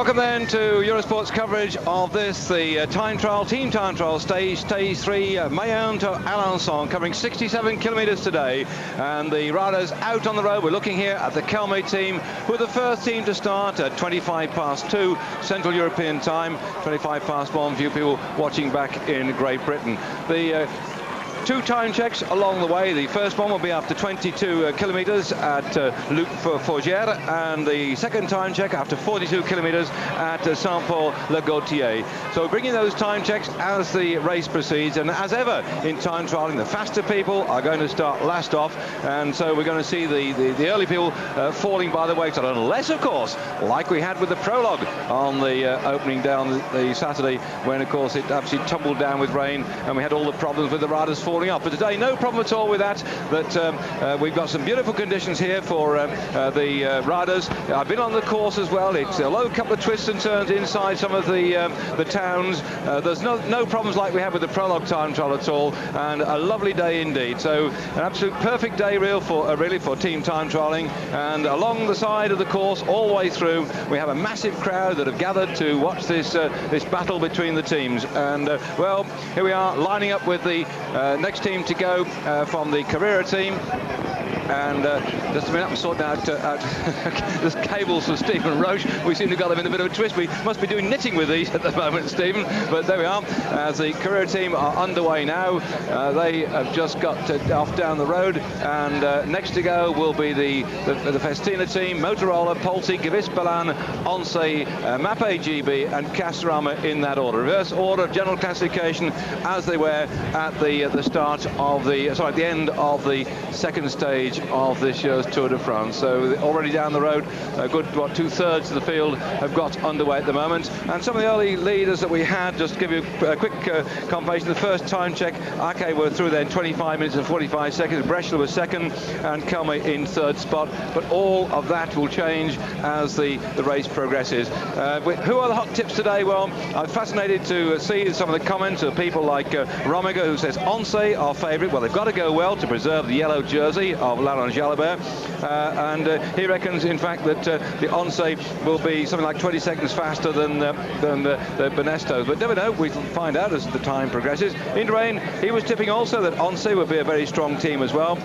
Welcome then to Eurosport's coverage of this, the time trial, team time trial stage 3, Mayenne-Alengon, covering 67 kilometres today. And the riders out on the road. We're looking here at the Kelme team, who are the first team to start at 2 Central European time, 1. Few people watching back in Great Britain. The two time checks along the way. The first one will be after 22 kilometres at Luc-Fougères, and the second time check after 42 kilometres at Saint-Paul-le-Gaultier. So bringing those time checks as the race proceeds, and as ever in time trialling, the faster people are going to start last off, and so we're going to see the early people falling by the wayside, unless of course, like we had with the prologue on the opening day on the Saturday, when of course it absolutely tumbled down with rain and we had all the problems with the riders falling up. But today, no problem at all with that. We've got some beautiful conditions here for the riders. I've been on the course as well. It's a low couple of twists and turns inside some of the towns. There's no problems like we had with the prologue time trial at all, and a lovely day indeed. So an absolute perfect day really for team time trialing. And along the side of the course, all the way through, we have a massive crowd that have gathered to watch this battle between the teams. And well, here we are lining up with the next team to go from the Carrera team. And just a minute, I'm sorting out there's cables for Stephen Roche. We seem to have got them in a bit of a twist. We must be doing knitting with these at the moment, Stephen. But there we are. As the Carrera team are underway now. They have just got off down the road, and next to go will be the Festina team, Motorola, Polti, Gavis Ban, ONCE, Mapei GB, and Castorama in that order. Reverse order of general classification as they were at the start of at the end of the second stage of this year's Tour de France. So already down the road, a good 2/3 of the field have got underway at the moment. And some of the early leaders that we had, just to give you a quick confirmation, the first time check, Aki were through there in 25 minutes and 45 seconds, Breschel was second, and Kelme in third spot. But all of that will change as the race progresses. Who are the hot tips today? Well, I'm fascinated to see some of the comments of people like Romiger, who says ONCE our favourite. Well, they've got to go well to preserve the yellow jersey of Jalabert, and he reckons in fact that the ONCE will be something like 20 seconds faster than the Banesto, but never know, we can find out as the time progresses. Indurain, he was tipping also that ONCE would be a very strong team as well.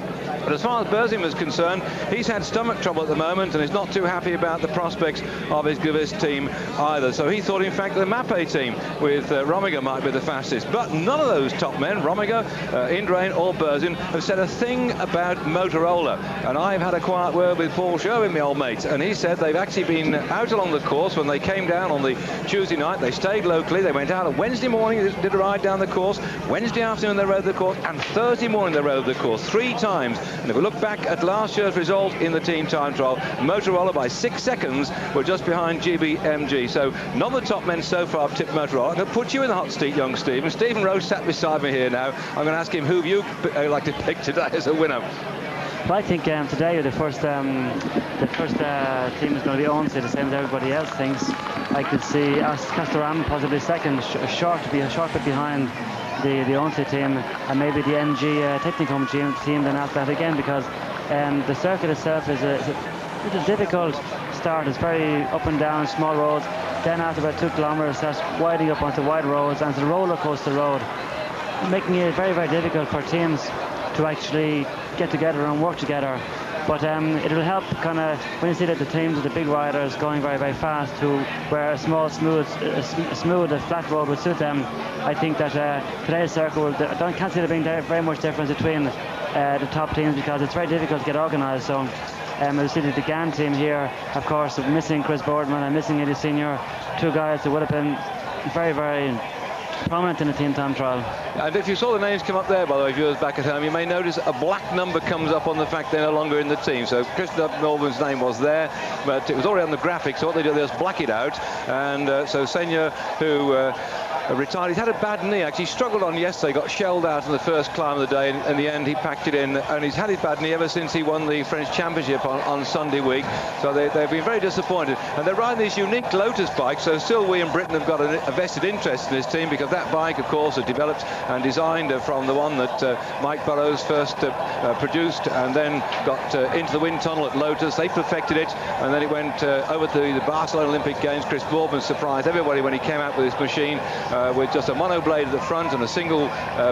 But as far as Bourdman is concerned, he's had stomach trouble at the moment and is not too happy about the prospects of his Gavis team either. So he thought, in fact, the Mapei team with Romiger might be the fastest. But none of those top men, Romiger, Indurain or Bourdman, have said a thing about Motorola. And I've had a quiet word with Paul Sherwin, my old mate, and he said they've actually been out along the course. When they came down on the Tuesday night, they stayed locally. They went out on Wednesday morning, did a ride down the course. Wednesday afternoon, they rode the course. And Thursday morning, they rode the course 3 times. And if we look back at last year's result in the team time trial, Motorola by 6 seconds were just behind GBMG. So none of the top men so far have tipped Motorola. I'm going to put you in the hot seat, young Stephen. Stephen Roche sat beside me here now. I'm going to ask him who you like to pick today as a winner. Well, I think today the first team is going to be ONCE, the same as everybody else thinks. I could see Castorama possibly second, a short bit behind the ONCE team, and maybe the MG Technicom team then after that again, because the circuit itself is a difficult start. It's very up and down, small roads. Then after about 2 kilometers, that's widening up onto wide roads, and it's a roller coaster road, making it very, very difficult for teams to actually get together and work together. But it will help kind of when you see that the teams of the big riders going very, very fast, to where a small, smooth, flat road would suit them. I think that today's circle, I can't see there being very much difference between the top teams, because it's very difficult to get organised. So we see that the GAN team here, of course, missing Chris Boardman and missing Eddie Senior, 2 guys who would have been very, very prominent in the team time trial. And if you saw the names come up there, by the way, viewers back at home, you may notice a black number comes up on the fact they're no longer in the team. So Christoph Norman's name was there, but it was already on the graphic, so what they do, they just black it out. And so Senior, who retired. He's had a bad knee, actually. He struggled on yesterday, got shelled out in the first climb of the day, and in the end he packed it in, and he's had his bad knee ever since he won the French Championship on Sunday week. So they've been very disappointed, and they're riding these unique Lotus bikes, so still we in Britain have got a vested interest in this team, because that bike, of course, is developed and designed from the one that Mike Burrows first produced, and then got into the wind tunnel at Lotus. They perfected it, and then it went over to the Barcelona Olympic Games. Chris Boardman surprised everybody when he came out with his machine with just a mono blade at the front and a single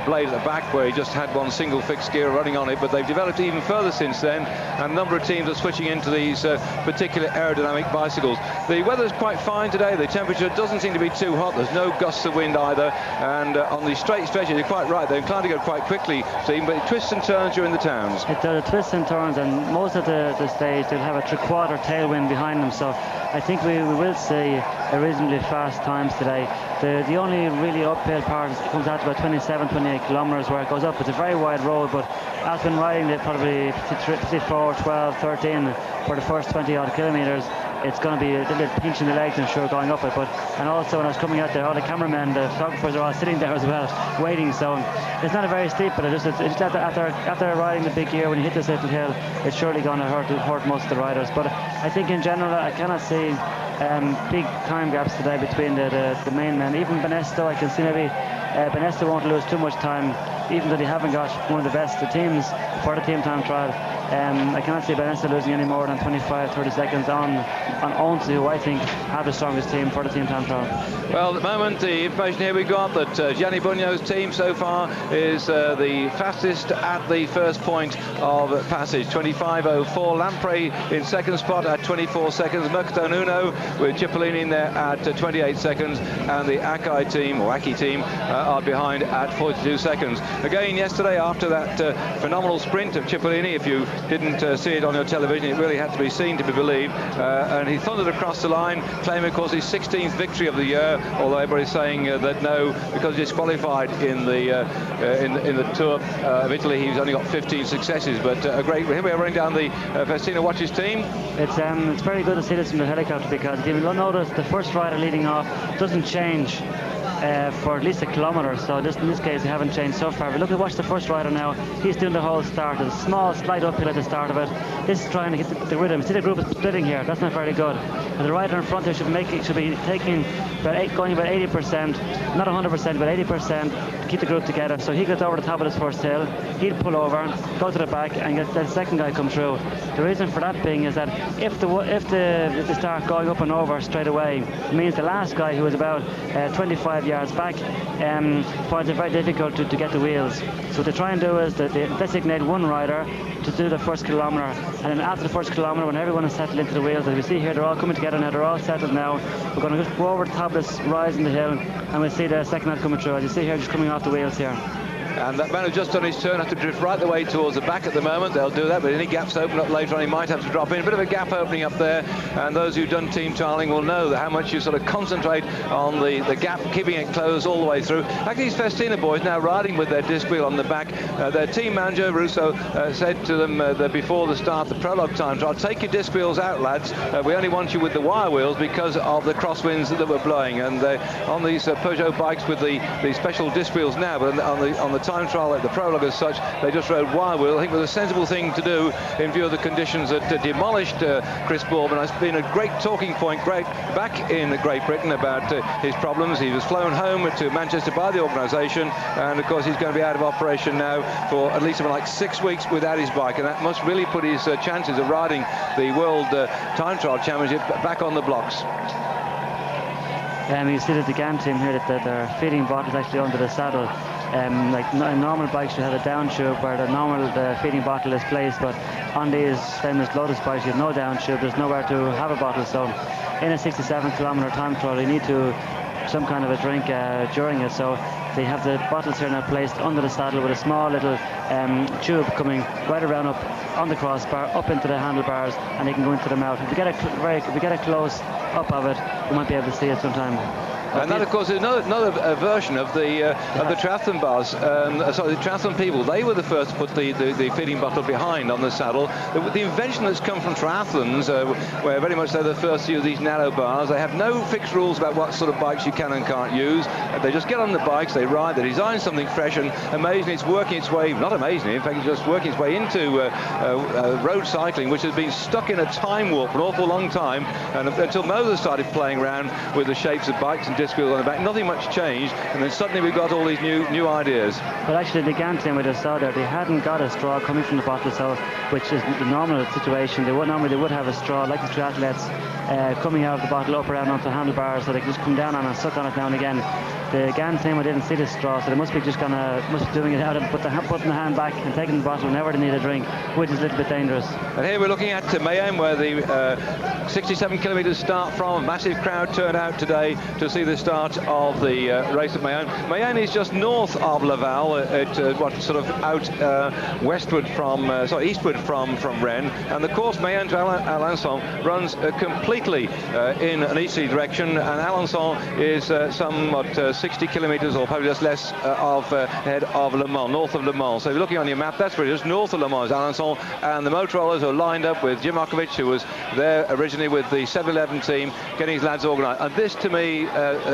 blade at the back, where he just had one single fixed gear running on it. But they've developed even further since then, and a number of teams are switching into these particular aerodynamic bicycles. The weather's quite fine today. The temperature doesn't seem to be too hot. There's no gusts of wind either, and on the straight stretches, you're quite right, they're inclined to go quite quickly, but it twists and turns during the towns. It twists and turns, and most of the stage they'll have a three-quarter tailwind behind them, so I think we will see a reasonably fast times today. The only really uphill part comes out to about 27-28 kilometers where it goes up. It's a very wide road, but I've been riding it probably 54, 12, 13 for the first 20 odd kilometers. It's going to be a little bit pinch in the legs, I'm sure, going up it. And also when I was coming out there, all the cameramen, the photographers are all sitting there as well, waiting. So it's not a very steep, but it's after riding the big gear, when you hit this little hill, it's surely going to hurt most of the riders. But I think in general, I cannot see big time gaps today between the main men. Even Banesto, I can see maybe Banesto won't lose too much time, even though they haven't got one of the best teams for the team time trial. I cannot see Banesto losing any more than 25-30 seconds on ONCE, who I think have the strongest team for the team time trial. Well, at the moment, the information here we got that Gianni Bugno's team so far is the fastest at the first point of passage, 25.04. Lampe in second spot at 24 seconds. Mercatone Uno with Cipollini in there at 28 seconds, and the Aki team are behind at 42 seconds. Again, yesterday, after that phenomenal sprint of Cipollini, if you didn't see it on your television, it really had to be seen to be believed, and he thundered across the line, claiming, of course, his 16th victory of the year, although everybody's saying that no, because he's disqualified in the Tour of Italy, he's only got 15 successes. But a great, here we are running down the Festina Watches team. It's very good to see this from the helicopter, because if you notice, the first rider leading off doesn't change for at least a kilometre, so in this case they haven't changed so far. But watch the first rider now. He's doing the whole start. There's a small slight uphill at the start of it. This is trying to get the rhythm. See, the group is splitting here. That's not very good. And the rider in front here should be taking going about 80%, not 100%, but 80% to keep the group together. So he gets over the top of this first hill. He'll pull over, go to the back, and get the second guy come through. The reason for that being is that if they start going up and over straight away, it means the last guy, who is about 25 yards back, finds it very difficult to get the wheels. So what they try and do is that they designate one rider to do the first kilometre, and then after the first kilometre, when everyone is settled into the wheels, as we see here, they're all coming together now, they're all settled now. We're going to just go over the top of this rise in the hill, and we'll see the second one coming through. As you see here, just coming off the wheels here. And that man who's just done his turn has to drift right the way towards the back at the moment. They'll do that, but any gaps open up later on, he might have to drop in. A bit of a gap opening up there, and those who've done team trialing will know how much you sort of concentrate on the gap, keeping it closed all the way through. Actually, these Festina boys now riding with their disc wheel on the back. Their team manager, Russo, said to them before the start, the prologue time trial, take your disc wheels out, lads. We only want you with the wire wheels because of the crosswinds that were blowing. And on these Peugeot bikes with the special disc wheels now, but on the time trial at the prologue as such, they just rode wire wheel. I think it was a sensible thing to do in view of the conditions that demolished Chris Boardman. It's been a great talking point back in Great Britain about his problems. He was flown home to Manchester by the organisation, and of course he's going to be out of operation now for at least something like 6 weeks without his bike, and that must really put his chances of riding the World Time Trial Championship back on the blocks. You see that the GAN team here, that their feeding bottle is actually under the saddle. Like normal bikes should have a down tube where the feeding bottle is placed, but on these famous Lotus bikes you have no down tube, there's nowhere to have a bottle. So in a 67-kilometre time trial you need some kind of a drink during it. So they have the bottles here now placed under the saddle with a small little tube coming right around up on the crossbar, up into the handlebars, and they can go into the mouth. If we get a close up of it, we might be able to see it sometime. And that, of course, is another version of the triathlon bars. Sorry, the triathlon people. They were the first to put the feeding bottle behind on the saddle. The invention that's come from triathlons, where very much they're the first to use these narrow bars. They have no fixed rules about what sort of bikes you can and can't use. They just get on the bikes, they ride, they design something fresh, and amazingly it's working its way, not amazingly, in fact it's just working its way into road cycling, which has been stuck in a time warp for an awful long time, and until Moses started playing around with the shapes of bikes and disc wheels on the back, nothing much changed, and then suddenly we've got all these new ideas. But actually the GAN team we just saw there, they hadn't got a straw coming from the bottle, so which is the normal situation. They would have a straw like the triathletes coming out of the bottle up around onto handlebars, so they can just come down on and suck on it now and again. The GAN team didn't see the straw, so they must be doing it out and putting the hand back and taking the bottle whenever they need a drink, which is a little bit dangerous. And here we're looking at Mayenne, where the 67 kilometres start from. A massive crowd turned out today to see the start of the race at Mayenne. Mayenne is just north of Laval, sort of out eastward from Rennes, and the course Mayenne to Alençon runs completely in an easterly direction, and Alençon is somewhat 60 kilometres or probably just less ahead of Le Mans, north of Le Mans. So if you're looking on your map, that's where it is, north of Le Mans, Alençon, and the Motorolers are lined up with Jim Okovich, who was there originally with the 711 team, getting his lads organised. And this, to me,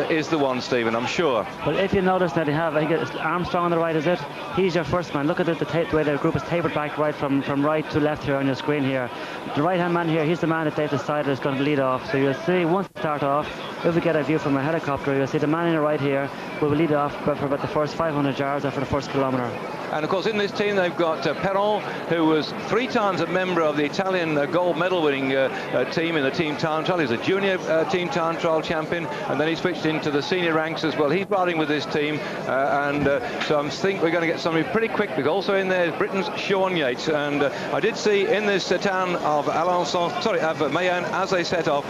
is the one, Stephen, I'm sure. Well, if you notice that they have, I think it's Armstrong on the right, is it? He's your first man. Look at the way the group is tapered back right from right to left here on your screen here. The right-hand man here, he's the man that they've decided is going to lead off. So you'll see, once they start off, if we get a view from a helicopter, you'll see the man in the right here will lead off for about the first 500 yards or for the first kilometre. And of course in this team they've got Perron, who was 3 times a member of the Italian gold medal winning team in the team time trial. He's a junior team time trial champion, and then he switched into the senior ranks as well. He's riding with this team, so I think we're going to get somebody pretty quick, because also in there is Britain's Sean Yates. And I did see in this town of Mayenne, as they set off,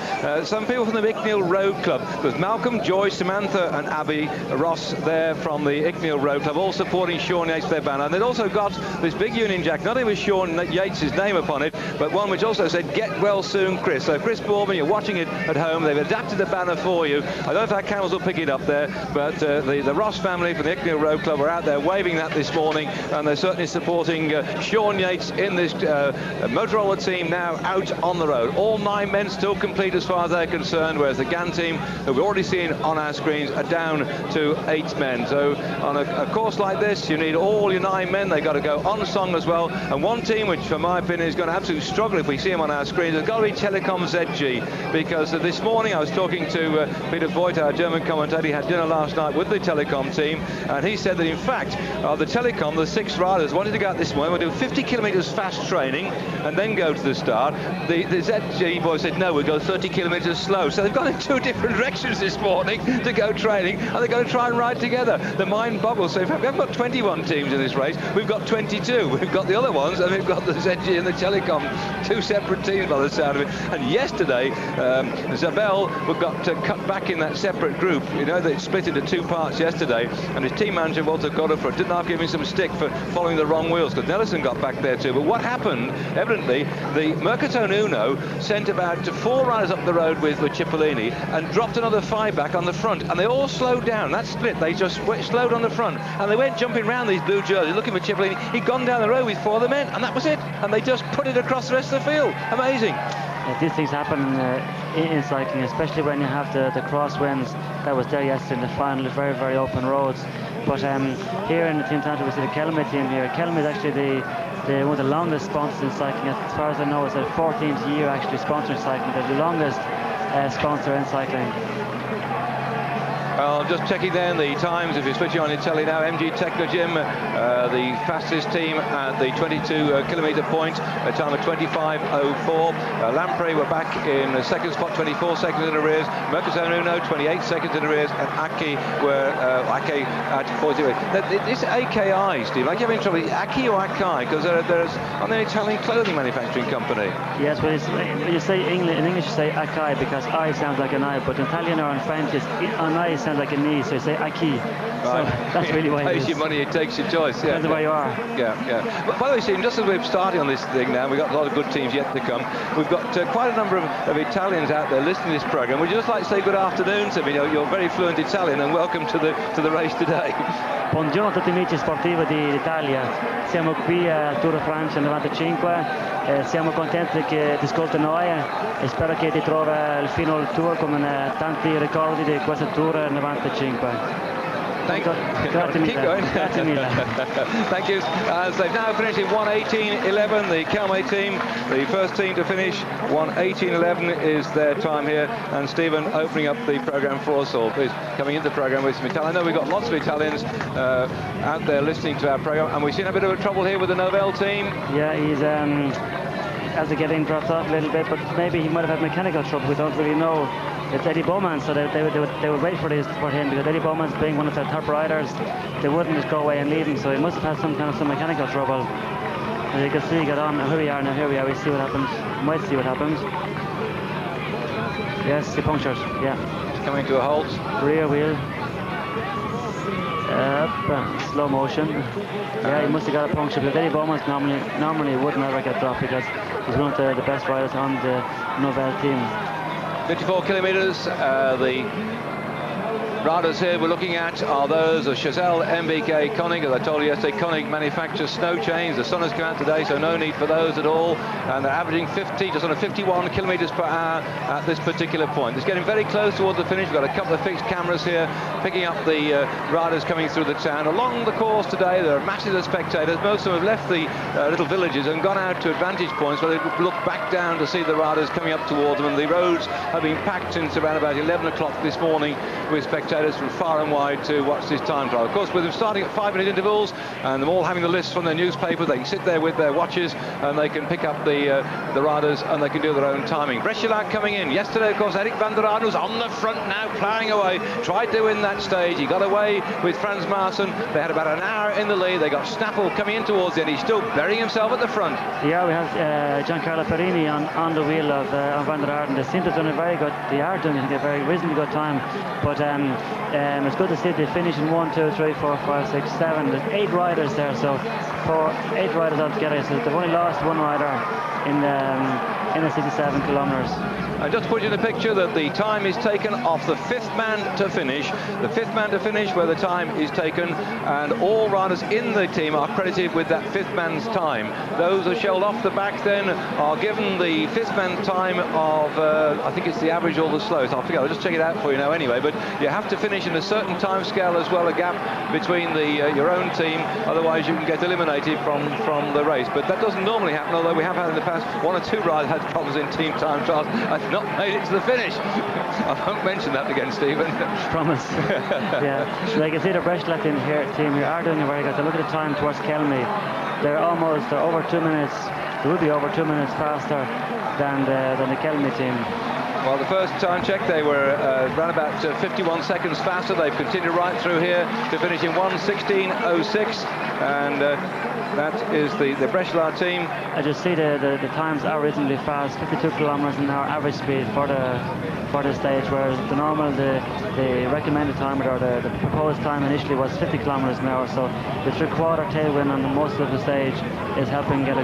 some people from the Icknield Road Club. There's Malcolm, Joy, Samantha and Abby Ross there from the Icknield Road Club, all supporting Sean Yates, their banner. And they'd also got this big Union Jack, not only with Sean Yates' name upon it, but one which also said, "Get well soon, Chris." So Chris Boardman, you're watching it at home, they've adapted the banner for you. I don't know if our cameras will pick it up there, but the Ross family from the Icknield Road Club are out there waving that this morning, and they're certainly supporting Sean Yates in this Motorola team now out on the road. All 9 men still complete as far as they're concerned, whereas the GAN team, that we've already seen on our screens, are down to 8 men. So on a course like this, you need all your 9 men. They've got to go on song as well. And one team which, for my opinion, is going to absolutely struggle if we see them on our screens, has got to be Telecom ZG, because this morning I was talking to Peter Voigt, our German commentator. He had dinner last night with the Telecom team, and he said that in fact the Telecom, the 6 riders, wanted to go out this morning. We'll do 50 kilometres fast training and then go to the start. The ZG boys said no, we'll go 30 kilometres slow. So they've gone in 2 different directions this morning to go training, and they're going to try and ride together. The mind boggles. So in fact, we haven't got 21 teams in this race, we've got 22. We've got the other ones, and we've got the ZG and the Telecom, 2 separate teams by the sound of it. And yesterday Zabel got cut back in that separate group. You know, they split into 2 parts yesterday, and his team manager Walter Godefroy didn't have to give him some stick for following the wrong wheels, because Nelson got back there too. But what happened, evidently, the Mercatone Uno sent about 4 riders up the road with Cipollini and dropped another 5 back on the front, and they all slowed down. That split, they just slowed on the front, and they went jumping around these blue jerseys looking for Cipollini. He'd gone down the road with 4 other men, and that was it, and they just put it across the rest of the field. Amazing. These things happen in cycling, especially when you have the crosswinds that was there yesterday in the final, very, very open roads. But here in the team time, we see the Kelme team here. Kelme is actually one of the longest sponsors in cycling. As far as I know, it's their 14th year actually sponsoring cycling. They're the longest sponsor in cycling. Well, just checking then the times. If you're switching on your telly now, MG Techno Gym, the fastest team at the 22-kilometre point, a time of 25:04. Lampe were back in the second spot, 24 seconds in arrears. Mercatone Uno, 28 seconds in arrears, and Aki were Aki at 48. This AKI, Steve, like you're having trouble. Aki or Akai, because there's on an Italian clothing manufacturing company. Yes, well, you say in English you say Akai because I sounds like an I, but in Italian or in French it's an I sounds like a knee, so you say Aki. Right. So that's really why it pays is. your money, it takes your choice. Yeah. Depends where you are. Yeah. But by the way, Stephen, just as we're starting on this thing now, we've got a lot of good teams yet to come. We've got quite a number of Italians out there listening to this program. Would you just like to say good afternoon to me? You're very fluent Italian, and welcome to the race today. Buongiorno a tutti amici sportivi d'Italia. Siamo qui a Tour de France 95. Siamo contenti che ti ascolti noi e spero che ti trovi al fine del tour con tanti ricordi di questo Tour 95. Thank you. Keep going. Thank you. As they've now finished in 1:18.11, the Calme team, the first team to finish. 1:18.11 is their time here. And Stephen opening up the program for us all. Please, coming into the program with some Italian. I know we've got lots of Italians out there listening to our program, and we've seen a bit of trouble here with the Novell team. Yeah, he's as they're getting dropped off a little bit, but maybe he might have had mechanical trouble. We don't really know. It's Eddie Bowman, so they would wait for him, because Eddie Bowman's being one of their top riders. They wouldn't just go away and leave him, so he must have had some mechanical trouble. As you can see, he got on. Here we are. We see what happens. Might see what happens. Yes, he punctures. Yeah. He's coming to a halt. Rear wheel. Slow motion. Yeah, he must have got a puncture, because Eddie Bowman's normally would never get dropped, because he's one of the best riders on the Novell team. 54 kilometres, the riders here we're looking at are those of Chazelle, MBK, Koenig. As I told you yesterday, Koenig manufactures snow chains. The sun has come out today, so no need for those at all. And they're averaging 50 to sort of 51 kilometres per hour at this particular point. It's getting very close towards the finish. We've got a couple of fixed cameras here picking up the riders coming through the town. Along the course today, there are masses of spectators. Most of them have left the little villages and gone out to advantage points where they look back down to see the riders coming up towards them. And the roads have been packed since around about 11 o'clock this morning with spectators from far and wide to watch this time trial. Of course, with them starting at 5-minute intervals and them all having the lists from their newspapers, they can sit there with their watches and they can pick up the riders and they can do their own timing. Brescialat coming in. Yesterday, of course, Eric van der Aarden was on the front now, ploughing away. Tried to win that stage. He got away with Frans Maassen. They had about an hour in the lead. They got Snaffel coming in towards the end. He's still burying himself at the front. Yeah, we have Giancarlo Perini on the wheel of van der Aarden. They seem to have done a very good, they are doing a very reasonably good time, but it's good to see they finish in 1, 2, 3, 4, 5, 6, 7. There's 8 riders there, so 8 riders altogether. So they've only lost 1 rider in the 67 kilometres. And just to put you in the picture that the time is taken off the 5th man to finish. The 5th man to finish where the time is taken, and all riders in the team are credited with that 5th man's time. Those who are shelled off the back then are given the 5th man time of, I think it's the average or the slowest. I forget, I'll just check it out for you now anyway, but you have to finish in a certain time scale as well, a gap between your own team, otherwise you can get eliminated from the race. But that doesn't normally happen, although we have had in the past 1 or 2 riders had problems in team time trials. Not made it to the finish. I won't mention that again, Stephen. Promise. Yeah. Like I see the Brescialat team here are doing a very good. Look at the time towards Kelmy. They're over 2 minutes. They will be over 2 minutes faster than the Kelmy team. Well, the first time check, they were around about 51 seconds faster. They've continued right through here to finish in 1:16.06, and that is the Brescialat team. I just see the times are reasonably fast, 52 kilometers an hour average speed for the stage, whereas the recommended time, or the proposed time initially was 50 kilometers an hour. So the 3/4 tailwind on most of the stage is helping get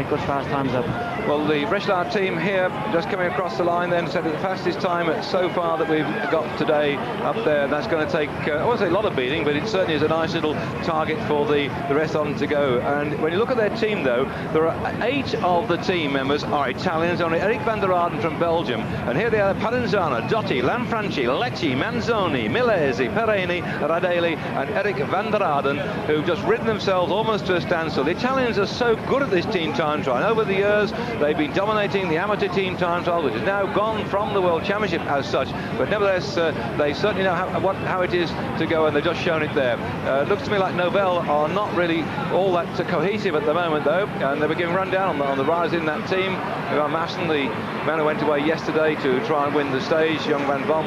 good fast times up. Well, the Brescialat team here just coming across the line then said the fastest time so far that we've got today up there. That's going to take, I won't say a lot of beating, but it certainly is a nice little target for the rest of them to go. And when you look at their team, though, there are 8 of the team members are Italians. Only Eric van der Aarden from Belgium. And here they are: Parenzano, Dotti, Lanfranchi, Lecce, Manzoni, Milesi, Perini, Radeli, and Eric van der Aarden, who've just ridden themselves almost to a standstill. The Italians are so good at this team time trial. And over the years, they've been dominating the amateur team time trial, which is now gone from the World Championship as such. But nevertheless, they certainly know how it is to go, and they've just shown it there. It looks to me like Novell are not really all that cohesive at the moment, though, and they were giving rundown on the riders in that team. Maassen, the man who went away yesterday to try and win the stage, young Van Vom,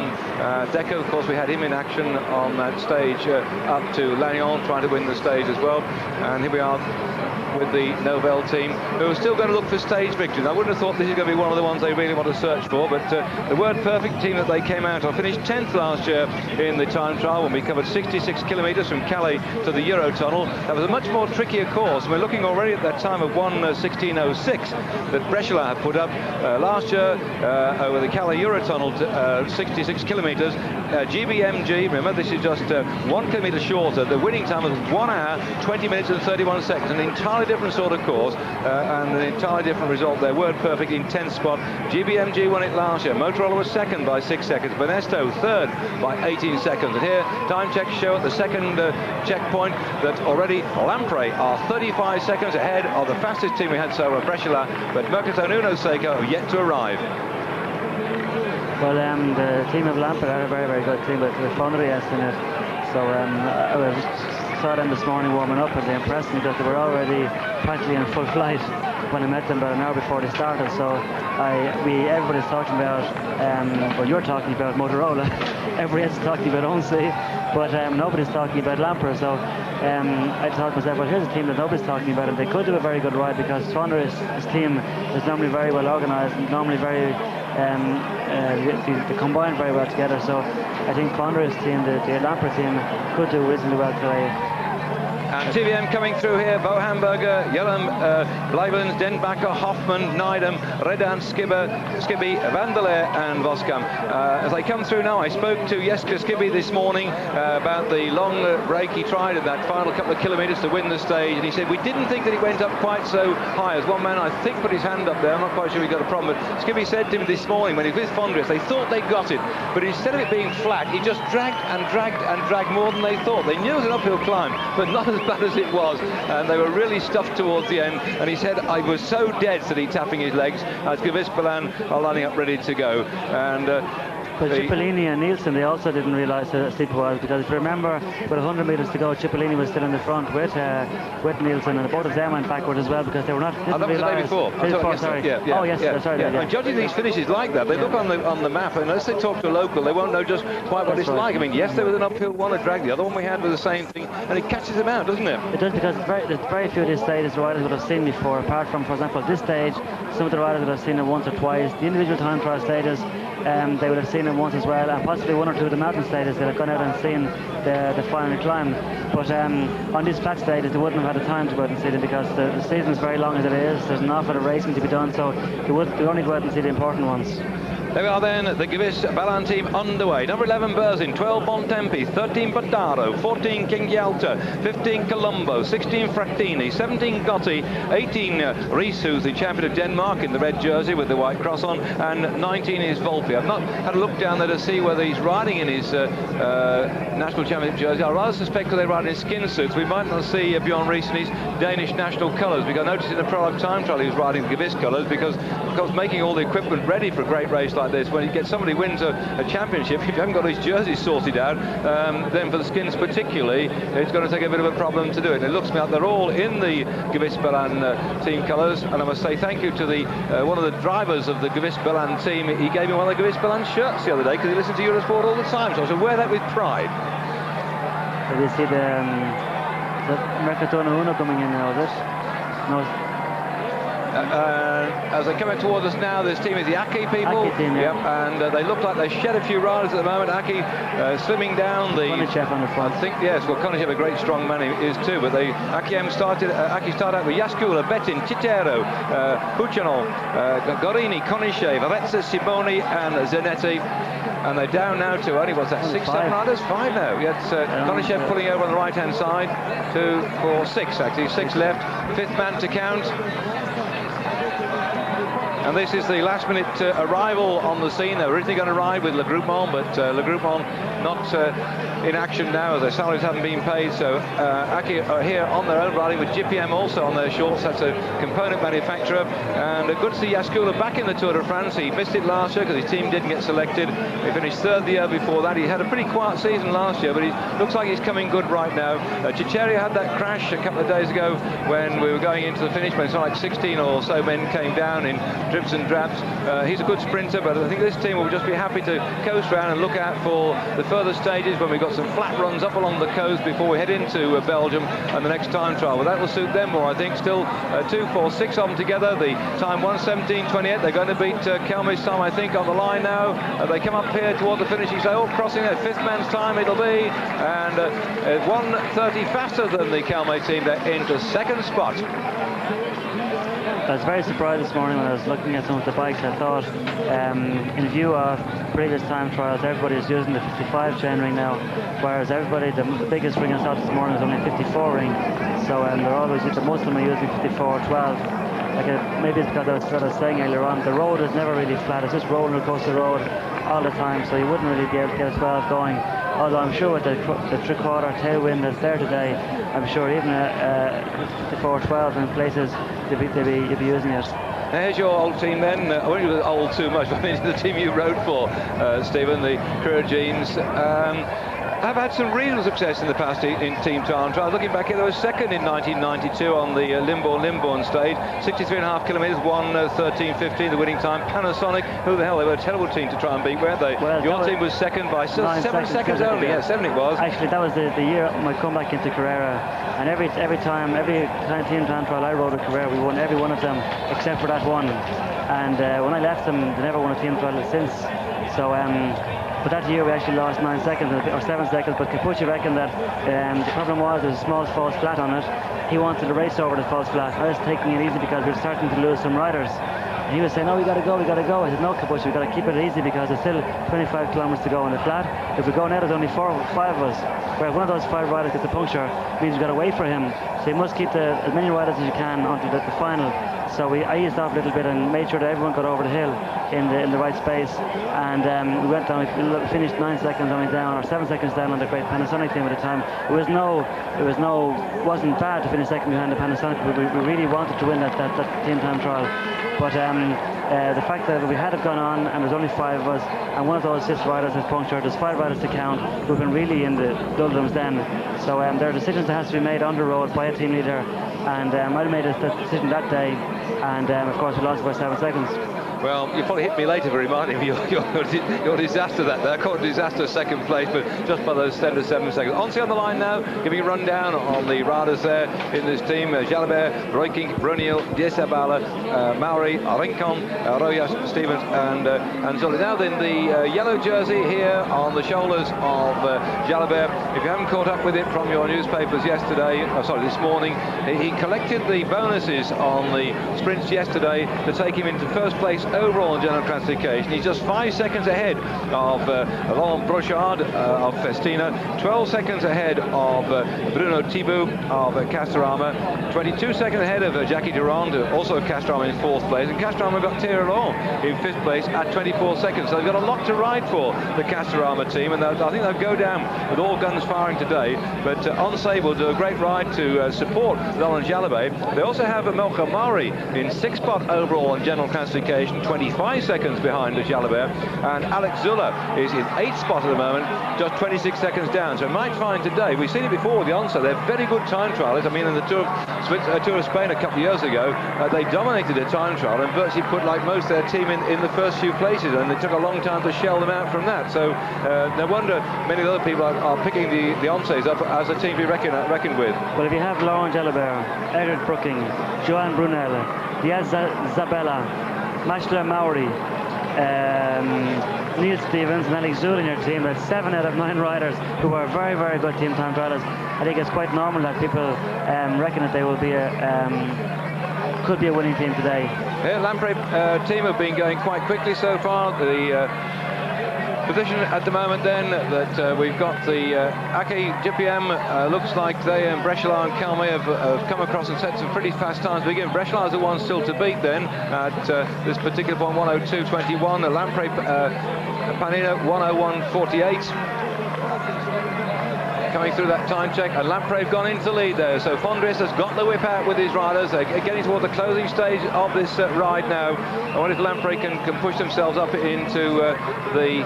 Deco Of course, we had him in action on that stage up to Lannion, trying to win the stage as well. And here we are with the Novell team, who are still going to look for stage victories. I wouldn't have thought this is going to be one of the ones they really want to search for, but the Word Perfect team that they came out of finished 10th last year in the time trial when we covered 66 kilometres from Calais to the Eurotunnel. That was a much more trickier course. We're looking already at that time of 1:16:06 that Brescia had put up last year over the Calais Eurotunnel, 66 kilometres. GBMG, remember this is just 1 kilometre shorter. The winning time was 1 hour, 20 minutes and 31 seconds. An entirely different sort of course and an entirely different result there. Word Perfect in 10th spot. GBMG won it last year. Motorola was second by 6 seconds. Banesto third by 18 seconds. And here, time checks show at the second checkpoint that already Lampe are 35 seconds ahead of the fastest team we had so far, Brescia, but Mercatone Uno Seiko have yet to arrive. Well, the team of Lampe are a very, very good team with Fonriest in it. So I saw them this morning warming up, and they impressed me because they were already practically in full flight when I met them about an hour before they started. So everybody's talking about, well, you're talking about Motorola, everybody's talking about ONCE, but nobody's talking about Lampe. So I thought to myself, well, here's a team that nobody's talking about, and they could do a very good ride because Fonriest's team is normally very well organised, and normally very they combine very well together. So I think Fonriest's team, the Lampe team, could do reasonably well today. And TVM coming through here, Bo Hamburger, Jellem, Blijvens, Denbacher, Hoffman, Neidem, Redan, Skibby, Vandeleer and Voskam. As they come through now, I spoke to Jeske Skibby this morning about the long break he tried in that final couple of kilometres to win the stage, and he said we didn't think that he went up quite so high. As one man, I think, put his hand up there. I'm not quite sure he got a problem, but Skibby said to him this morning when he was with Fonriest, they thought they got it, but instead of it being flat, he just dragged and dragged and dragged more than they thought. They knew it was an uphill climb, but not as bad as it was, and they were really stuffed towards the end. And he said, I was so dead, said he, tapping his legs as Gavis Ban are lining up ready to go. And but Cipollini and Nielsen, they also didn't realise how steep it was, because if you remember, with 100 metres to go, Cipollini was still in the front with Nielsen, and both of them went backward as well because they were not. That was the day before. Sorry. Yeah. Oh yes, yeah. Sorry. Yeah. And judging these finishes like that, they look on the map, and unless they talk to a local, they won't know just quite what it's like. I mean, yes, there was an uphill one, a drag. The other one we had was the same thing, and it catches them out, doesn't it? It does, because there's very few of these stages riders would have seen before, apart from, for example, this stage. Some of the riders would have seen it once or twice. The individual time trial stages, they would have seen it once as well, and possibly one or two of the mountain stages they'd have gone out and seen the final climb. But on these flat stages, they wouldn't have had the time to go out and see them, because the season is very long as it is. There's an awful lot of racing to be done, so they only go out and see the important ones. There we are then, the Gavis Ban team underway. Number 11 Berzin, 12 Bontempi, 13 Badaro, 14 Kingjalta, 15 Colombo, 16 Frattini, 17 Gotti, 18 Risu, the champion of Denmark in the red jersey with the white cross on, and 19 is Volpi. I've not had a look down there to see whether he's riding in his national championship jersey. I rather suspect that they ride in skin suits. We might not see Bjorn Riis in his Danish national colours, because I noticed in the prologue time trial he was riding the Gavis colours, because of course making all the equipment ready for a great race like this, when you get somebody wins a championship, if you haven't got his jerseys sorted out, then for the skins particularly, it's going to take a bit of a problem to do it. It looks like they're all in the Gavis Ban team colours, and I must say thank you to the one of the drivers of the Gavis Ban team. He gave me one of the Gavis Ban shirts the other day because he listens to Eurosport all the time, so I should wear that with pride. So we see the Mercatone Uno coming in now, is it? No. As they're coming towards us now, this team is the Aki people. Aki team, yeah. Yep, and they look like they shed a few riders at the moment. Aki slimming down the... Konichev on the front. I think, yes, well, Konichev, a great strong man, he is too, but Aki started out with Jaskula, Betin, Citero, Puchanol, Gorini, Konichev, Aretsa, Simoni and Zanetti. And they're down now to only, what's that, 6, 7 riders? 5 now. Yes, Konichev pulling over on the right-hand side. 2, 4, 6, actually. 6 left. 5th man to count. And this is the last-minute arrival on the scene. They were originally going to ride with Le Groupement, but Le Groupement not in action now. Their salaries haven't been paid, so Aki are here on their own, riding with GPM also on their shorts. That's a component manufacturer. And good to see Jaskula back in the Tour de France. He missed it last year because his team didn't get selected. He finished 3rd the year before that. He had a pretty quiet season last year, but he looks like he's coming good right now. Chicheria had that crash a couple of days ago when we were going into the finish, when something like 16 or so men came down in drips and drabs. He's a good sprinter, but I think this team will just be happy to coast around and look out for the further stages when we've got some flat runs up along the coast before we head into Belgium and the next time trial. Well, that will suit them more, I think. Still 2, 4, 6 of them together. The time 1:17.28. They're going to beat Kelmy's time, I think, on the line now. They come up here toward the finishing stage, crossing their 5th man's time it'll be, and 1:30 faster than the Kelmy team. They're into 2nd spot. I was very surprised this morning when I was looking at some of the bikes. I thought, in view of previous time trials, everybody is using the 55 chain ring now, whereas everybody, the biggest ring I saw this morning was only a 54 ring. So they're always, most of them are using 54 12. Maybe it's because that's what I was saying earlier on. The road is never really flat. It's just roller coaster road all the time, so you wouldn't really be able to get a 12 going. Although I'm sure with the 3/4 tailwind that's there today, I'm sure even a 54-12 in places you'll be using it. There's your old team then. I won't use old too much, but I mean the team you rode for, Stephen, the Carrera Jeans. Have had some real success in the past in team time trials. Looking back here, they were 2nd in 1992 on the Limbourne stage, 63.5 kilometres, 1:13.15, the winning time. Panasonic, who the hell, they were a terrible team to try and beat, weren't they? Well, your team was 2nd by 7 seconds only. Yeah, 7 it was. Actually, that was the year my comeback into Carrera, and every time team time trial I rode at Carrera, we won every one of them except for that one. And when I left them, they never won a team trial since. So. But that year we actually lost 9 seconds or 7 seconds, but Capucci reckoned that the problem was there was a small false flat on it. He wanted to race over the false flat. I was taking it easy because we were starting to lose some riders. And he was saying, "No, we got to go. I said, "No, Capucci, we got to keep it easy because there's still 25 kilometers to go on the flat. If we go now, there's only 4 or 5 of us. Where if one of those 5 riders gets a puncture, it means we've got to wait for him. So you must keep as many riders as you can until the final." So I eased off a little bit and made sure that everyone got over the hill in the right space. And we went down. We finished 9 seconds only down, or 7 seconds down on the great Panasonic team at the time. Wasn't bad to finish 2nd behind the Panasonic. We really wanted to win that team time trial. But the fact that we had it gone on and there's only 5 of us, and one of those 6 riders has punctured, there's 5 riders to count. We've been really in the doldrums then. So there are decisions that has to be made on the road by a team leader, and I made a decision that day, and of course we lost by 7 seconds. Well, you probably hit me later for reminding me of your disaster that day. I called it disaster 2nd place, but just by those 7 seconds. ONCE on the line now, giving a rundown on the riders there in this team. Jalabert, Royking, Brunil, Diesabala, Mauri, Rincon, Rojas, Stevens and Zoli. Now then, the yellow jersey here on the shoulders of Jalabert. If you haven't caught up with it from your newspapers this morning, he collected the bonuses on the sprints yesterday to take him into 1st place overall in general classification. He's just 5 seconds ahead of Laurent Brochard of Festina, 12 seconds ahead of Bruno Thibault of Castorama, 22 seconds ahead of Jackie Durand, also of Castorama in 4th place, and Castorama got Thierry Long in 5th place at 24 seconds. So they've got a lot to ride for, the Castorama team, and I think they'll go down with all guns firing today. But ONCE will do a great ride to support Laurent Jalabert. They also have Melchior Mauri in 6th spot overall in general classification, 25 seconds behind the Jalabert, and Alex Zuller is in 8th spot at the moment, just 26 seconds down. So might find today, we've seen it before with the ONCE, they're very good time trialists. I mean, in the Tour of Spain a couple of years ago, they dominated their time trial and virtually put like most of their team in the first few places, and it took a long time to shell them out from that. So no wonder many other people are picking the ONCEs up as a team to be reckoned with. Well, if you have Laurent Jalabert, Eric Brooking, Joan Brunel, Diaz Zabella, Mashla Mauri, Neil Stevens and Alex Zull in your team, that's 7 out of 9 riders who are very, very good team time trialists. I think it's quite normal that people reckon that they will be could be a winning team today. Yeah, Lampe team have been going quite quickly so far. The position at the moment then that we've got the Aki TVM looks like they and Breschelaar and Kelmy have come across and set some pretty fast times. But again, Breschelaar is the one still to beat then at this particular point, 1:02.21. Lampe Panina 1:01.48. Coming through that time check, and Lampe have gone into the lead there. So Fondris has got the whip out with his riders. They're getting toward the closing stage of this ride now. I wonder if Lampe can push themselves up into the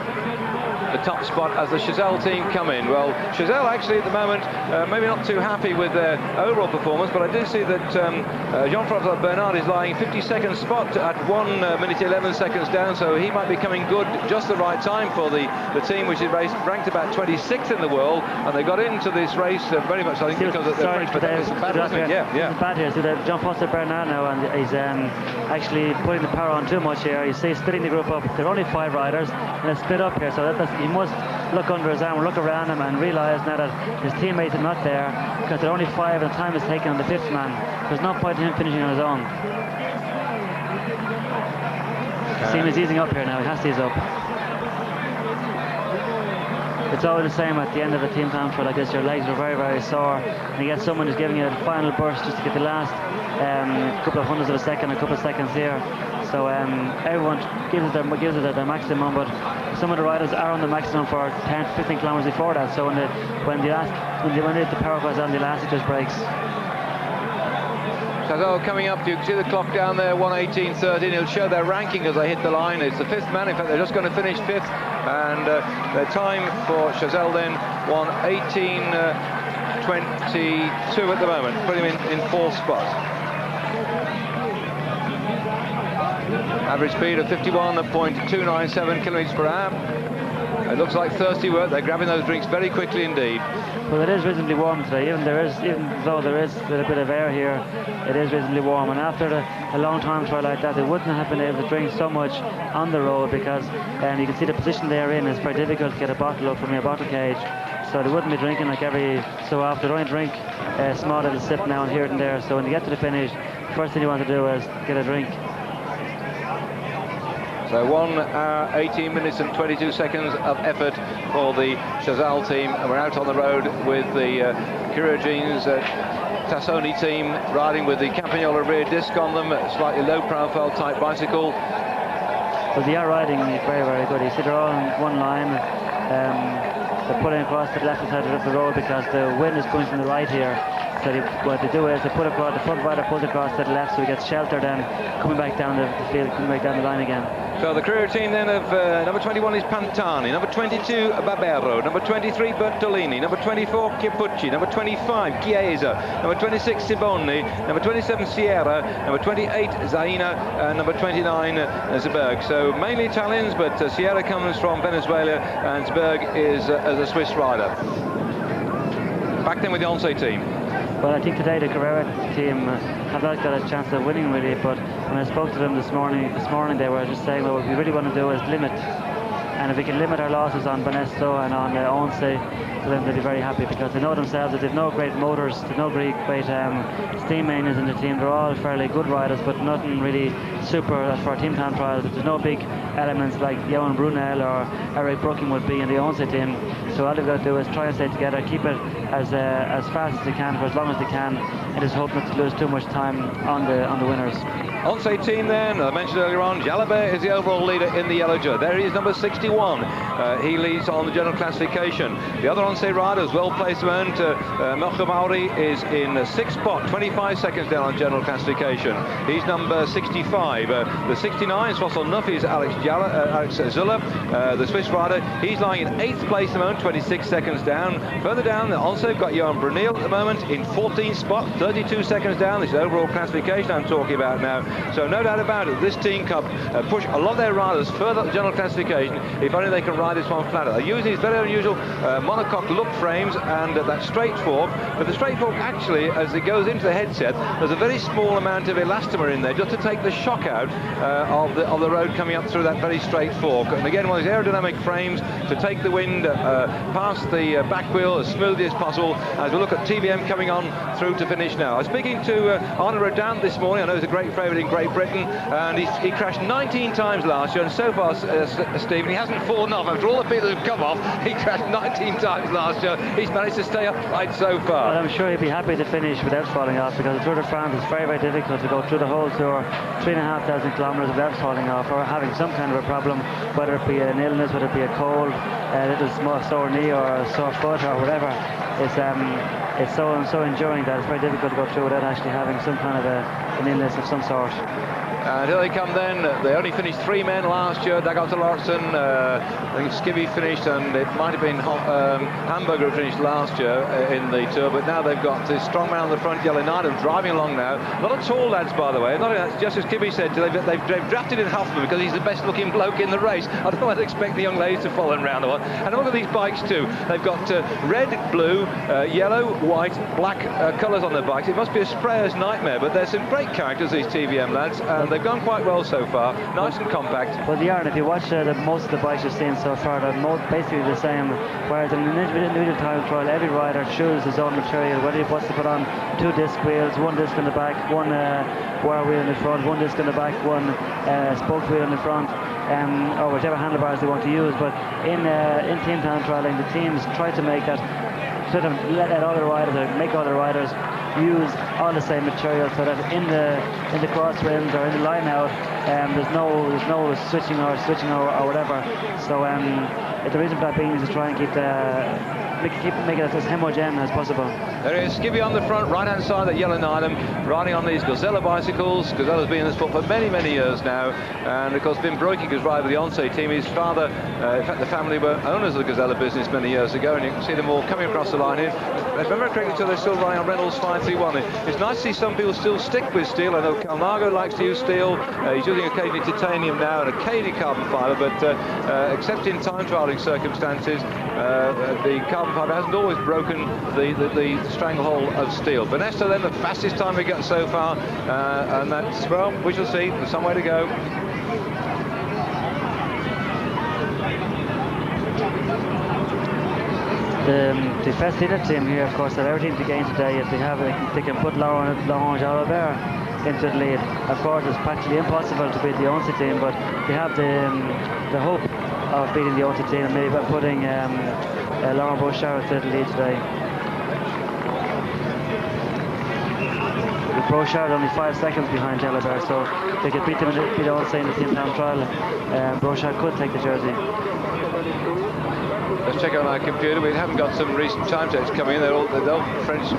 the top spot as the Chazelle team come in. Well, Chazelle actually at the moment maybe not too happy with their overall performance, but I do see that Jean-François Bernard is lying 52nd spot at 1 minute 11 seconds down, so he might be coming good, just the right time for the team which is ranked about 26th in the world, and they got into this race very much, I think, because of the French, but that was bad, wasn't it? Yeah. It's bad here. So Jean-François Bernard now, and he's actually putting the power on too much here. You see, splitting the group up. There are only 5 riders, and it's split up here, so he must look under his arm, look around him, and realise now that his teammates are not there, because there are only 5 and time is taken on the 5th man. There's no point in him finishing on his own. The team is easing up here now. He has to ease up. It's always the same at the end of a team time trial like this. Your legs are very, very sore, and you get someone who's giving you a final burst just to get the last couple of hundredths of a second, a couple of seconds here. So everyone gives it their maximum, but some of the riders are on the maximum for 10 to 15 kilometers before that. So when the power goes down, the elastic just breaks. Chazelle coming up, you can see the clock down there, 1:18.13. It'll show their ranking as they hit the line. It's the 5th man. In fact, they're just going to finish 5th, and their time for Chazelle then 1:18.22 at the moment. Put him in 4th spot. Average speed of 51.297 kilometers per hour. It looks like thirsty work. They're grabbing those drinks very quickly indeed. Well, it is reasonably warm today. Even though there is a little bit of air here, it is reasonably warm. And after a long time trial like that, they wouldn't have been able to drink so much on the road, because you can see the position they're in. It's very difficult to get a bottle up from your bottle cage. So they wouldn't be drinking like every so often. They only drink a small little sip now and here and there. So when you get to the finish, the first thing you want to do is get a drink. So 1 hour, 18 minutes and 22 seconds of effort for the Chazelle team. And we're out on the road with the Carrera Jeans Tassoni team, riding with the Campagnola rear disc on them, a slightly low-profile type bicycle. Well, they are riding very, very good. You see, they're all in one line. They're pulling across the left side of the road because the wind is coming from the right here. So what they do is they put across, the front rider pulls across to the left, so he gets sheltered, and coming back down the field, coming back down the line again. So the Carrera team then of number 21 is Pantani, number 22 Barbero, number 23 Bertolini, number 24 Chiappucci, number 25 Chiesa, number 26 Siboni, number 27 Sierra, number 28 Zaina, and number 29 Zberg. So mainly Italians, but Sierra comes from Venezuela and Zberg is as a Swiss rider. Back then with the ONCE team. Well, I think today the Carrera team have not got a chance of winning really, but when I spoke to them this morning they were just saying, well, what we really want to do is limit, and if we can limit our losses on Banesto and on ONCE, then they'll be very happy, because they know themselves that they've no great motors, they've no great steam engines in the team. They're all fairly good riders, but nothing really super for team time trials. There's no big elements like Johan Brunel or Eric Brooking would be in the ONCE team. So all they've got to do is try and stay together, keep it as fast as they can for as long as they can, and just hope not to lose too much time on the winners. ONCE team then, I mentioned earlier on, Jalabert is the overall leader in the yellow jersey. There he is, number 61. He leads on the general classification. The other ONCE riders, well placed event. Melchior Mauri is in 6th spot, 25 seconds down on general classification. He's number 65. The 69, Soissons Neuf, is Alex Zuller, the Swiss rider. He's lying in 8th place at the moment, 26 seconds down. Further down, the ONCE have got Johan Brunel at the moment in 14th spot, 32 seconds down. This is overall classification I'm talking about now. So no doubt about it, this team can push a lot of their riders further up the general classification if only they can ride this one flatter. They're using these very unusual monocoque look frames and that straight fork, but the straight fork actually, as it goes into the headset, there's a very small amount of elastomer in there just to take the shock out of the road coming up through that very straight fork. And again, one of these aerodynamic frames to take the wind past the back wheel as smoothly as possible, as we look at TVM coming on through to finish now. I was speaking to Arnaud Rodin this morning. I know he's a great favourite in Great Britain, and he crashed 19 times last year, and so far, Stephen, he hasn't fallen off. After all the people who've come off, he crashed 19 times last year. He's managed to stay upright so far. Well, I'm sure he'd be happy to finish without falling off, because the Tour de France is very, very difficult to go through the whole tour, 3,500 kilometres without falling off or having some kind of a problem, whether it be an illness, whether it be a cold, a little small sore knee or a sore foot or whatever. It's it's so enduring that it's very difficult to go through without actually having some kind of an illness of some sort. And here they come then. They only finished 3 men last year. Dagout Larsen, I think Skibby finished, and it might have been Hamburger who finished last year in the tour. But now they've got this strong man on the front, Yellow Knight, driving along now. A lot of tall lads, by the way. Not only that, just as Skibby said, they've drafted in Huffman because he's the best looking bloke in the race. I don't know why they expect the young ladies to follow him around the one. And look at these bikes too. They've got red, blue, yellow, white, black colours on their bikes. It must be a sprayer's nightmare, but there's some great characters, these TVM lads. And they've gone quite well so far, nice and compact. Well, they are, and if you watch most of the bikes you've seen so far, they're basically the same. Whereas in an individual time trial, every rider chooses his own material, whether he wants to put on 2 disc wheels, 1 disc in the back, 1 wire wheel in the front, 1 disc in the back, 1 spoke wheel in the front, or whichever handlebars they want to use. But in team time trialing, the teams try to make that sort of let all the riders, or make all the riders use all the same material, so that in the crosswinds or in the line out, there's no switching or whatever. So the reason for that being is to try and make it as homogeneous as possible. There is Skibby on the front, right hand side of Yellow Nylon, riding on these Gazella bicycles. Gazella's been in the sport for many, many years now, and of course Wim Broekink has ridden with the ONCE team. His father, in fact the family were owners of the Gazella business many years ago, and you can see them all coming across the line here. If I remember correctly, so they're still riding on Reynolds 531. It's nice to see some people still stick with steel. I know Calnago likes to use steel. He's using occasionally titanium now and occasionally carbon fibre, but except in time trialling circumstances, the carbon fibre hasn't always broken the stranglehold of steel. Banesto then, the fastest time we got so far, and that's, well, we shall see. There's some way to go. The Festina team here, of course, have everything to gain today. If they can put Laurent Jalabert into the lead. Of course, it's practically impossible to beat the ONCE team, but they have the hope of beating the ONCE team, and maybe by putting Laurent Brochard to the lead today. Brochard only 5 seconds behind Jalabert, so they could beat the ONCE in the team time trial. Brochard could take the jersey. Let's check on our computer. We haven't got some recent time checks coming in. They're all French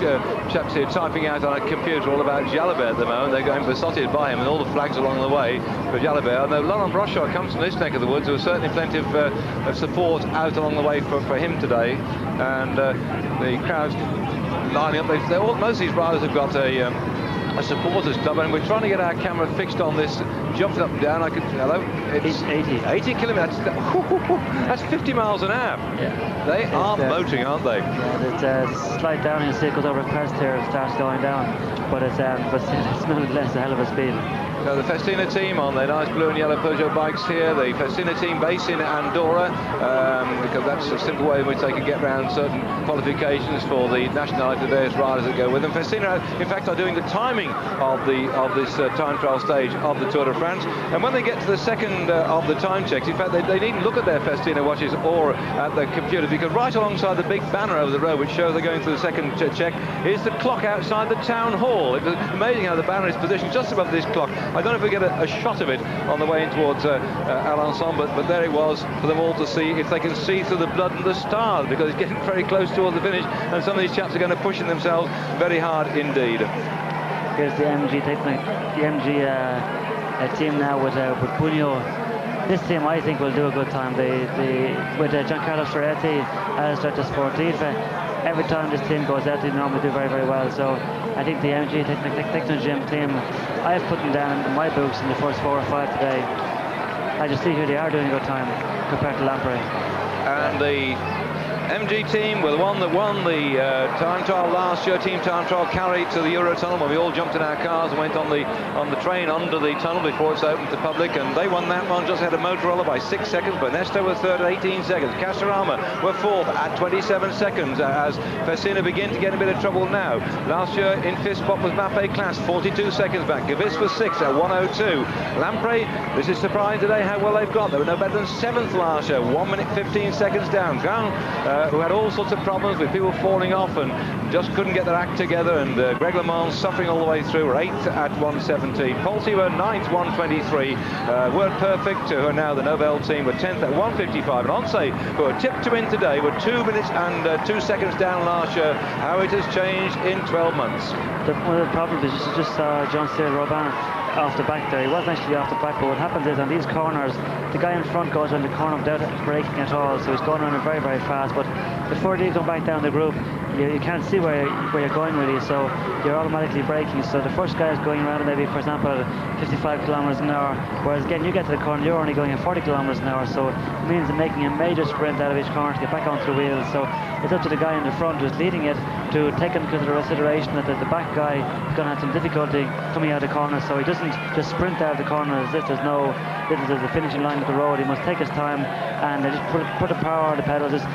chaps here typing out on a computer all about Jalabert at the moment. They're going besotted by him, and all the flags along the way for Jalabert. Though Laurent Brochard comes from this neck of the woods, there was certainly plenty of support out along the way for him today. And the crowd's lining up. Most of these riders have got a supporters club, and we're trying to get our camera fixed on this, jumping up and down. It's 80 kilometres. That's 50 miles an hour. Yeah. They are motoring, aren't they? Yeah, it's a slight down, and you see it goes over a crest here and starts going down, but it's nonetheless a hell of a speed. So the Festina team on their nice blue and yellow Peugeot bikes here. The Festina team based in Andorra, because that's a simple way in which they can get around certain qualifications for the nationality of various riders that go with them. Festina, in fact, are doing the timing of this time trial stage of the Tour de France. And when they get to the second of the time checks, in fact, they needn't look at their Festina watches or at the computer, because right alongside the big banner over the road, which shows they're going through the second check, is the clock outside the town hall. It's amazing how the banner is positioned just above this clock. I don't know if we get a shot of it on the way in towards Alençon, but there it was for them all to see, if they can see through the blood and the stars, because it's getting very close towards the finish, and some of these chaps are going to push themselves very hard indeed. Here's the MG team now with Pugno. This team, I think, will do a good time. With Giancarlo Ferretti as Director Sportif, every time this team goes out, they normally do very, very well. So I think the MG Techno Gym team, I've put them down in my books in the first 4 or 5 today. I just see here they are doing a good time compared to Lampe. And the MG team were the one that won the time trial last year, team time trial, carried to the Eurotunnel when we all jumped in our cars and went on the train under the tunnel before it's open to public, and they won that one just ahead of Motorola by 6 seconds. Banesto was third at 18 seconds. Castorama were fourth at 27 seconds as Festina begin to get a bit of trouble now. Last year in fifth spot was Mapei class, 42 seconds back. Gavis was sixth at 1:02. Lampe, this is surprising today how well they've got. They were no better than seventh last year, 1 minute 15 seconds down. who had all sorts of problems with people falling off and just couldn't get their act together, and Greg LeMond suffering all the way through, were 8th at 117. Polsey were 9th, 123. Weren't Perfect, who are now the Nobel team, were 10th at 155. And ONCE, who are tipped to win today, were 2 minutes and 2 seconds down last year. How it has changed in 12 months. One of the problems is just Jean-Cyril Robin off the back there. He wasn't actually off the back, but what happens is on these corners, the guy in front goes around the corner without braking at all, so he's going around it very, very fast. But before you go back down the group, you can't see where you're going really, so you're automatically braking. So the first guy is going around maybe, for example, at 55 kilometers an hour, whereas again you get to the corner, you're only going at 40 kilometers an hour, so it means they're making a major sprint out of each corner to get back onto the wheels. So it's up to the guy in the front who's leading it to take into consideration that the back guy is going to have some difficulty coming out of the corner, so he doesn't just sprint out of the corner as if there's the finishing line of the road. He must take his time and just put the power on the pedal, just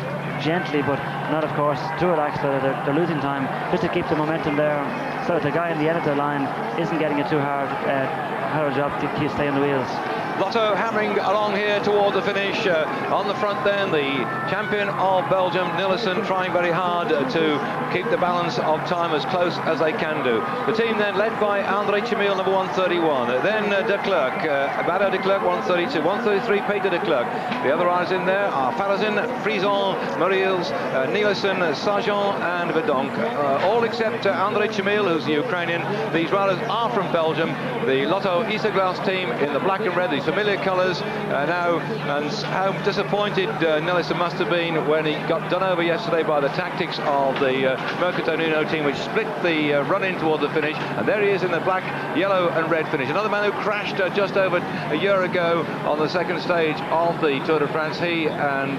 gently, but not, of course, too relaxed. They're losing time just to keep the momentum there, so that the guy in the end of the line isn't getting a too hard job to stay on the wheels. Lotto hammering along here toward the finish. On the front then, the champion of Belgium, Nilsson, trying very hard to keep the balance of time as close as they can do. The team then led by André Chimil, number 131. Then De Klerk, Bado De Klerk, 132. 133, Peter De Klerk. The other riders in there are Farazin, Frison, Muriels, Nilsson, Sargent and Verdonk. All except André Chimil, who's the Ukrainian. These riders are from Belgium. The Lotto Isoglass team in the black and red, these familiar colours now, and how disappointed Nilsson must have been when he got done over yesterday by the tactics of the Mercatone Uno team, which split the run in toward the finish. And there he is in the black, yellow and red finish. Another man who crashed just over a year ago on the second stage of the Tour de France. He and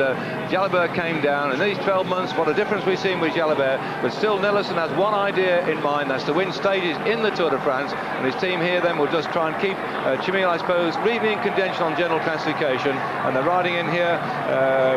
Jalabert came down. In these 12 months, what a difference we've seen with Jalabert. But still, Nilsson has one idea in mind, that's to win stages in the Tour de France. And his team here then will just try and keep Chimil, I suppose, really in contention on general classification. And they're riding in here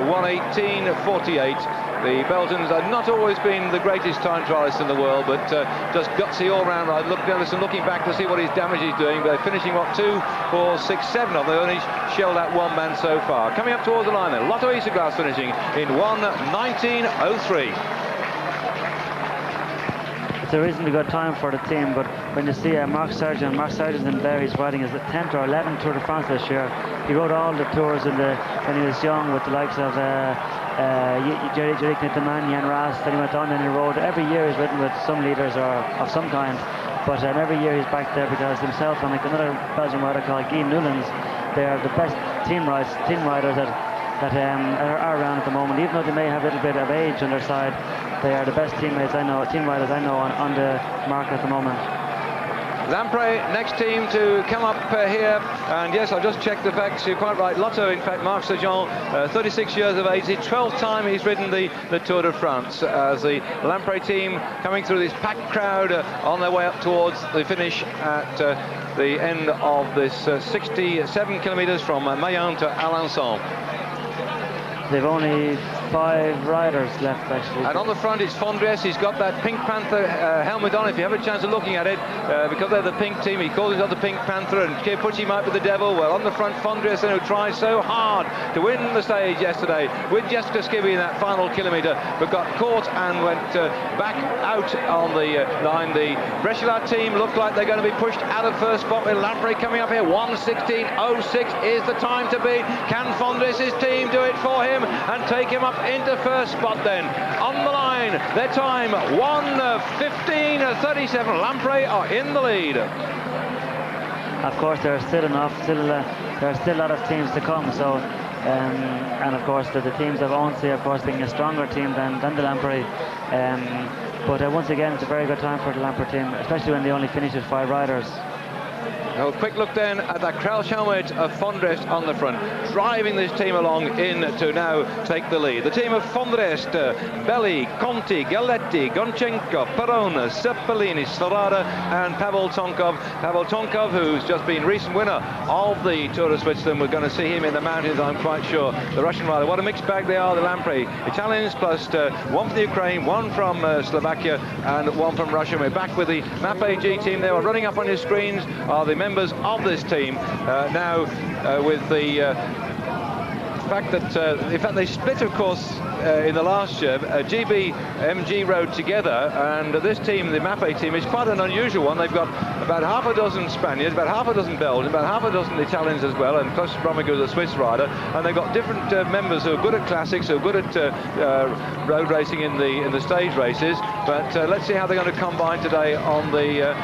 1:18.48. The Belgians have not always been the greatest time trialists in the world, but just gutsy all-round ride. Look, Nilsson looking back to see what his damage he's doing. They're finishing, what, 2, 4, 6, 7 of them. They've only shelled out one man so far. Coming up towards the line then, Lotto Isoglass finishing in 1:19.03. It's a reasonably good time for the team, but when you see Mark Sargent in there, he's riding his 10th or 11th Tour de France this year. He rode all the tours when he was young with the likes of Jerry Knittemann, Jan Rast. Then he went on and he rode. Every year he's ridden with some leaders or of some kind, but every year he's back there because himself and like another Belgian rider called Guy Newlands, they are the best team riders that are around at the moment. Even though they may have a little bit of age on their side, they are the best team riders I know on the market at the moment. Lampe, next team to come up here, and yes, I've just checked the facts. You're quite right. Lotto, in fact, Marc Sargent, 36 years of age. It's the 12th time he's ridden the Tour de France. As the Lampe team coming through this packed crowd on their way up towards the finish at the end of this 67 kilometres from Mayenne to Alengon. They've only 5 riders left, actually. And on the front it's Fondres. He's got that Pink Panther helmet on. If you have a chance of looking at it, because they're the pink team, he calls himself the Pink Panther, and Kierpucci might be the devil. Well, on the front, Fondres, who tried so hard to win the stage yesterday with Jessica Skibby in that final kilometre, but got caught and went back out on the line. The Brescia team look like they're going to be pushed out of first spot, with Lampe coming up here. 1:16.06 is the time to beat. Can Fondres' team do it for him and take him up into first spot then? On the line, their time 1:15.37. Lampe are in the lead. Of course, there are still a lot of teams to come. So, and of course, the teams of ONCE, of course, being a stronger team than the Lampe. But once again, it's a very good time for the Lampe team, especially when they only finish with 5 riders. A quick look then at that Crouch helmet of Fondres on the front, driving this team along in to now take the lead. The team of Fondres, Belli, Conti, Galetti, Gonchenko, Perona, Seppellini, Sforada and Pavel Tonkov. Pavel Tonkov, who's just been recent winner of the Tour of Switzerland. We're going to see him in the mountains, I'm quite sure. The Russian rider, what a mixed bag they are, the Lampe. Italians plus one from the Ukraine, one from Slovakia and one from Russia. We're back with the Mapei G team. They are running up on your screens are the members of this team now with the fact that, in fact, they split, of course, in the last year. GB, MG rode together, and this team, the Mapei team, is quite an unusual one. They've got about half a dozen Spaniards, about half a dozen Belgians, about half a dozen Italians as well, and close to Bromwich is a Swiss rider, and they've got different members who are good at classics, who are good at road racing in the stage races. But let's see how they're going to combine today on the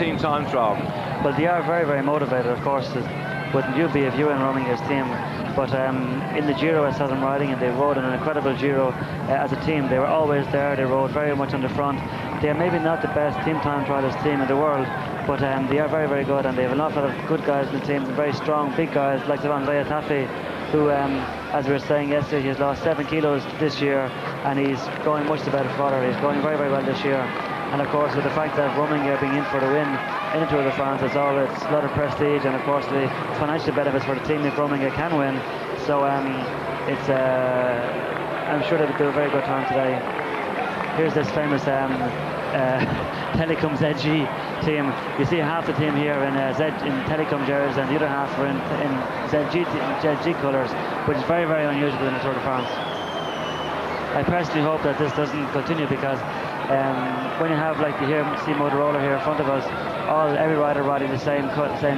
team time trial. Well, they are very, very motivated, of course. Wouldn't you be if you were running his team? But in the Giro, I saw them riding, and they rode an incredible Giro as a team. They were always there. They rode very much on the front. They are maybe not the best team time trialist team in the world, but they are very, very good, and they have an awful lot of good guys in the team, very strong, big guys like Andrea Taffi, who, as we were saying yesterday, he has lost 7 kilos this year, and he's going much the better fodder. He's going very, very well this year. And of course, with the fact that Rominger being in for the win in the Tour de France, it's a lot of prestige, and of course the financial benefits for the team if Rominger can win. So it's I'm sure they'll do a very good time today. Here's this famous Telecom ZG team. You see half the team here in Telecom jerseys, and the other half are in ZG colours, which is very, very unusual in the Tour de France. I personally hope that this doesn't continue, because when you have, like you see Motorola here in front of us, every rider riding the same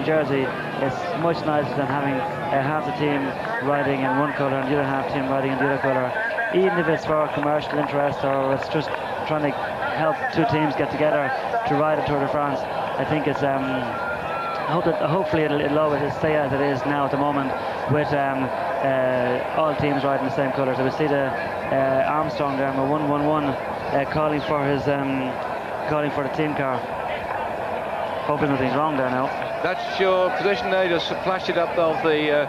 jersey, it's much nicer than having half the team riding in one colour and the other half team riding in the other colour. Even if it's for commercial interest, or it's just trying to help two teams get together to ride a Tour de France, I think it's hopefully it'll always stay as it is now at the moment, with all teams riding the same colours. So we see the Armstrong there, 111, calling for the team car. Hoping nothing's wrong there now. That's your position there. Just flashed it up of the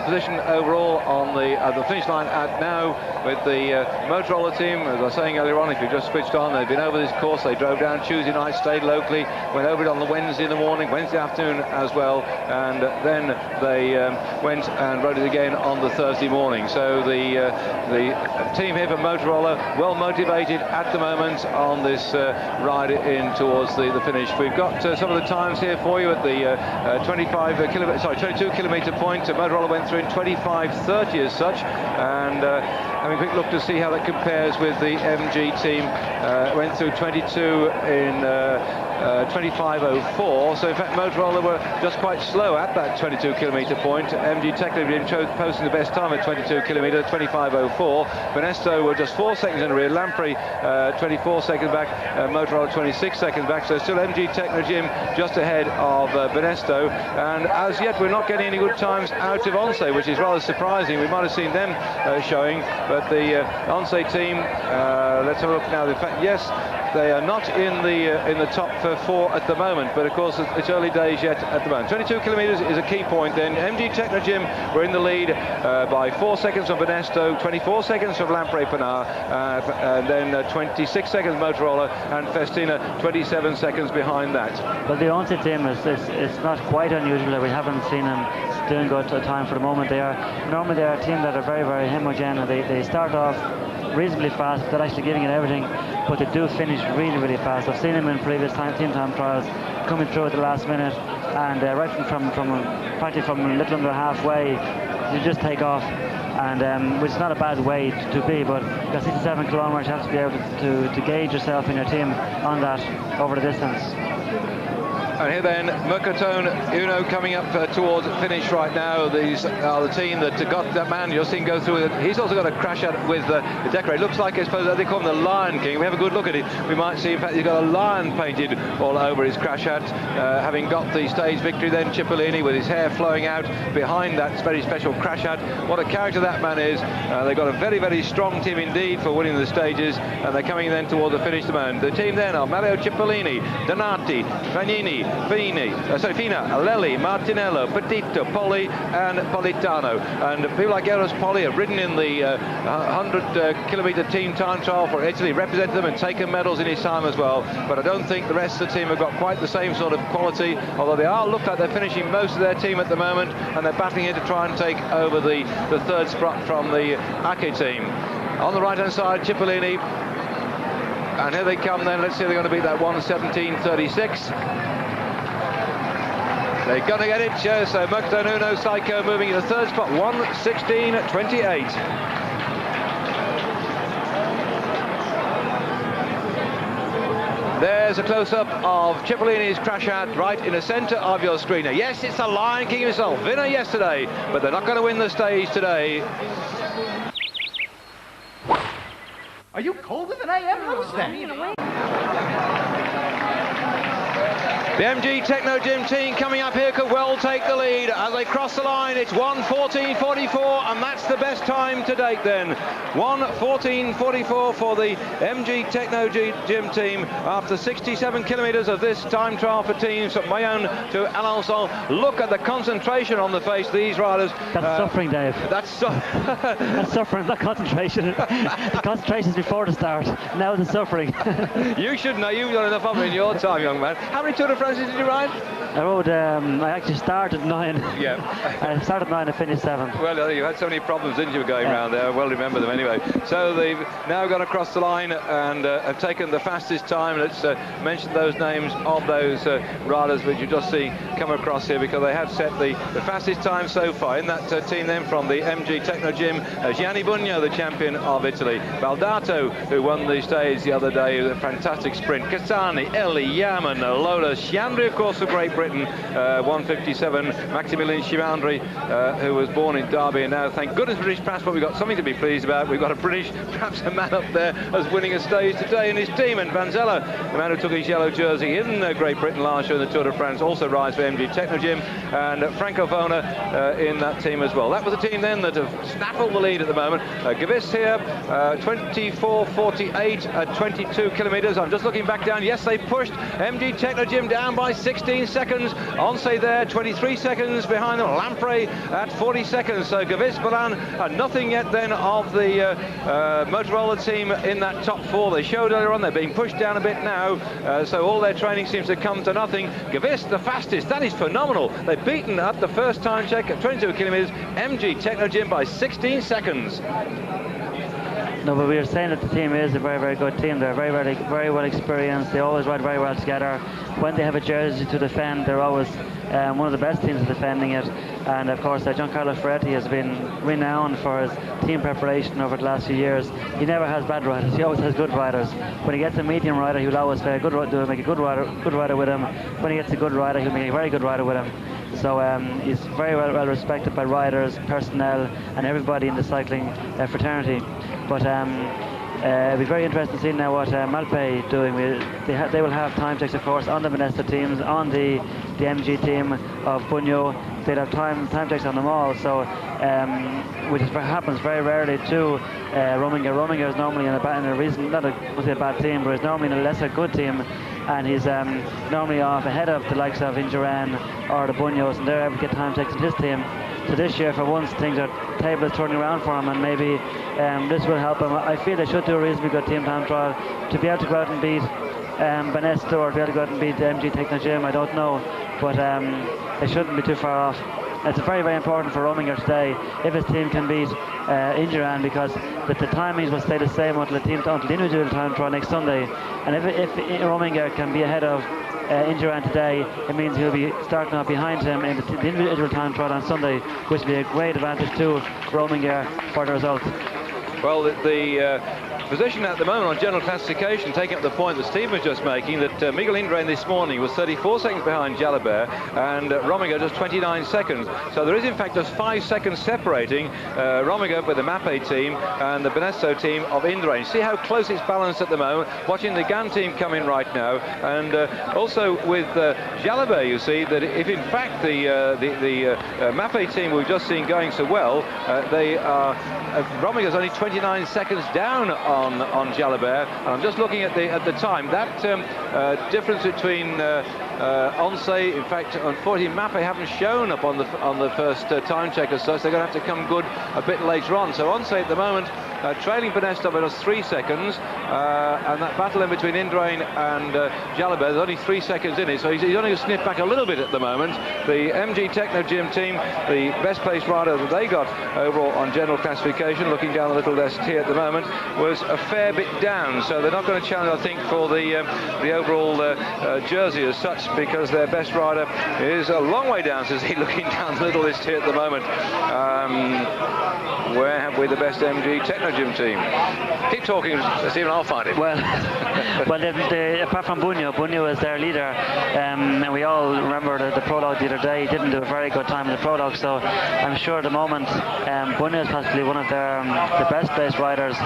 position overall on the finish line at now, with the Motorola team. As I was saying earlier on, if you just switched on, they've been over this course. They drove down Tuesday night, stayed locally, went over it on the Wednesday in the morning, Wednesday afternoon as well, and then they went and rode it again on the Thursday morning. So the team here for Motorola, well motivated at the moment on this ride in towards the finish. We've got some of the times here for you at the 22 kilometre point. Motorola went through in 25:30 as such, and having a quick look to see how that compares with the MG team. Went through 22 in 25:04, so in fact Motorola were just quite slow at that 22 kilometre point. MG technically posting the best time at 22 kilometre, 25:04. Banesto were just 4 seconds in the rear. Lampe 24 seconds back, Motorola 26 seconds back, so still MG Techno Gym just ahead of Banesto. And as yet we're not getting any good times out of ONCE, which is rather surprising. We might have seen them showing, but the ONCE team, let's have a look now. In fact, yes, they are not in the top 4 at the moment, but of course it's early days yet at the moment. 22 kilometres is a key point then. MG Techno Gym were in the lead by 4 seconds from Banesto, 24 seconds from Lampe Pinar, and then 26 seconds Motorola, and Festina 27 seconds behind that. But the ONCE team it's not quite unusual. We haven't seen them doing good time for the moment. Normally they are a team that are very, very homogeneous. They start off reasonably fast. They're actually giving it everything, but they do finish really, really fast. I've seen them in previous team time trials coming through at the last minute, and right from practically from a little under halfway, you just take off, and which is not a bad way to be, but you've got 67 kilometers. You have to be able to gauge yourself and your team on that over the distance. And here then, Mercatone Uno coming up towards finish right now. These are the team that got that man you're seeing go through. He's also got a crash out with the decorator. It looks like, I suppose, they call him the Lion King. We have a good look at it. We might see, in fact, he's got a lion painted all over his crash hat, having got the stage victory. Then Cipollini with his hair flowing out behind that very special crash hat. What a character that man is. They've got a very, very strong team indeed for winning the stages, and they're coming then towards the finish man. The team then are Mario Cipollini, Donati, Fagnini, Fina, Alelli, Martinello, Petito, Poli and Politano. And people like Eros Poli have ridden in the 100 kilometre team time trial for Italy, represented them and taken medals in his time as well. But I don't think the rest of the team have got quite the same sort of quality, although they are look like they're finishing most of their team at the moment, and they're battling here to try and take over the third spot from the Aki team. On the right hand side, Cipollini, and here they come then. Let's see if they're going to beat that 1:17.36. They're going to get it. So Mercatone Uno Psycho moving in the third spot, 1:16.28. There's a close-up of Cipollini's crash out right in the centre of your screen. Now, yes, it's the Lion King himself, winner yesterday, but they're not going to win the stage today. Are you colder than I am? How was that? The MG Techno Gym team coming up here could well take the lead as they cross the line. It's 1:14.44, and that's the best time to date then. 1:14.44 for the MG Techno Gym team after 67 kilometres of this time trial for teams from Mayenne to Alengon. Look at the concentration on the face of these riders. That's suffering, Dave. That's suffering, not concentration. The concentration is before the start. Now the suffering. You should know. You've done enough of it in your time, young man. How many Tour de France did you ride? I rode, I actually started 9. Yeah. I started 9 and finished 7. Well, you had so many problems, didn't you, going around there? I well remember them anyway. So they've now gone across the line and have taken the fastest time. Let's mention those names of those riders which you just see come across here, because they have set the fastest time so far in that team then from the MG Techno Gym. Gianni Bugno, the champion of Italy. Baldato, who won the stage the other day, a fantastic sprint. Cassani, Eli, Yaman, Lola, Chiandri, of course, of Great Britain, 1:57. Maximilian Chimandri, who was born in Derby and now, thank goodness, British passport. We've got something to be pleased about. We've got a British, perhaps a man up there as winning a stage today in his team. And Vanzella, the man who took his yellow jersey in Great Britain last year in the Tour de France, also rides for MG Techno Gym, and Franco Vona in that team as well. That was a team then that have snaffled the lead at the moment. Gavis here, 24:48 at 22 kilometres. I'm just looking back down. Yes, they pushed MG Techno Gym down by 16 seconds. ONCE there, 23 seconds behind them. Lampe at 40 seconds. So Gavis Ban, nothing yet then of the Motorola team in that top 4. They showed earlier on they're being pushed down a bit now. So all their training seems to come to nothing. Gavis, the fastest. That is phenomenal. They've beaten at the first time check at 22 kilometres MG Techno Gym by 16 seconds. No, but we were saying that the team is a very, very good team. They're very well experienced. They always ride very well together. When they have a jersey to defend, they're always one of the best teams defending it. And of course, Giancarlo Ferretti has been renowned for his team preparation over the last few years. He never has bad riders. He always has good riders. When he gets a medium rider, he'll always make a good rider with him. When he gets a good rider, he'll make a very good rider with him. So he's very well respected by riders, personnel, and everybody in the cycling fraternity. But it'll be very interesting to see now what Mapei doing. They will have time checks, of course, on the Banesto teams, on the MG team of Bugno. They'll have time checks on them all. So, which happens very rarely to Rominger. Rominger is normally in a bad team, but he's normally in a lesser good team, and he's normally off ahead of the likes of Ingeran or the Bugnos, and they're able to get time checks in his team. So this year, for once, table is turning around for him, and maybe this will help him. I feel they should do a reasonably good team time trial to be able to go out and beat Banesto, or to be able to go out and beat MG Techno Gym. I don't know, but they shouldn't be too far off. It's very, very important for Rominger today if his team can beat Ingeran, because the timings will stay the same until the individual time trial next Sunday. And if Rominger can be ahead of Ingeran today, it means he'll be starting out behind him in the individual time trial on Sunday, which will be a great advantage to Rominger for the result. Well, the position at the moment on general classification, taking up the point that Steve was just making, that Miguel Indurain this morning was 34 seconds behind Jalabert, and Rominger just 29 seconds. So there is in fact just 5 seconds separating Rominger with the Mapei team and the Banesto team of Indurain. See how close it's balanced at the moment. Watching the GAN team come in right now, and also with Jalabert, you see that if in fact the Mapei team we've just seen going so well, they are Rominger's only 29 seconds down on Jalabert, and I'm just looking at the time. That difference between ONCE, in fact, unfortunately, Mapei haven't shown up on the first time check as such. They're going to have to come good a bit later on. So ONCE at the moment trailing Banesto by just 3 seconds, and that battle in between Indurain and Jalabert, there's only 3 seconds in it, so he's only going to snip back a little bit at the moment. The MG Techno Gym team, the best placed rider that they got overall on general classification, looking down the little list here at the moment, was a fair bit down, so they're not going to challenge, I think, for the overall jersey as such because their best rider is a long way down, says he, looking down the middle list here at the moment. Where have we the best MG Techno Gym team? Keep talking, Stephen, I'll find it. Well, apart from Bunyo is their leader, and we all remember the prologue the other day. He didn't do a very good time in the prologue, so I'm sure at the moment Bunyo is possibly one of the best placed riders,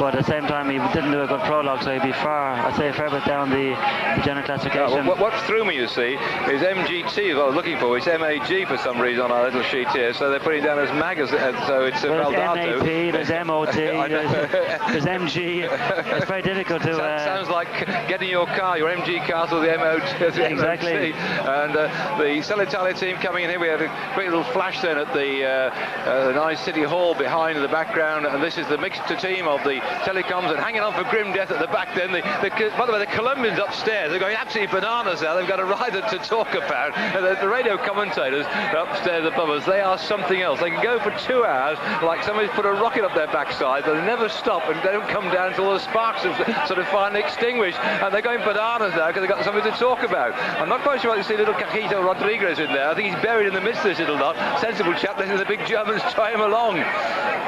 but at the same time he didn't do a good prologue, so he'd be a fair bit down the general classification. What threw me, you see, is MGT is what I was looking for. It's MAG for some reason on our little sheet here, so they're putting it down as MAG, so it's There's MAP, there's MOT, there's MG. It's very difficult to... sounds like getting your MG car to the MOT. Exactly. And the Celitalia team coming in here. We had a quick little flash then at the nice City Hall behind in the background, and this is the mixed team of the Telecoms, and hanging on for grim death at the back then. By the way, the Colombians upstairs, they're going absolutely bananas now. They've got a rider to talk about. The radio commentators upstairs above us, they are something else. They can go for 2 hours like somebody's put a rocket up their backside, but they never stop and don't come down until the sparks have sort of finally extinguished, and they're going bananas now because they've got something to talk about. I'm not quite sure I can see little Cajito Rodriguez in there. I think he's buried in the midst of this little lot. Sensible chap, letting the big Germans try him along.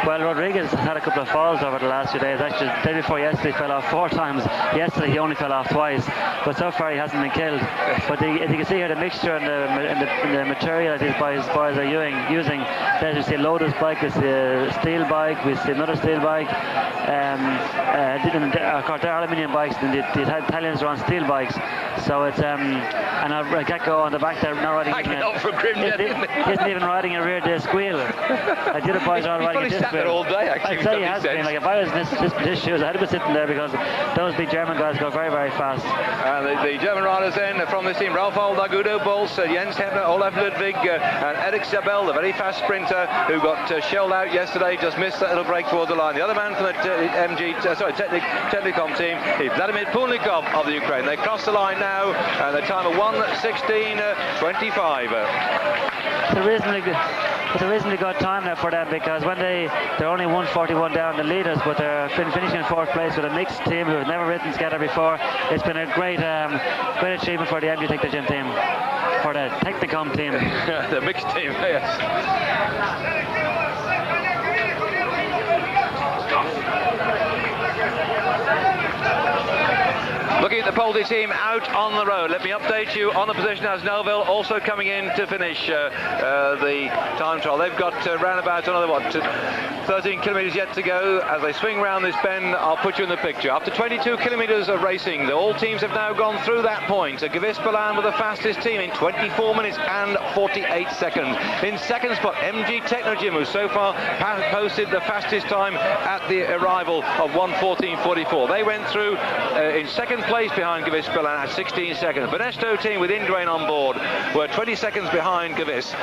Well, Rodriguez has had a couple of falls over the last few days. Actually, the day before yesterday he fell off 4 times. Yesterday he only fell off twice, but so far he hasn't been killed. But as you can see here, the mixture and the material that these boys are using. There's, you see, Lotus bike, we see a steel bike, we see another steel bike. Of course, they're aluminium bikes, and the Italians are on steel bikes. So it's and a Gecko on the back there, not riding. Isn't even riding a rear disc wheel. The other boys are riding a disc wheel. All day, actually. I'd say he has been. Like, if I was in his shoes, I'd have been sitting there, because those big German guys go very, very fast. And the German riders then from this team: Ralf Aldagudo, Bolz, Jens Hebner, Olaf Ludwig, and Eric Sabel, the very fast sprinter who got shelled out yesterday, just missed that little break towards the line. The other man from the Telecom team is Vladimir Pulnikov of the Ukraine. They cross the line now, and the time of 1:16.25. It's a reasonably good time now for them, because when they're only 1:41 down the leaders, but they're finishing in 4th place with a mixed team who have never ridden together before. It's been a great achievement for the MG Techno Gym team, for the Technicom team. The mixed team, yes. Looking at the Poldi team out on the road, let me update you on the position as Nelville also coming in to finish the time trial. They've got round about another 13 kilometres yet to go. As they swing round this bend, I'll put you in the picture. After 22 kilometres of racing, all teams have now gone through that point. Gavis Ban with the fastest team in 24 minutes and 48 seconds. In second spot, MG Techno Gym, who so far posted the fastest time at the arrival of 1:14.44. They went through in second place behind Gavis Ban at 16 seconds. Banesto team with Indrain on board were 20 seconds behind Gavis.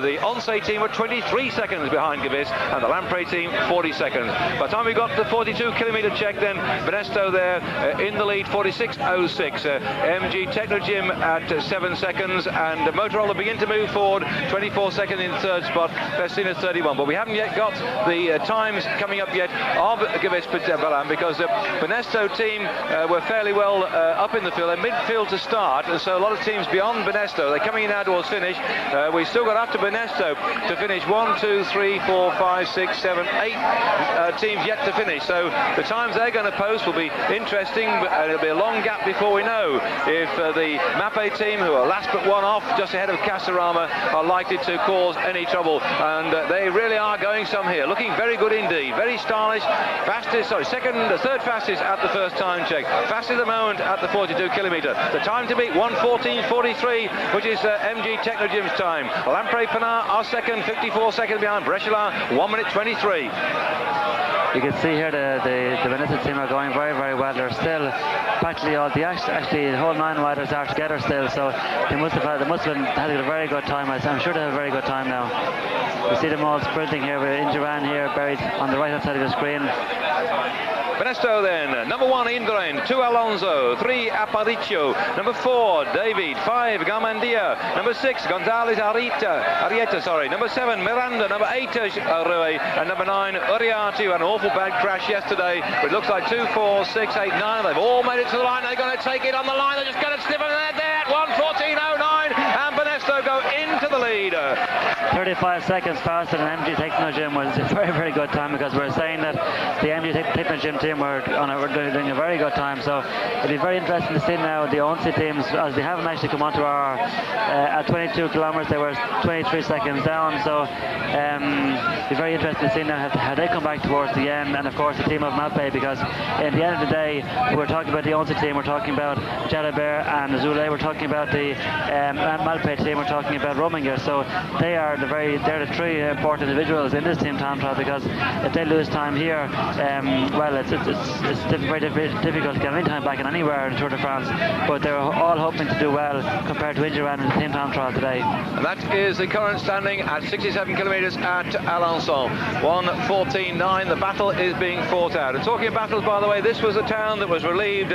The ONCE team were 23 seconds behind Gavis, and the Lampe team 40 seconds. By the time we got to the 42 kilometre check, then Banesto there in the lead, 46.06. MG Techno Gym at 7 seconds, and Motorola begin to move forward, 24 seconds in third spot, Festina 31. But we haven't yet got the times coming up yet of Gavis Ban, because the Banesto team were fairly well up in the field. They're midfield to start, and so a lot of teams beyond Banesto, they're coming in now towards finish. We've still got after Banesto to finish 1, 2, 3, 4, 5, 6, 7, 8 teams yet to finish. So the times they're going to post will be interesting, and it'll be a long gap before we know if the Mapei team, who are last but one off just ahead of Castorama, are likely to cause any trouble. And they really are going some here, looking very good indeed, very stylish. Third fastest at the first time check, fastest at the moment at the 42 kilometre. The time to beat 1:14.43, which is MG Techno Gym's time. Lampe Panard are second, 54 seconds behind Brescia, 1:23. You can see here the Banesto team are going very, very well. They're still practically actually the whole 9 riders are together still, so they must have had a very good time. I'm sure they have a very good time now. You see them all sprinting here with Injuran here buried on the right hand side of the screen. Banesto then, number 1 Indurain, 2 Alonso, 3 Aparicio, number 4 David, 5 Garmendia, number 6 Gonzalez Arieta, number 7 Miranda, number 8 Rue, and number 9 Uriarte. An awful bad crash yesterday, but it looks like 2, 4, 6, 8, 9, they've all made it to the line. They're going to take it on the line, they're just going to snip it there at 1:14.09, and Banesto go into the lead. 35 seconds faster than MG Techno Gym was a very, very good time, because we're saying that the MG Techno Gym team were doing a very good time. So it'll be very interesting to see now the ONCE teams, as they haven't actually come onto our at 22 kilometers, they were 23 seconds down. So it'll be very interesting to see now how they come back towards the end, and of course the team of Mapei, because at the end of the day we're talking about the ONCE team, we're talking about Jalabert and Zule, we're talking about the Mapei team, we're talking about Rominger. So they're the three important individuals in this team time trial, because if they lose time here, well, it's very difficult to get any time back in anywhere in Tour de France. But they're all hoping to do well compared to Indurain in the team time trial today. And that is the current standing at 67 kilometres at Alençon. 1:14.9. The battle is being fought out. And talking of battles, by the way, this was a town that was relieved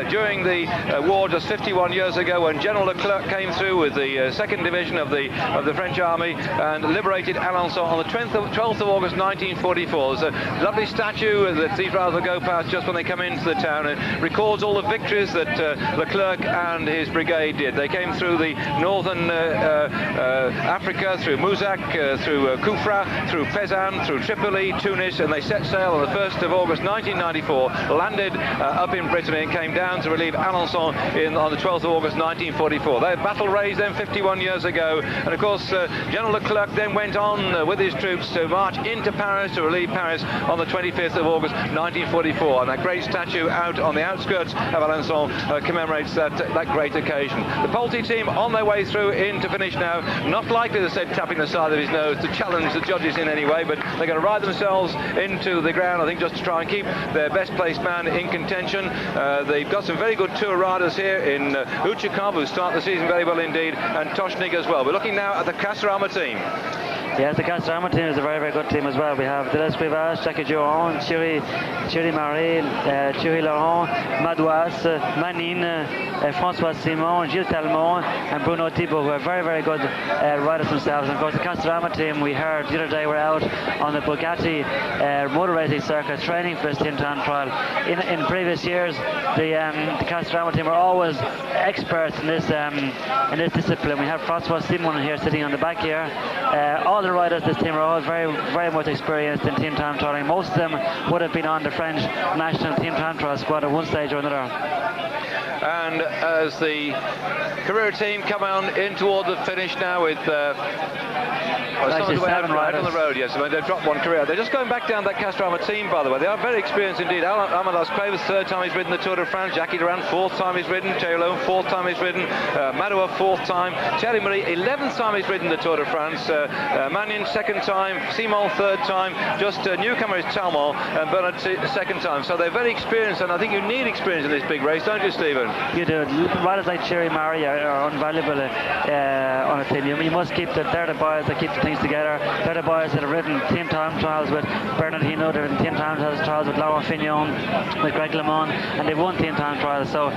during the war just 51 years ago, when General Leclerc came through with the second division of the French army and liberated Alençon on the 12th of August 1944. There's a lovely statue that these riders will go past just when they come into the town. It records all the victories that Leclerc and his brigade did. They came through the northern Africa, through Muzak, through Kufra, through Fezzan, through Tripoli, Tunis, and they set sail on the 1st of August 1994, landed up in Brittany, and came down to relieve Alençon on the 12th of August 1944. They had battle raised then 51 years ago, and of course General Leclerc then went on with his troops to march into Paris to relieve Paris on the 25th of August 1944, and that great statue out on the outskirts of Alençon commemorates that great occasion. The Polti team on their way through in to finish now, not likely to say tapping the side of his nose to challenge the judges in any way, but they're going to ride themselves into the ground, I think, just to try and keep their best placed man in contention. They've got some very good tour riders here in Uchikov, who start the season very well indeed, and Toshnik as well. We're looking now at the Castorama team. Yes, the Castorama team is a very, very good team as well. We have Deles Privas, Jackie Duron, Thierry Marie, Thierry Laurent, Madouas, Manine, François Simon, Gilles Talmont, and Bruno Thibault, who are very, very good riders themselves. And of course, the Castorama team, we heard the other day, were out on the Bugatti motor racing circuit training for this team time trial. In previous years, the Castorama team were always experts in this discipline. We have François Simon here sitting on the back here. All the riders this team are all very, very much experienced in team time trialing. Most of them would have been on the French national team time trial squad at one stage or another. And as the Carrera team come on in toward the finish now with Actually, seven riders on the road, yes. They've dropped one Carrera. They're just going back down that Castorama team, by the way. They are very experienced indeed. Amadas Cravers, 3rd time he's ridden the Tour de France. Jackie Durand, 4th time he's ridden. Thierry Laurent, 4th time he's ridden. Madoua, 4th time. Thierry Marie, 11th time he's ridden the Tour de France. Magnin, 2nd time. Simon, 3rd time. Just newcomer is Talmont, and Bernard, 2nd time. So they're very experienced, and I think you need experience in this big race, don't you, Stephen? You do. Riders like Thierry Marie are invaluable on a team. You must keep they're the boys that keep the things together. They're the boys that have ridden team time trials with Bernard Hinault, they've ridden team time trials with Laurent Fignon, with Greg LeMond, and they've won team time trials. So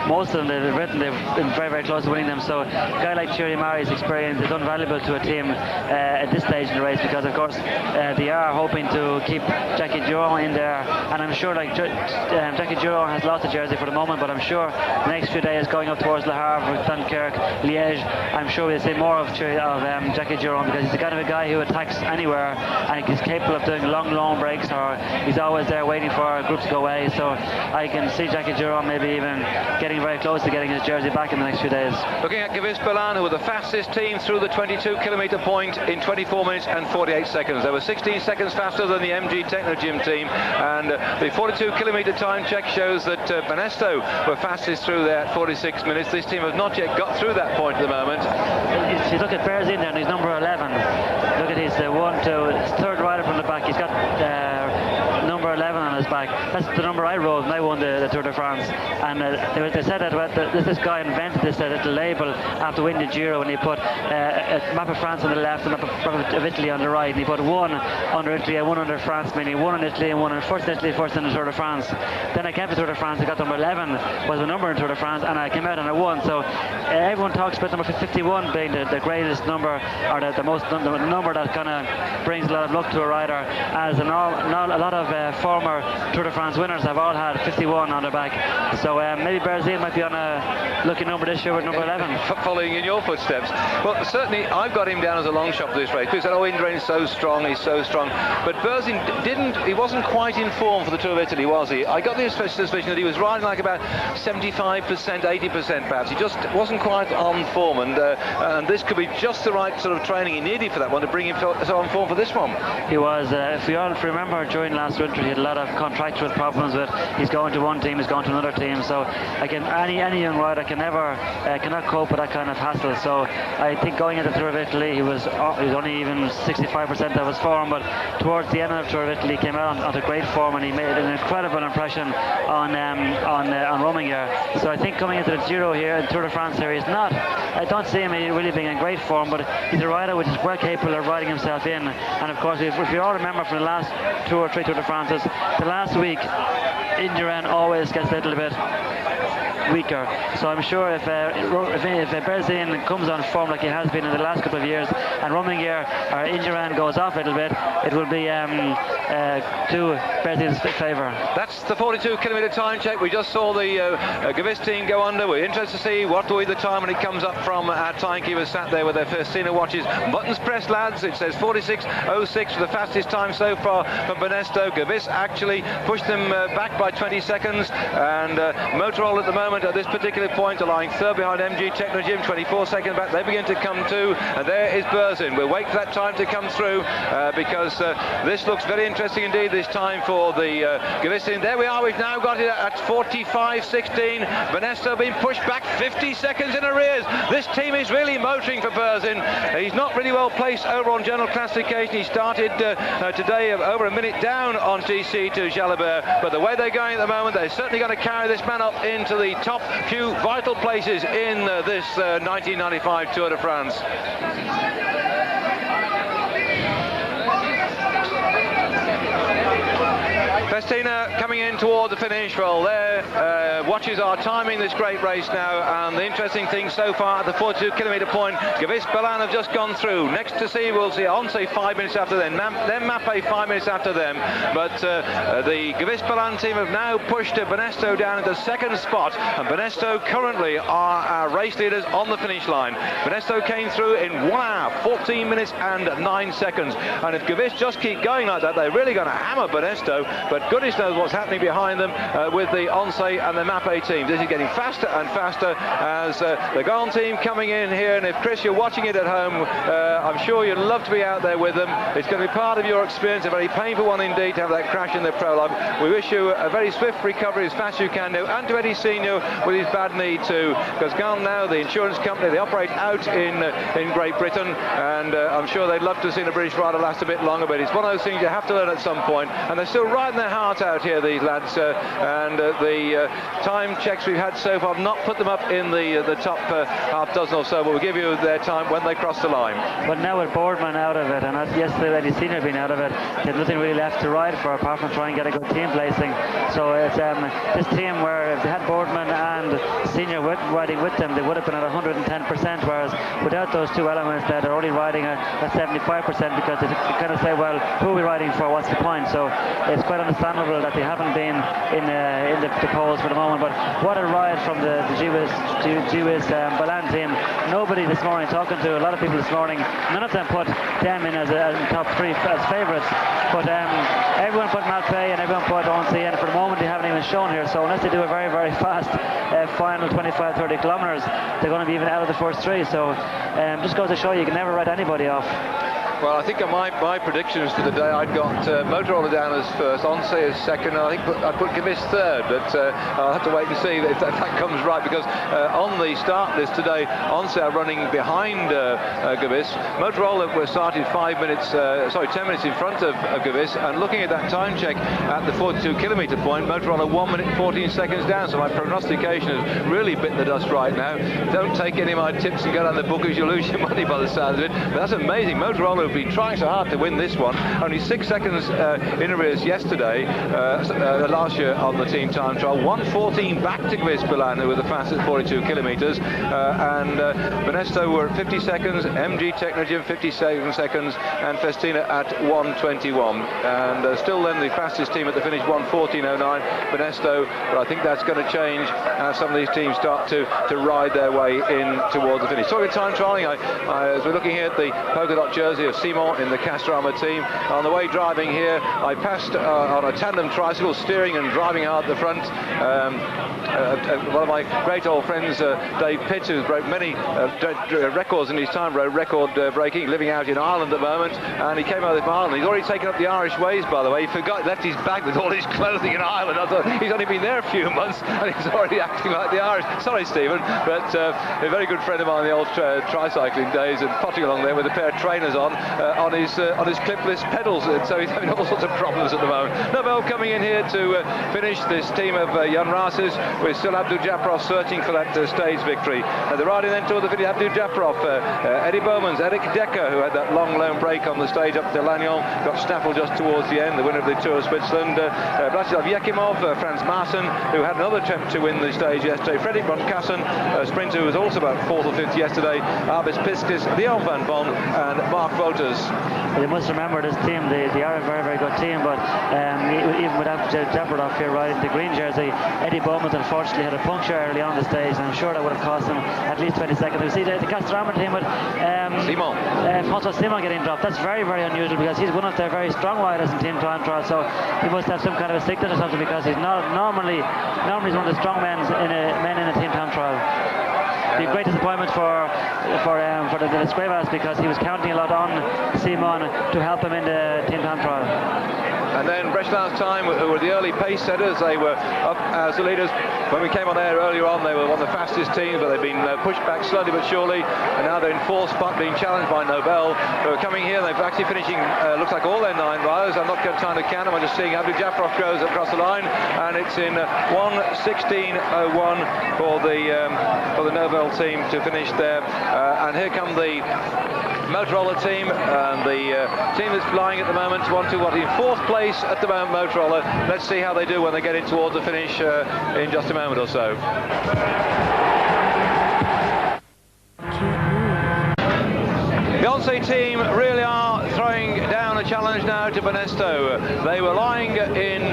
most of them they've been very, very close to winning them. So a guy like Thierry Marie's experience is invaluable to a team at this stage in the race, because of course they are hoping to keep Jackie Duron in there, and I'm sure like Jackie Duron has lost the jersey for the moment, but I'm sure the next few days going up towards Le Havre, Dunkirk, Liège, I'm sure we'll see more of Jackie Duron, because he's the kind of a guy who attacks anywhere and he's capable of doing long breaks, or he's always there waiting for groups to go away. So I can see Jackie Duron maybe even getting very close to getting his jersey back in the next few days. Looking at Gavis Ban, who were the fastest team through the 22-kilometre point in 24 minutes and 48 seconds. They were 16 seconds faster than the MG Techno Gym team, and the 42-kilometre time check shows that Banesto were fastest through there at 46 minutes. This team has not yet got through that point at the moment. If you look at Berzin there, and he's number 11. Look at his 1, 2, third rider from the back. He's got number 11 on his back. That's was the number I rode when I won the Tour de France. And they said that this guy invented this little label after winning the Giro, and he put a map of France on the left and a map of Italy on the right, and he put one under Italy and one under France, meaning one in Italy and one in first in Italy, first in the Tour de France. Then I came to Tour de France, I got number 11 was the number in Tour de France, and I came out and I won. So everyone talks about number 51 being the greatest number, or the number that kind of brings a lot of luck to a rider, as a lot of former Tour de France winners have all had 51 on their back. So maybe Berzin might be on a lucky number this year with number 11. Following in your footsteps. Well, certainly I've got him down as a long shot for this race. People said, oh, Indurain's so strong, he's so strong. But Berzin he wasn't quite in form for the Tour of Italy, was he? I got the suspicion that he was riding like about 75%, 80% perhaps. He just wasn't quite on form, and this could be just the right sort of training he needed for that one to bring him so on form for this one. He was, if you remember, during last winter he had a lot of contractual problems with, he's going to one team, he's going to another team, so again, any young rider cannot cope with that kind of hassle. So I think going into the Tour of Italy he was only even 65% of his form, but towards the end of the Tour of Italy he came out onto great form, and he made an incredible impression on Rominger. So I think coming into the Giro here, the Tour de France here, I don't see him really being in great form, but he's a rider which is well capable of riding himself in. And of course, if you all remember from the last 2 or 3 Tour de France's, the last week Indurain always gets a little bit weaker. So I'm sure if Berzin comes on form like he has been in the last couple of years, and Rominger or Indurain goes off a little bit, it will be to Berzin's favour. That's the 42-kilometre time check. We just saw the Gavis team go under. We're interested to see what will be the time when it comes up from our timekeepers sat there with their Festina watches. Buttons pressed, lads. It says 46.06 for the fastest time so far from Banesto. Gavis actually pushed them back by 20 seconds, and Motorola at the moment at this particular point are lying third behind MG Techno Gym, 24 seconds back. They begin to come too, and there is Berzin. We'll wait for that time to come through because this looks very interesting indeed, this time for the Gavis team. There we are, we've now got it at 45.16. Banesto being pushed back 50 seconds in arrears. This team is really motoring for Berzin. He's not really well placed over on general classification. He started today over a minute down on GC to Jalabert, but the way they're going at the moment, they're certainly going to carry this man up into the top few vital places in this 1995 Tour de France. Festina coming in toward the finish. Well, their watches are timing this great race now, and the interesting thing so far at the 42-kilometre point, Gavis Ban have just gone through. Next to see, we'll see ONCE 5 minutes after them, then Mapei 5 minutes after them, but the Gavis Ban team have now pushed Banesto down into second spot, and Banesto currently are our race leaders on the finish line. Banesto came through in 1 hour, 14 minutes and 9 seconds, and if Gavis just keep going like that, they're really going to hammer Banesto, but goodness knows what's happening behind them with the ONCE and the Mapei teams. This is getting faster and faster as the Gone team coming in here, and if Chris, you're watching it at home, I'm sure you'd love to be out there with them. It's going to be part of your experience, a very painful one indeed to have that crash in the prologue. We wish you a very swift recovery as fast as you can do, and to Eddie Senior with his bad knee too, because Gone now, the insurance company, they operate out in Great Britain, and I'm sure they'd love to see the British rider last a bit longer, but it's one of those things you have to learn at some point, and they're still riding their heart out here, these lads, and the time checks we've had so far have not put them up in the top half dozen or so, but we'll give you their time when they cross the line. But now with Boardman out of it, and yesterday Eddie Senior being out of it, there's nothing really left to ride for apart from try and get a good team placing. So it's this team where if they had Boardman and Senior riding with them, they would have been at 110%, whereas without those two elements, they're only riding at 75% because they kind of say, well, who are we riding for? What's the point? So it's quite understandable that they haven't been in the polls for the moment. But what a ride from the Gavis Ban team. Nobody this morning, talking to a lot of people this morning, none of them put them in as top 3 as favourites. But everyone put Mapei and everyone put ONCE, and for the moment they haven't even shown here. So unless they do a very, very fast final 25-30 kilometres, they're going to be even out of the first 3. So just goes to show you can never write anybody off. Well, I think my predictions for the day, I'd got Motorola down as first, ONCE as second, I think I put Gavis third, but I'll have to wait and see if that comes right, because on the start list today, ONCE are running behind Gavis. Motorola were started 10 minutes in front of Gavis, and looking at that time check at the 42 kilometre point, Motorola 1 minute 14 seconds down, so my prognostication has really bitten the dust right now. Don't take any of my tips and go down the bookers, you'll lose your money by the sound of it. But that's amazing. Motorola have been trying so hard to win this one. Only 6 seconds in arrears yesterday, last year on the team time trial. 1:14 back to Gavis Ban, who were the fastest 42 kilometres. And Banesto were at 50 seconds, MG Techno Gym 57 seconds, and Festina at 1:21. And still then the fastest team at the finish, 1:14.09, Banesto. But I think that's going to change as some of these teams start to ride their way in towards the finish. Talking time trialling, as we're looking here at the polka dot jersey of Simon in the Castorama team, on the way driving here, I passed on a tandem tricycle, steering and driving hard at the front. One of my great old friends, Dave Pitts, who's broke many records in his time, record breaking, living out in Ireland at the moment, and he came out of Ireland. He's already taken up the Irish ways, by the way. He forgot, left his bag with all his clothing in Ireland. I thought he's only been there a few months and he's already acting like the Irish. Sorry, Stephen, but a very good friend of mine in the old tricycling days, and potting along there with a pair of trainers on his clipless pedals, and so he's having all sorts of problems at the moment. Nobel coming in here to finish this team of young races, with still Abdul Japarov searching for that stage victory. They're riding then toward the video. Abdul Japarov, Eddie Bowman's Eric Decker, who had that long lone break on the stage up to Lannion, got snaffled just towards the end, the winner of the Tour of Switzerland. Vladislav Yakimov, Franz Maassen, who had another attempt to win the stage yesterday. Fredrik Bonkassen, a sprinter who was also about 4th or 5th yesterday. Arbis Piskis, Leon van Bon, and Mark Wouters. You must remember this team, they are a very, very good team, but even without Japarov here riding the green jersey, Eddie Bowman unfortunately had a puncture early on the stage, and I'm sure that would have cost him at least 20 seconds. We see the Castorama team with Francois Simon getting dropped. That's very, very unusual, because he's one of their very strong riders in team time trial, so he must have some kind of a sickness or something, because he's not normally he's one of the strong men in a team time trial. Be a great disappointment for the Esquivas, because he was counting a lot on Simon to help him in the team time trial. And then Breschland's time, who were the early pace setters, they were up as the leaders. When we came on air earlier on, they were one of the fastest teams, but they've been pushed back slowly but surely, and now they're in 4th spot, being challenged by Nobel, who are coming here. They're actually finishing, looks like all their 9 riders. I'm not going to try to count them, I'm just seeing Abdul Japarov goes across the line, and it's in 1:16.01 for the Nobel team to finish there. And here come the Motorola team, and the team that's flying at the moment, in 4th place at the moment, Motorola. Let's see how they do when they get in towards the finish in just a moment or so. The ONCE team really are throwing down a challenge now to Banesto. They were lying in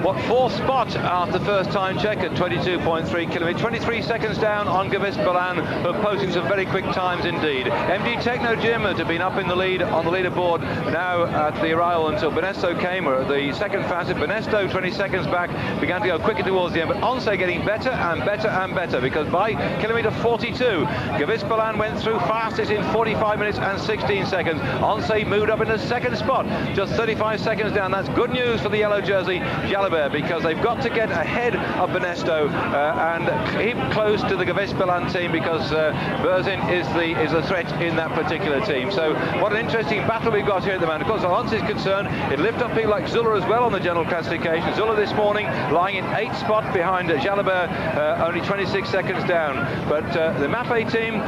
4th spot after the first time check at 22.3 kilometres, 23 seconds down on Gavis Ban, who are posting some very quick times indeed. MG Techno Gym had been up in the lead on the leaderboard now at the arrival until Banesto came, or the second fastest. Banesto 20 seconds back, began to go quicker towards the end, but ONCE getting better and better and better, because by kilometre 42, Gavis Ban went through fastest in 45 minutes and 16 seconds. ONCE moved up in the 2nd spot, just 35 seconds down. That's good news for the yellow jersey Jalabert, because they've got to get ahead of Banesto and keep close to the Gavis Ban team, because Berzin is a threat in that particular team. So what an interesting battle we've got here at the moment. Of course, ONCE is concerned, it'll lift up people like Zuller as well on the general classification. Zuller this morning lying in 8th spot behind Jalabert, only 26 seconds down. But the Mapei team,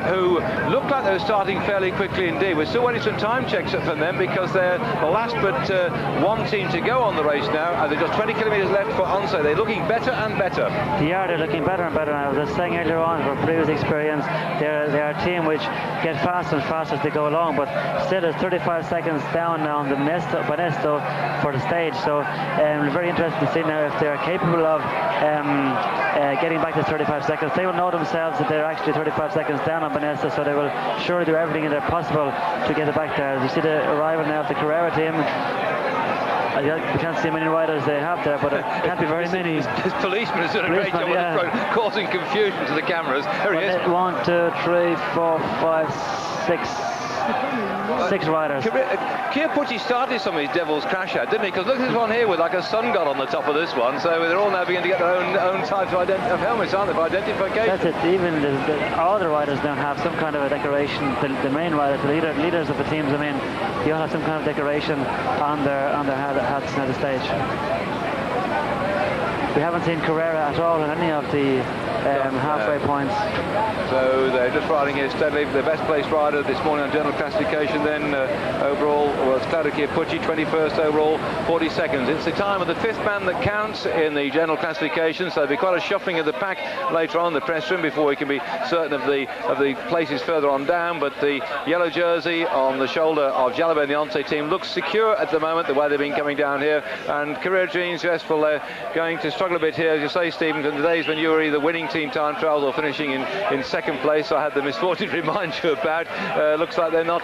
who looked like they were starting fairly quickly indeed. We're still waiting some time checks from them, because they're the last but one team to go on the race now, and there's just 20 kilometres left for ONCE. They're looking better and better. They're looking better and better now. I was just saying earlier on, from previous experience, they're a team which get faster and faster as they go along, but still it's 35 seconds down on the Banesto for the stage. So very interested to see now if they're capable of getting back to 35 seconds. They will know themselves that they're actually 35 seconds down on Banesto, so they will surely do everything in their possible to get it back there. You see the arrival now of the Carrera team. We can't see how many riders they have there, but it can't be very many. This policeman has done a great job on the road, causing confusion to the cameras. There he is. 1, 2, 3, 4, 5, 6, 6 riders. Pucci started some of these Devil's Crash out, didn't he? Because look at this one here with like a sun god on the top of this one. So they're all now beginning to get their own types of helmets, aren't they, for identification? That's it. Even all the riders now have some kind of a decoration. The main riders, the leaders of the teams, I mean, you all have some kind of decoration on their hats at the stage. We haven't seen Carrera at all in any of the halfway points. So they're just riding here steadily. The best placed rider this morning on general classification then overall was Pucci, 21st overall, 40 seconds. It's the time of the 5th man that counts in the general classification, so there'll be quite a shuffling of the pack later on in the press room before we can be certain of the places further on down. But the yellow jersey on the shoulder of Jalabert and the ONCE team looks secure at the moment, the way they've been coming down here. And Carrera Jeans, yes, well, they're going to struggle a bit here, as you say, Stephen, in the days when you were either winning team time trials or finishing in second place. I had the misfortune to remind you about. Looks like they're not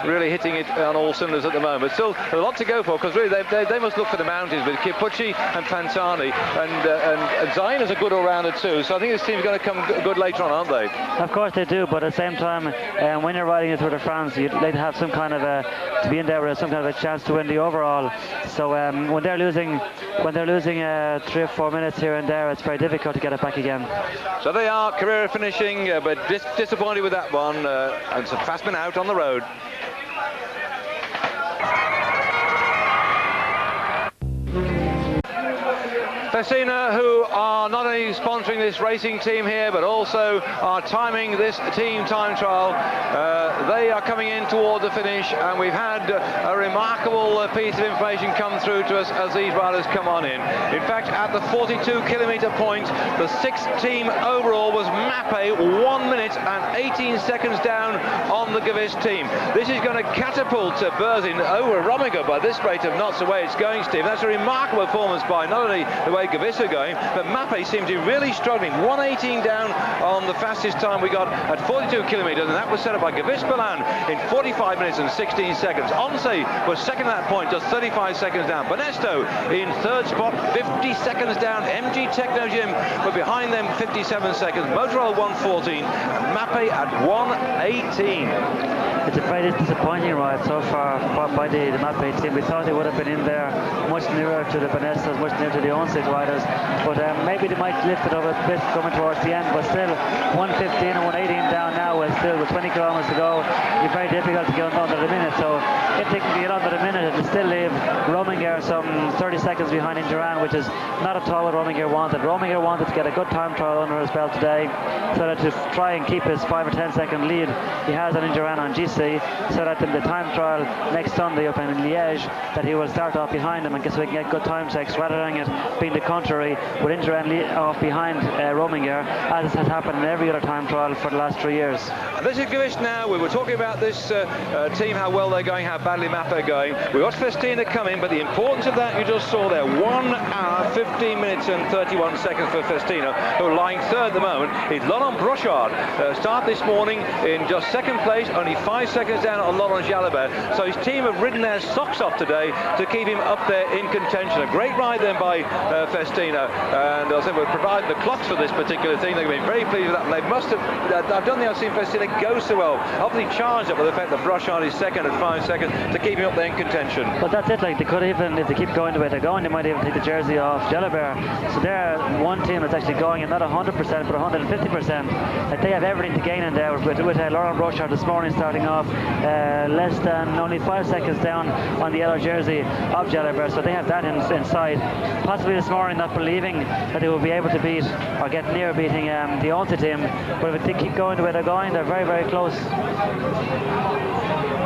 really hitting it on all cylinders at the moment. Still a lot to go for, because really they must look for the mountains with Pucci and Pantani, and Zion is a good all-rounder too. So I think this team's going to come good later on, aren't they? Of course they do, but at the same time, when you're riding the Tour de France, you'd like to have some kind of to be in there with some kind of a chance to win the overall. So when they're losing 3 or 4 minutes here and there, it's very difficult to get it back again. So they are, Carrera finishing, but disappointed with that one, and some fast men out on the road. Festina, who are not only sponsoring this racing team here, but also are timing this team time trial. They are coming in toward the finish, and we've had a remarkable piece of information come through to us as these riders come on in. In fact, at the 42-kilometre point, the 6th team overall was Mapei, 1 minute and 18 seconds down on the Gavis team. This is going to catapult Berzin over Rominger by this rate of knots away it's going, Steve. That's a remarkable performance by not only the way Gavis are going, but Mapei seems to be really struggling. 1:18 down on the fastest time we got at 42 kilometres, and that was set up by Gavis Ban in 45 minutes and 16 seconds. ONCE was second at that point, just 35 seconds down. Banesto in 3rd spot, 50 seconds down. MG Techno Gym were behind them, 57 seconds. Motorola 1:14, Mapei at 1:18. It's a very disappointing ride so far by the Mapei team. We thought they would have been in there much nearer to the Banestos, much nearer to the ONCE riders, but maybe they might lift it up a bit coming towards the end, but still 1:15 and 1:18 down now, and still with 20 kilometers to go, it's very difficult to get under the minute. So if they can get under the minute, it'll still leave Rominger some 30 seconds behind in Duran, which is not at all what Rominger wanted. Rominger wanted to get a good time trial under his belt today, so that to try and keep his 5 or 10 second lead he has on Duran on GC, so that in the time trial next Sunday up in Liège, that he will start off behind him and so he can get good time checks, rather than it being the contrary, with Duran off behind Rominger, as has happened in every other time trial for the last 3 years. This is Gavis now. We were talking about this team, how well they're going, how badly Mapei are going. We watched Festina come in, but the importance of that you just saw there, 1 hour, 15 minutes and 31 seconds for Festina, who are lying 3rd at the moment, is Laurent Brochard. Start this morning in just 2nd place, only 5 seconds down on Laurent Jalabert. So his team have ridden their socks off today to keep him up there in contention. A great ride then by Festina, and I think we're providing the clocks for this particular thing. They've been very pleased with that. They must have, I've done the I've seen Festina go so well. Obviously charged up with the fact that Brochard is 2nd at 5 seconds to keep him up there in contention. But that's it, like they could even, if they keep going the way they're going, they might even take the jersey off Jalabert. So they're one team that's actually going, and not 100%, but 150%. Like they have everything to gain in there with Laurent Brochard this morning starting off less than only 5 seconds down on the yellow jersey of Jalabert. So they have that inside. Possibly this morning not believing that they will be able to beat or get near beating the ONCE team, but if they keep going the way they're going, they're very, very close.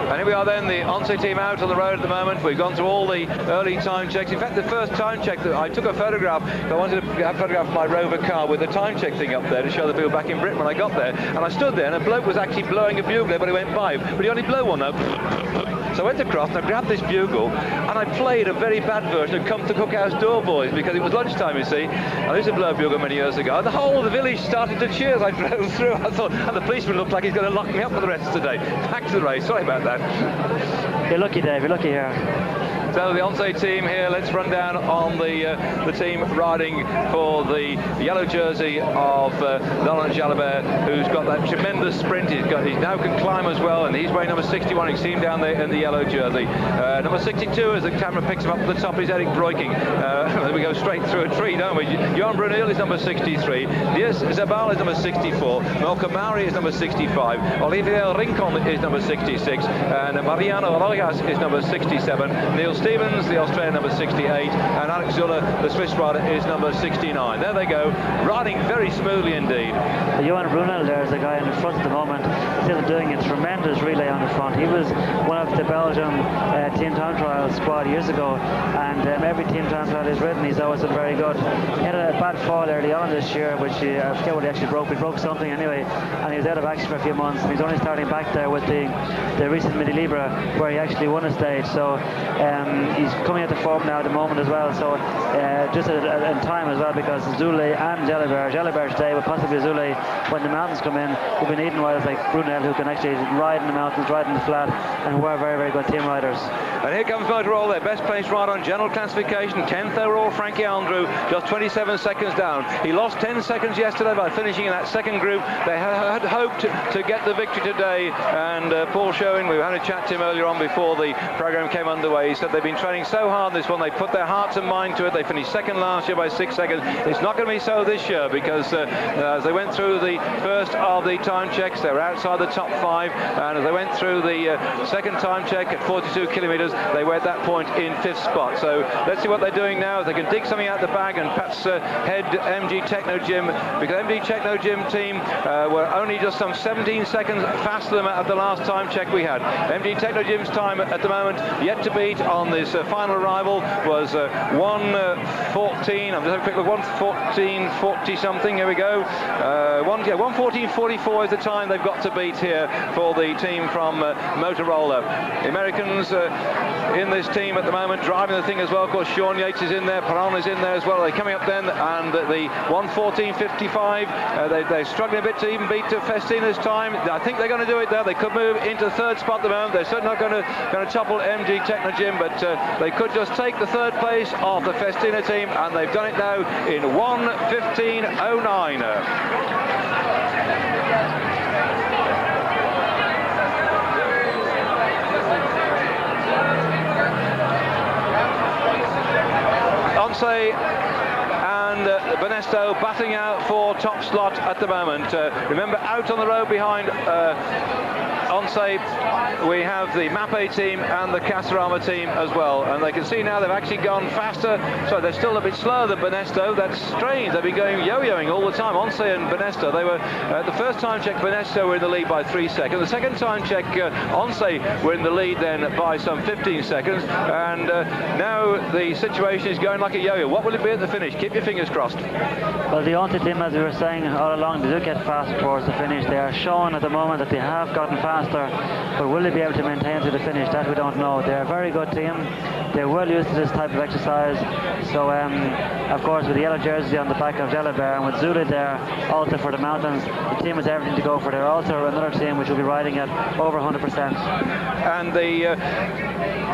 And here we are then, the ONCE team out on the road at the moment. We've gone through all the early time checks. In fact, the first time check, that I took a photograph. I wanted to have a photograph of my Rover car with the time check thing up there to show the people back in Britain when I got there. And I stood there, and a bloke was actually blowing a bugle there, but he went by. But he only blew one though. So I went across and I grabbed this bugle and I played a very bad version of Come to Cookhouse Door Boys, because it was lunchtime, you see. I used to blow a bugle many years ago, and the whole of the village started to cheer as I drove through. I thought, and the policeman looked like he's going to lock me up for the rest of the day. Back to the race, sorry about that. You're lucky, Dave, you're lucky here. So the ONCE team here, let's run down on the team riding for the yellow jersey of Laurent Jalabert, who's got that tremendous sprint. He now can climb as well, and he's wearing number 61. You can see him down there in the yellow jersey. Number 62, as the camera picks him up at the top, is Eric Broiking. We go straight through a tree, don't we? Johan Brunel is number 63. Diaz Zabal is number 64. Malcolm Mauri is number 65. Olivier Rincon is number 66. And Mariano Rojas is number 67. Neil Stevens, the Australian, number 68. And Alex Zuller, the Swiss rider, is number 69. There they go, riding very smoothly indeed. Johan Brunel there is the guy in the front at the moment, still doing a tremendous relay on the front. He was one of the Belgium team time trial squad years ago, and every team time trial he's ridden, he's always been very good. He had a bad fall early on this year, which I forget what he actually broke. He broke something anyway, and he was out of action for a few months, and he's only starting back there with the recent Midi Libre, where he actually won a stage. So he's coming out the form now at the moment as well. So just in time as well, because Zule and Jalabert today, but possibly Zule when the mountains come in, will be needing riders like Brunel, who can actually ride in the mountains, ride in the flat, and who are very, very good team riders. And here comes Motorola, their best placed rider on general classification, 10th overall, Frankie Andrew, just 27 seconds down. He lost 10 seconds yesterday by finishing in that second group. They had hoped to get the victory today, and Paul Showing, we had a chat to him earlier on before the program came underway. He said they've been training so hard this one, they put their hearts and mind to it. They finished second last year by 6 seconds. It's not going to be so this year, because as they went through the first of the time checks, they were outside the top 5, and as they went through the second time check at 42 kilometres, they were at that point in 5th spot. So let's see what they're doing now. If they can dig something out the bag and perhaps head MG Techno Gym, because MG Techno Gym team were only just some 17 seconds faster than at the last time check we had. MG Techno Gym's time at the moment, yet to beat on this final arrival, was 1:14. I'm just having a quick look. 1:14:40 something. Here we go. 1:14:44 is the time they've got to beat here for the team from Motorola. The Americans in this team at the moment, driving the thing as well. Of course, Sean Yates is in there, Perron is in there as well. They're coming up then, and the 1:14:55, they're struggling a bit to even beat Festina's time. I think they're going to do it there. They could move into third spot at the moment. They're certainly not going to topple MG Techno Gym, but they could just take the third place of the Festina team, and they've done it now in 1:15:09. ONCE and Banesto battling out for top slot at the moment. Remember, out on the road behind ONCE, we have the Mapei team and the Castorama team as well, and they can see now they've actually gone faster. So they're still a bit slower than Banesto. That's strange. They've been going yo-yoing all the time. ONCE and Banesto, they were the first time check, Banesto were in the lead by 3 seconds. The second time check, ONCE were in the lead then by some 15 seconds, and now the situation is going like a yo-yo. What will it be at the finish? Keep your fingers crossed. Well, the ONCE team, as we were saying all along, they do get faster towards the finish. They are showing at the moment that they have gotten faster, but will they be able to maintain to the finish? That we don't know. They're a very good team. They're well used to this type of exercise. So, of course, with the yellow jersey on the back of Jalabert, and with Zule there also for the mountains, the team has everything to go for. They're also another team which will be riding at over 100%. And the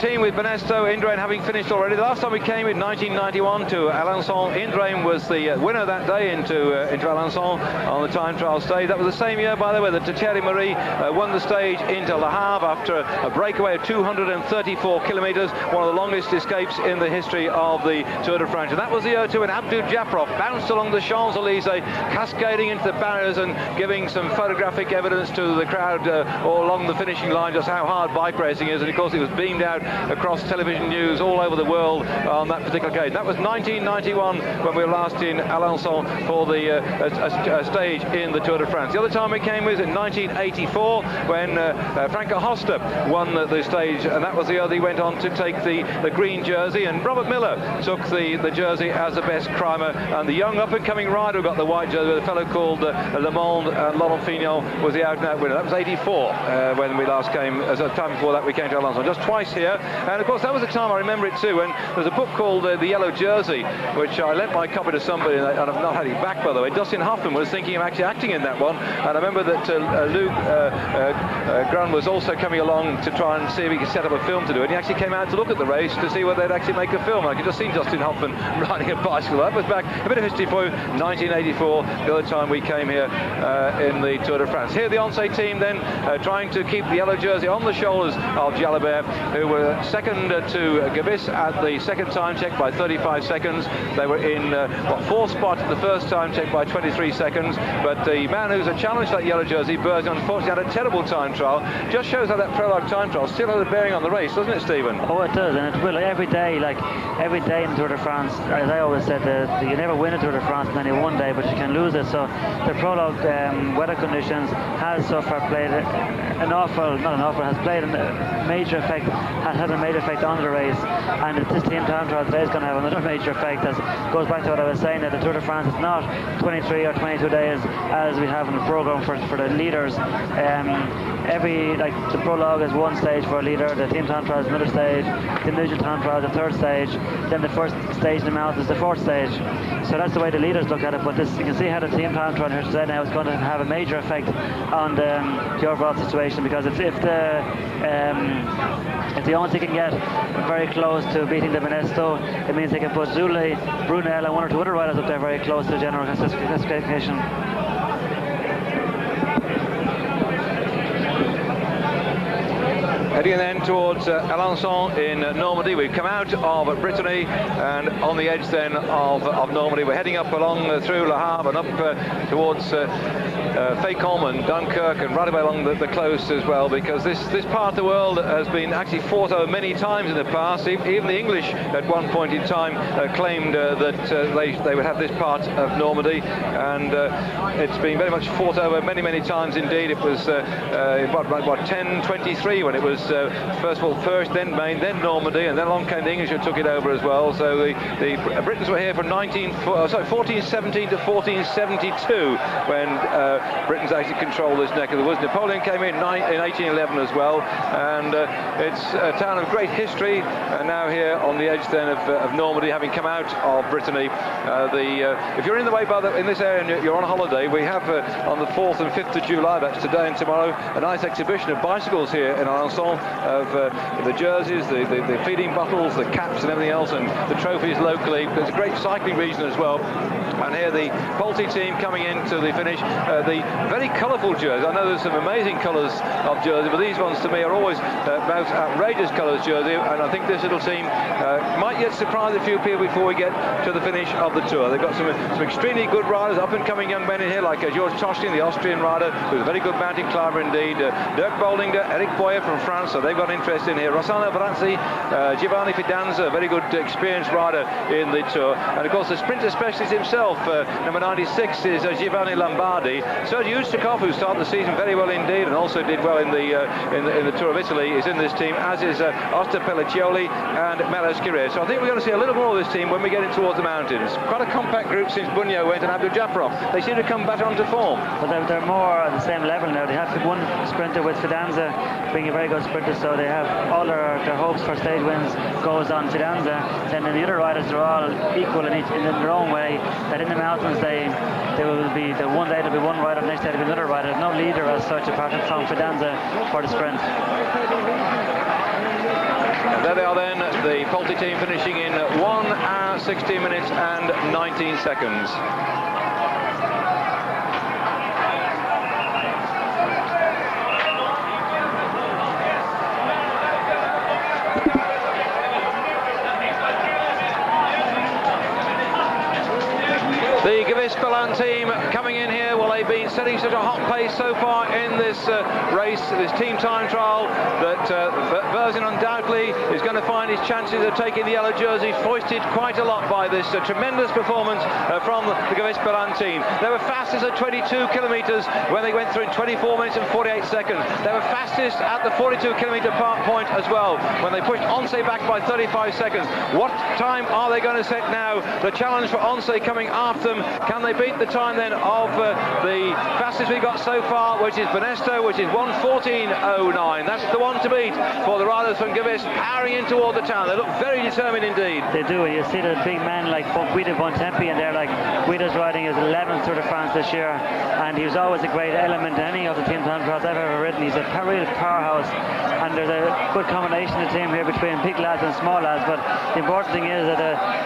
team with Banesto, Indrain having finished already. The last time we came in 1991 to Alençon, Indrain was the winner that day into Alençon on the time trial stage. That was the same year, by the way, that Thierry Marie won the stage into Le Havre after a breakaway of 234 kilometres, one of the longest escapes in the history of the Tour de France. And that was the year too when Abdou Japrov bounced along the Champs-Élysées, cascading into the barriers and giving some photographic evidence to the crowd all along the finishing line just how hard bike racing is. And of course it was beamed out across television news all over the world on that particular occasion. That was 1991 when we were last in Alençon for the stage in the Tour de France. The other time we came was in 1984 when Franco Hoster won the stage, and that was the year he went on to take the green jersey, and Robert Miller took the jersey as the best climber, and the young up-and-coming rider who got the white jersey, a fellow called Le Monde, and Laurent Fignon was the out-and-out winner. That was 84 when we last came. As a time before that we came to Alençon, just twice here. And of course that was the time, I remember it too, when there's a book called The Yellow Jersey, which I lent my copy to somebody, and I've not had it back, by the way. Dustin Hoffman was thinking of actually acting in that one, and I remember that Luke Grun was also coming along to try and see if he could set up a film to do it. He actually came out to look at the race to see whether they'd actually make a film. I could just see Dustin Hoffman riding a bicycle. That was back, a bit of history for you, 1984, the other time we came here in the Tour de France. Here the ONCE team then trying to keep the yellow jersey on the shoulders of Jalabert, who were second to Gavis at the second time check by 35 seconds. They were in fourth spot at the first time check by 23 seconds, but the man who's a challenge that yellow jersey, Burns, unfortunately had a terrible time trial. Just shows how that prologue time trial still has a bearing on the race, doesn't it, Stephen? Oh, it does, and it will every day in Tour de France. As I always said, you never win a Tour de France in any one day, but you can lose it. So the prologue weather conditions has so far played has played a major effect, has had a major effect on the race, and this team time trial today is going to have another major effect. That goes back to what I was saying, that the Tour de France is not 23 or 22 days as we have in the program for the leaders. The prologue is one stage for a leader, the team time trial is another stage, the individual time trial is the third stage, then the first stage in the mount is the fourth stage. So that's the way the leaders look at it, but you can see how the team time trial here today now is going to have a major effect on the overall situation, because if the ONCE can get very close to beating the Banesto, it means they can put Zule, Brunel and one or two other riders up there very close to the general classification. Heading then towards Alençon in Normandy. We've come out of Brittany and on the edge then of Normandy. We're heading up along through Le Havre and up towards Fécamp and Dunkirk and right away along the coast as well, because this part of the world has been actually fought over many times in the past. Even the English at one point in time claimed that they would have this part of Normandy, and it's been very much fought over many times indeed. It was 1023 when it was first of all Perche, then Maine, then Normandy, and then along came the English who took it over as well. So the Britons were here from 1417 to 1472 when Britons actually controlled this neck of the woods. Napoleon came in 1811 as well, and it's a town of great history. Now here on the edge then of Normandy, having come out of Brittany. If you're in the way in this area and you're on holiday, we have on the 4th and 5th of July, that's today and tomorrow, a nice exhibition of bicycles here in Alençon, of the jerseys, the feeding bottles, the caps and everything else, and the trophies locally. There's a great cycling region as well. And here the Pulte team coming into the finish. The very colourful jerseys. I know there's some amazing colours of jersey, but these ones to me are always most outrageous colours jersey, and I think this little team might yet surprise a few people before we get to the finish of the Tour. They've got some extremely good riders, up-and-coming young men in here, like George Toshtin, the Austrian rider, who's a very good mountain climber indeed. Dirk Boldinger, Eric Boyer from France, so they've got interest in here. Rossano Brazzi, Giovanni Fidanza, a very good experienced rider in the Tour. And of course the sprinter specialist himself, number 96, is Giovanni Lombardi. Sergio Ustakov, who started the season very well indeed and also did well in the Tour of Italy, is in this team, as is Oster Pelliccioli and Melo Schirrier. So I think we're going to see a little more of this team when we get in towards the mountains. Quite a compact group since Bunyo went and Abdul Jafarov. They seem to come better onto form. But they're more at the same level now. They have one sprinter with Fidanza being a very good sprinter, so they have all their hopes for stage wins goes on Fidanza. Then the other riders are all equal in their own way, that in the mountains they will be, the one day there'll be one rider, the next day there'll be another rider. There's no leader as such apart from Fidanza for the sprint. And there they are then, the Pulte team finishing in 1 hour, 16 minutes and 19 seconds. The Gavis Ban team coming in here. Well, they've been setting such a hot pace so far in this race, this team time trial, that Berzin undoubtedly is going to find his chances of taking the yellow jersey, foisted quite a lot by this tremendous performance from the Gavis Ban team. They were fastest at 22 kilometres when they went through in 24 minutes and 48 seconds. They were fastest at the 42-kilometre point as well when they pushed ONCE back by 35 seconds. What time are they going to set now? The challenge for ONCE coming after them. Can they beat the time then of the fastest we got so far, which is Banesto, which is 1:14.09. That's the one to beat for the riders from Gavis, powering coming in toward the town. They look very determined indeed. They do. You see the big men like Guido Bontempi, and they're like, Guido's riding his 11th Tour de France this year, and he was always a great element in any of the team time trials I've ever ridden. He's a real powerhouse, and there's a good combination of the team here between big lads and small lads. But the important thing is that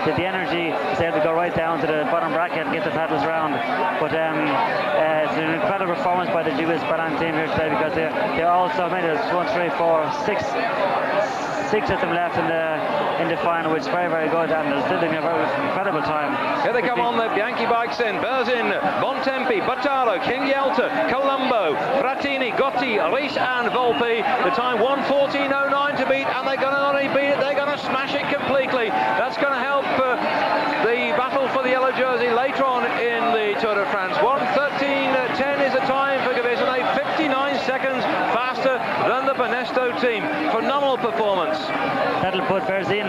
the energy is able to go right down to the bottom bracket and get the pedals round. But it's an incredible performance by the Gavis Ban team here today, because they're also, maybe there's 1, 3, 4, 6 of them left in the final, which is very, very good, and they're still doing a very incredible time. Here they come on the Bianchi bikes in. Berzin, Bontempi, Battaro, King Yelta, Colombo, Frattini, Gotti, Reis and Volpi. The time 1:14.09 to beat, and they're going to not only beat it, they're going to smash it completely. That's going to help the battle for the yellow jersey later on in the Tour de France. 1:13.10 is the time for Gavis, and they're 59 seconds faster than the Banesto team. Phenomenal performance. That'll put Berzin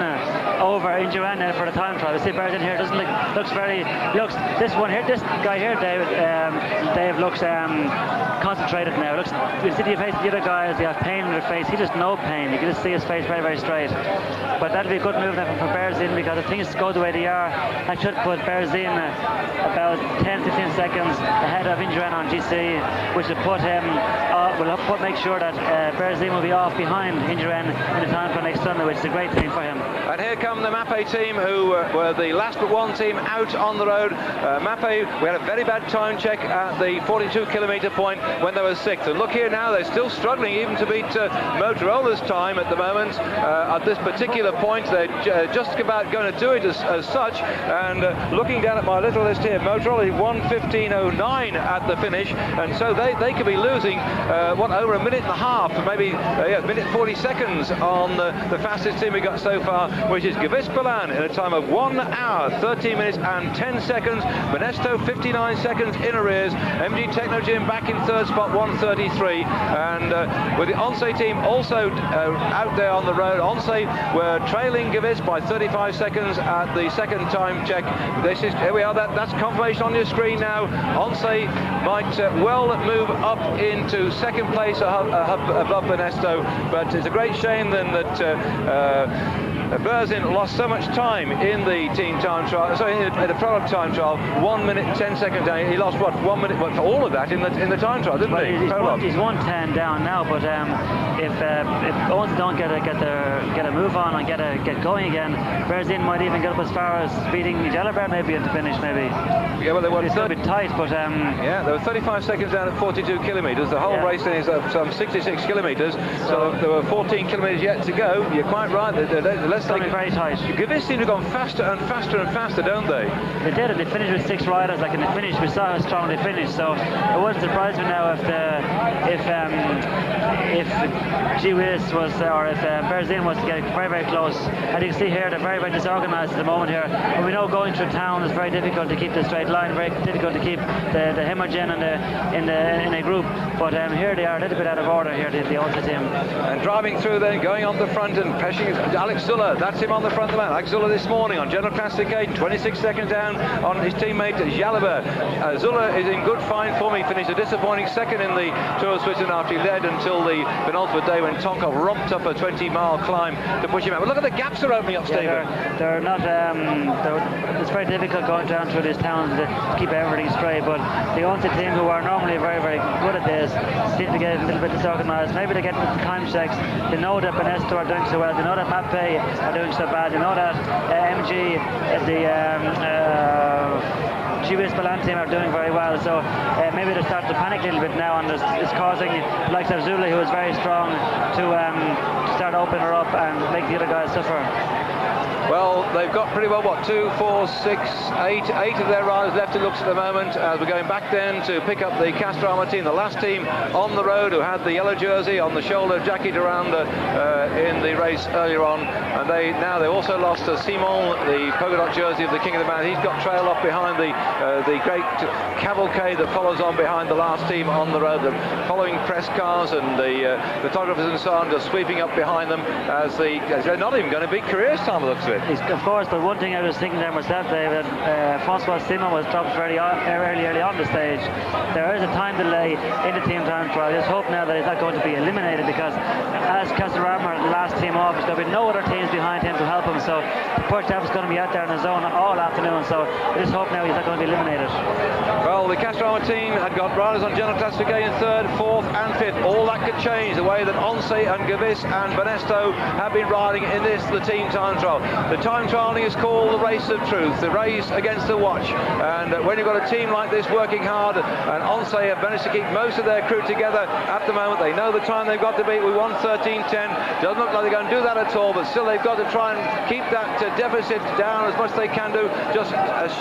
over Indurain for the time trial. You see Berzin here doesn't looks this guy here, Dave looks concentrated now. You see the face of the other guys, they have pain in their face. He just no pain. You can just see his face very, very straight. But that'll be a good move now for Berzin, because if things go the way they are, that should put Berzin about 10-15 seconds ahead of Indurain on GC, which will put him make sure that Berzin will be off behind Indurain in the time for next Sunday, which is a great thing for him. And here come the Mapei team, who were the last but one team out on the road. Mapei, we had a very bad time check at the 42-kilometre point when they were 6th. And look here now, they're still struggling even to beat Motorola's time at the moment. At this particular point, they're just about going to do it as such. And looking down at my little list here, Motorola 1:15.09 at the finish, and so they could be losing over a minute and a half, maybe a minute 40 seconds on the fastest team we got so far, which is Gavis Ban in a time of 1 hour 13 minutes and 10 seconds. Banesto 59 seconds in arrears. MG Techno Gym back in 3rd spot, 1:33, and with the ONCE team also out there on the road. ONCE were trailing Gavis by 35 seconds at the second time check. Here we are, that's confirmation on your screen now. ONCE might well move up into second place above Banesto, but it's a great shame then that Berzin lost so much time in the team time trial, in the product time trial, 1 minute 10 seconds down. He lost what, 1 minute, all of that in the time trial, didn't he? He's 1:10 down now, but if ONCE don't get a move on and get going again, Berzin might even get up as far as beating Jalabert maybe at the finish, maybe. Yeah, well, they were a little bit tight, but yeah, they were 35 seconds down at 42 kilometres. The whole race is some 66 kilometres, so there were 14 kilometres yet to go. You're quite right. It's looking very tight. Gavis seem to have gone faster and faster and faster, don't they? They did, and they finished with 6 riders. Like in the finish, we saw how strong they finished. So it wouldn't surprise me now if Gavis was, or if Berzin was to get very, very close. As you can see here, they're very, very disorganised at the moment here. And we know going through town is very difficult to keep the straight line, very difficult to keep the homogen in a group. But here they are a little bit out of order here, the ONCE team. And driving through then, going on the front and pressing Alex Zuller. That's him on the front of the man. Alex Zuller this morning on General Classification, 26 seconds down on his teammate Jalabert. Zuller is in good fine form. He finished a disappointing second in the Tour of Switzerland after he led until the penultimate day when Tonkov romped up a 20-mile climb to push him out. But look at the gaps they're opening up, Stephen. They're not. It's very difficult going down through this town to keep everything straight. But the ONCE team, who are normally very, very good at this, seem to get a little bit disorganised. Maybe they get the time checks. They know that Banesto are doing so well. They know that Mapei are doing so bad. They know that MG, the Gavis Ban team are doing very well. So maybe they're starting to panic a little bit now, and it's causing like Zule, who is very strong, to start opening her up and make the other guys suffer. Well, they've got pretty well, 2, 4, 6, 8 of their riders left, it looks, at the moment, as we're going back then to pick up the Castorama team, the last team on the road, who had the yellow jersey on the shoulder, Jackie Durand in the race earlier on. And they also lost Simon, the polka dot jersey of the King of the Mountain. He's got trailed off behind the great cavalcade that follows on behind the last team on the road. The following press cars and the photographers and so on just sweeping up behind them as they're not even going to beat Carrera's time, it looks of it. Of course, but one thing I was thinking there myself, David, Francois Simon was dropped early on the stage. There is a time delay in the team time trial. I just hope now that he's not going to be eliminated, because as Castorama, the last team off, off. There's going to be no other teams behind him to help him. So Portchap is going to be out there in his zone all afternoon. So I just hope now he's not going to be eliminated. Well, the Castorama team had got riders on general classification 3rd, 4th and 5th. All that could change the way that ONCE and Gavis and Banesto have been riding in the team time trial. The time trialing is called the race of truth, the race against the watch. And when you've got a team like this working hard, and ONCE have managed to keep most of their crew together at the moment. They know the time they've got to beat. We won 13:10. Doesn't look like they're going to do that at all, but still they've got to try and keep that deficit down as much as they can do. Just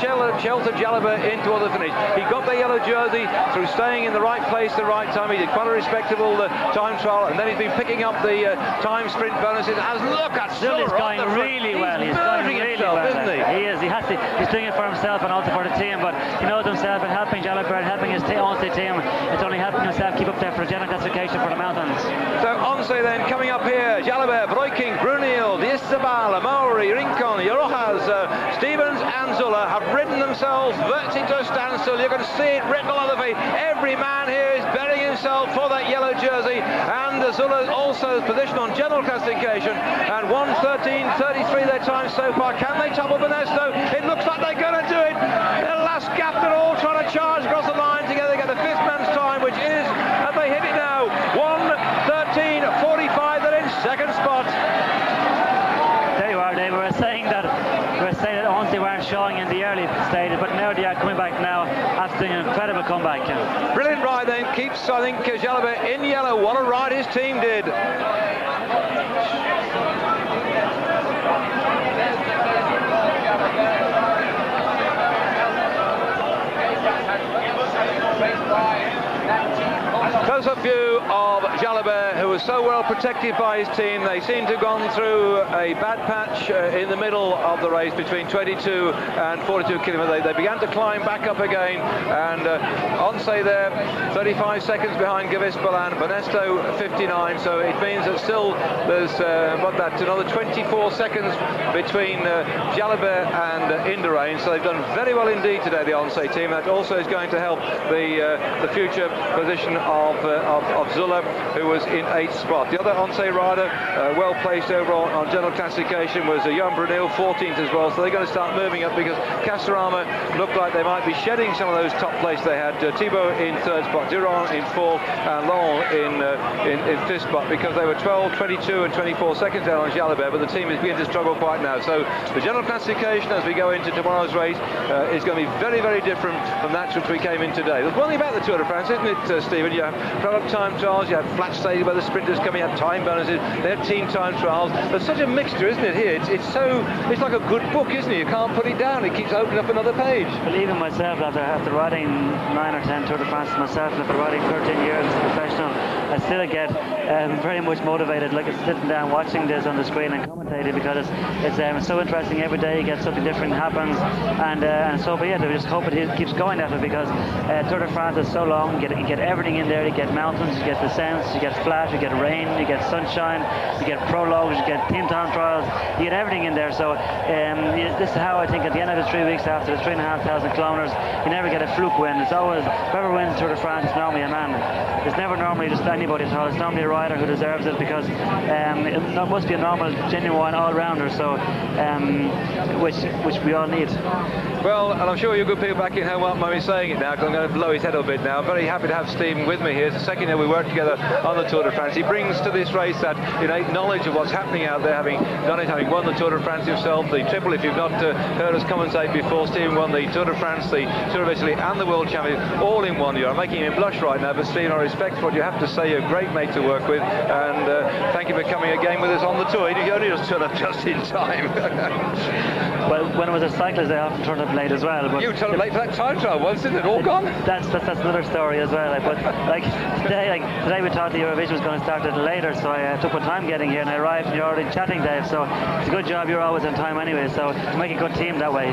shelter Jalabert into the finish. He got the yellow jersey through staying in the right place at the right time. He did quite a respectable time trial, and then he's been picking up the time sprint bonuses. As look at Zula's going really well. He's going really well, isn't he? He is. He has to. He's doing it for himself and also for the team. But he knows himself and helping Jalabert, helping his ONCE team. It's only helping himself keep up there for a general classification for the mountains. So ONCE then coming up here. Jalabert, Breuking, Brunel, Diestabal, Maori, Rincon, Rojas, Stevens and Zula have ridden themselves virtually to a standstill. You can see it written all over the face. Every man here is burying himself for that yellow jersey. And Zula also positioned on general classification. And 1:13.33 their time so far. Can they topple Banesto? It looks like they're going to do it. The last gap, they're all trying to charge across the line together. They get the 5th man's time, which is, and they hit it now, 1:13.45. They're in 2nd spot. There you are, Dave. We were saying that ONCE weren't showing in the early stages, but now they are coming back now after an incredible comeback. Brilliant ride then. Keeps, I think, Jalabert in yellow. What a ride his team did. Close-up view of Jalabert, who was so well protected by his team. They seem to have gone through a bad patch in the middle of the race between 22 and 42 kilometres. They began to climb back up again, and ONCE there 35 seconds behind Gavis Ban, Banesto 59, so it means that still there's another 24 seconds between Jalabert and Indurain. So they've done very well indeed today, the ONCE team. That also is going to help the future position of Zula, who was in 8th spot. The other ONCE rider, well placed overall on general classification, was Jan Brunel, 14th as well. So they're going to start moving up because Castorama looked like they might be shedding some of those top places they had. Thibault in 3rd spot, Durand in 4th, and Laurent in 5th spot, because they were 12, 22 and 24 seconds down on Jalabert, but the team is beginning to struggle quite now. So the general classification as we go into tomorrow's race is going to be very, very different from that which we came in today. There's one thing about the Tour de France, isn't it, Stephen? You have product time trials, you have flat stages where the sprinters come, you have time bonuses, they have team time trials. There's such a mixture, isn't it, here? It's like a good book, isn't it? You can't put it down. It keeps opening up another page. Believing myself, after riding 9 or 10 Tour de France myself, and after riding 13 years as a professional, I still get very much motivated, like sitting down watching this on the screen and commentating, because it's so interesting. Every day you get something different happens, and so be it. I just hope it keeps going at it, because Tour de France is so long. You get everything in there. You get mountains, you get descents, you get flat, you get rain, you get sunshine, you get prologues, you get team time trials, you get everything in there. So this is how I think at the end of the 3 weeks after the 3,500 kilometres, you never get a fluke win. It's always whoever wins Tour de France is normally a man. It's never normally just anybody at all. It's normally a rider who deserves it, because it must be a normal, genuine all-rounder. So which we all need. Well, and I'm sure you good people back in home won't mind me saying it now, because I'm going to blow his head a bit now. I'm very happy to have Stephen with me here. It's the second year we work together on the Tour de France. He brings to this race that innate knowledge of what's happening out there, having done it, having won the Tour de France himself, the triple. If you've not heard us commentate before, Stephen won the Tour de France, the Tour of Italy and the World Championship all in 1 year. I'm making him blush right now, but Stephen, I respect what you have to say. You're a great mate to work with, and thank you for coming again with us on the tour. You only just turned up just in time. Well, when I was a cyclist, I often turned up late as well. But you turned up late for that time trial once, isn't it? All gone? That's another story as well. But today we thought the Eurovision was going to start a little later, so I took my time getting here, and I arrived and you're already chatting, Dave. So it's a good job you're always on time anyway. So you make a good team that way.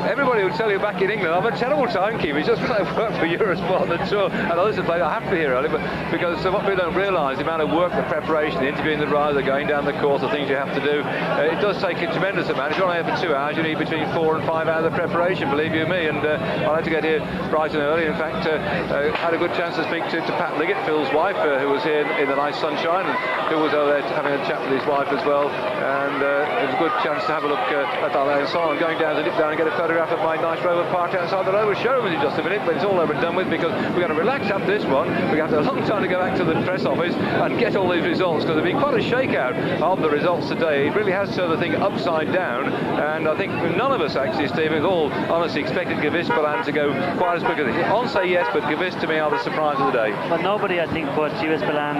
Everybody would tell you back in England, I'm a terrible timekeeper. It's just when I work for Eurosport on the tour and others have played, I have to be here early, but because what people don't realise, the amount of work, the preparation, the interviewing the rider, going down the course, the things you have to do, it does take a tremendous amount. If you're only here for 2 hours, you need between 4 and 5 hours of preparation, believe you me. And I had to get here bright and early. In fact, had a good chance to speak to Pat Liggett, Phil's wife, who was here in the nice sunshine, who was over there having a chat with his wife as well, and it was a good chance to have a look at Alengon. I'm going down to dip down and get a photograph of my nice Rover parked outside the Rover showroom in just a minute, but it's all over and done with because we're going to relax up this one. We're going to have a long time to go back to the press office and get all these results, because there's been quite a shakeout of the results today. It really has turned the thing upside down, and I think none of us actually, Steve, have all honestly expected Gavis Ban to go quite as quick as it. ONCE, yes, but Gavis to me are the surprise of the day. But nobody, I think, put Gavis Ban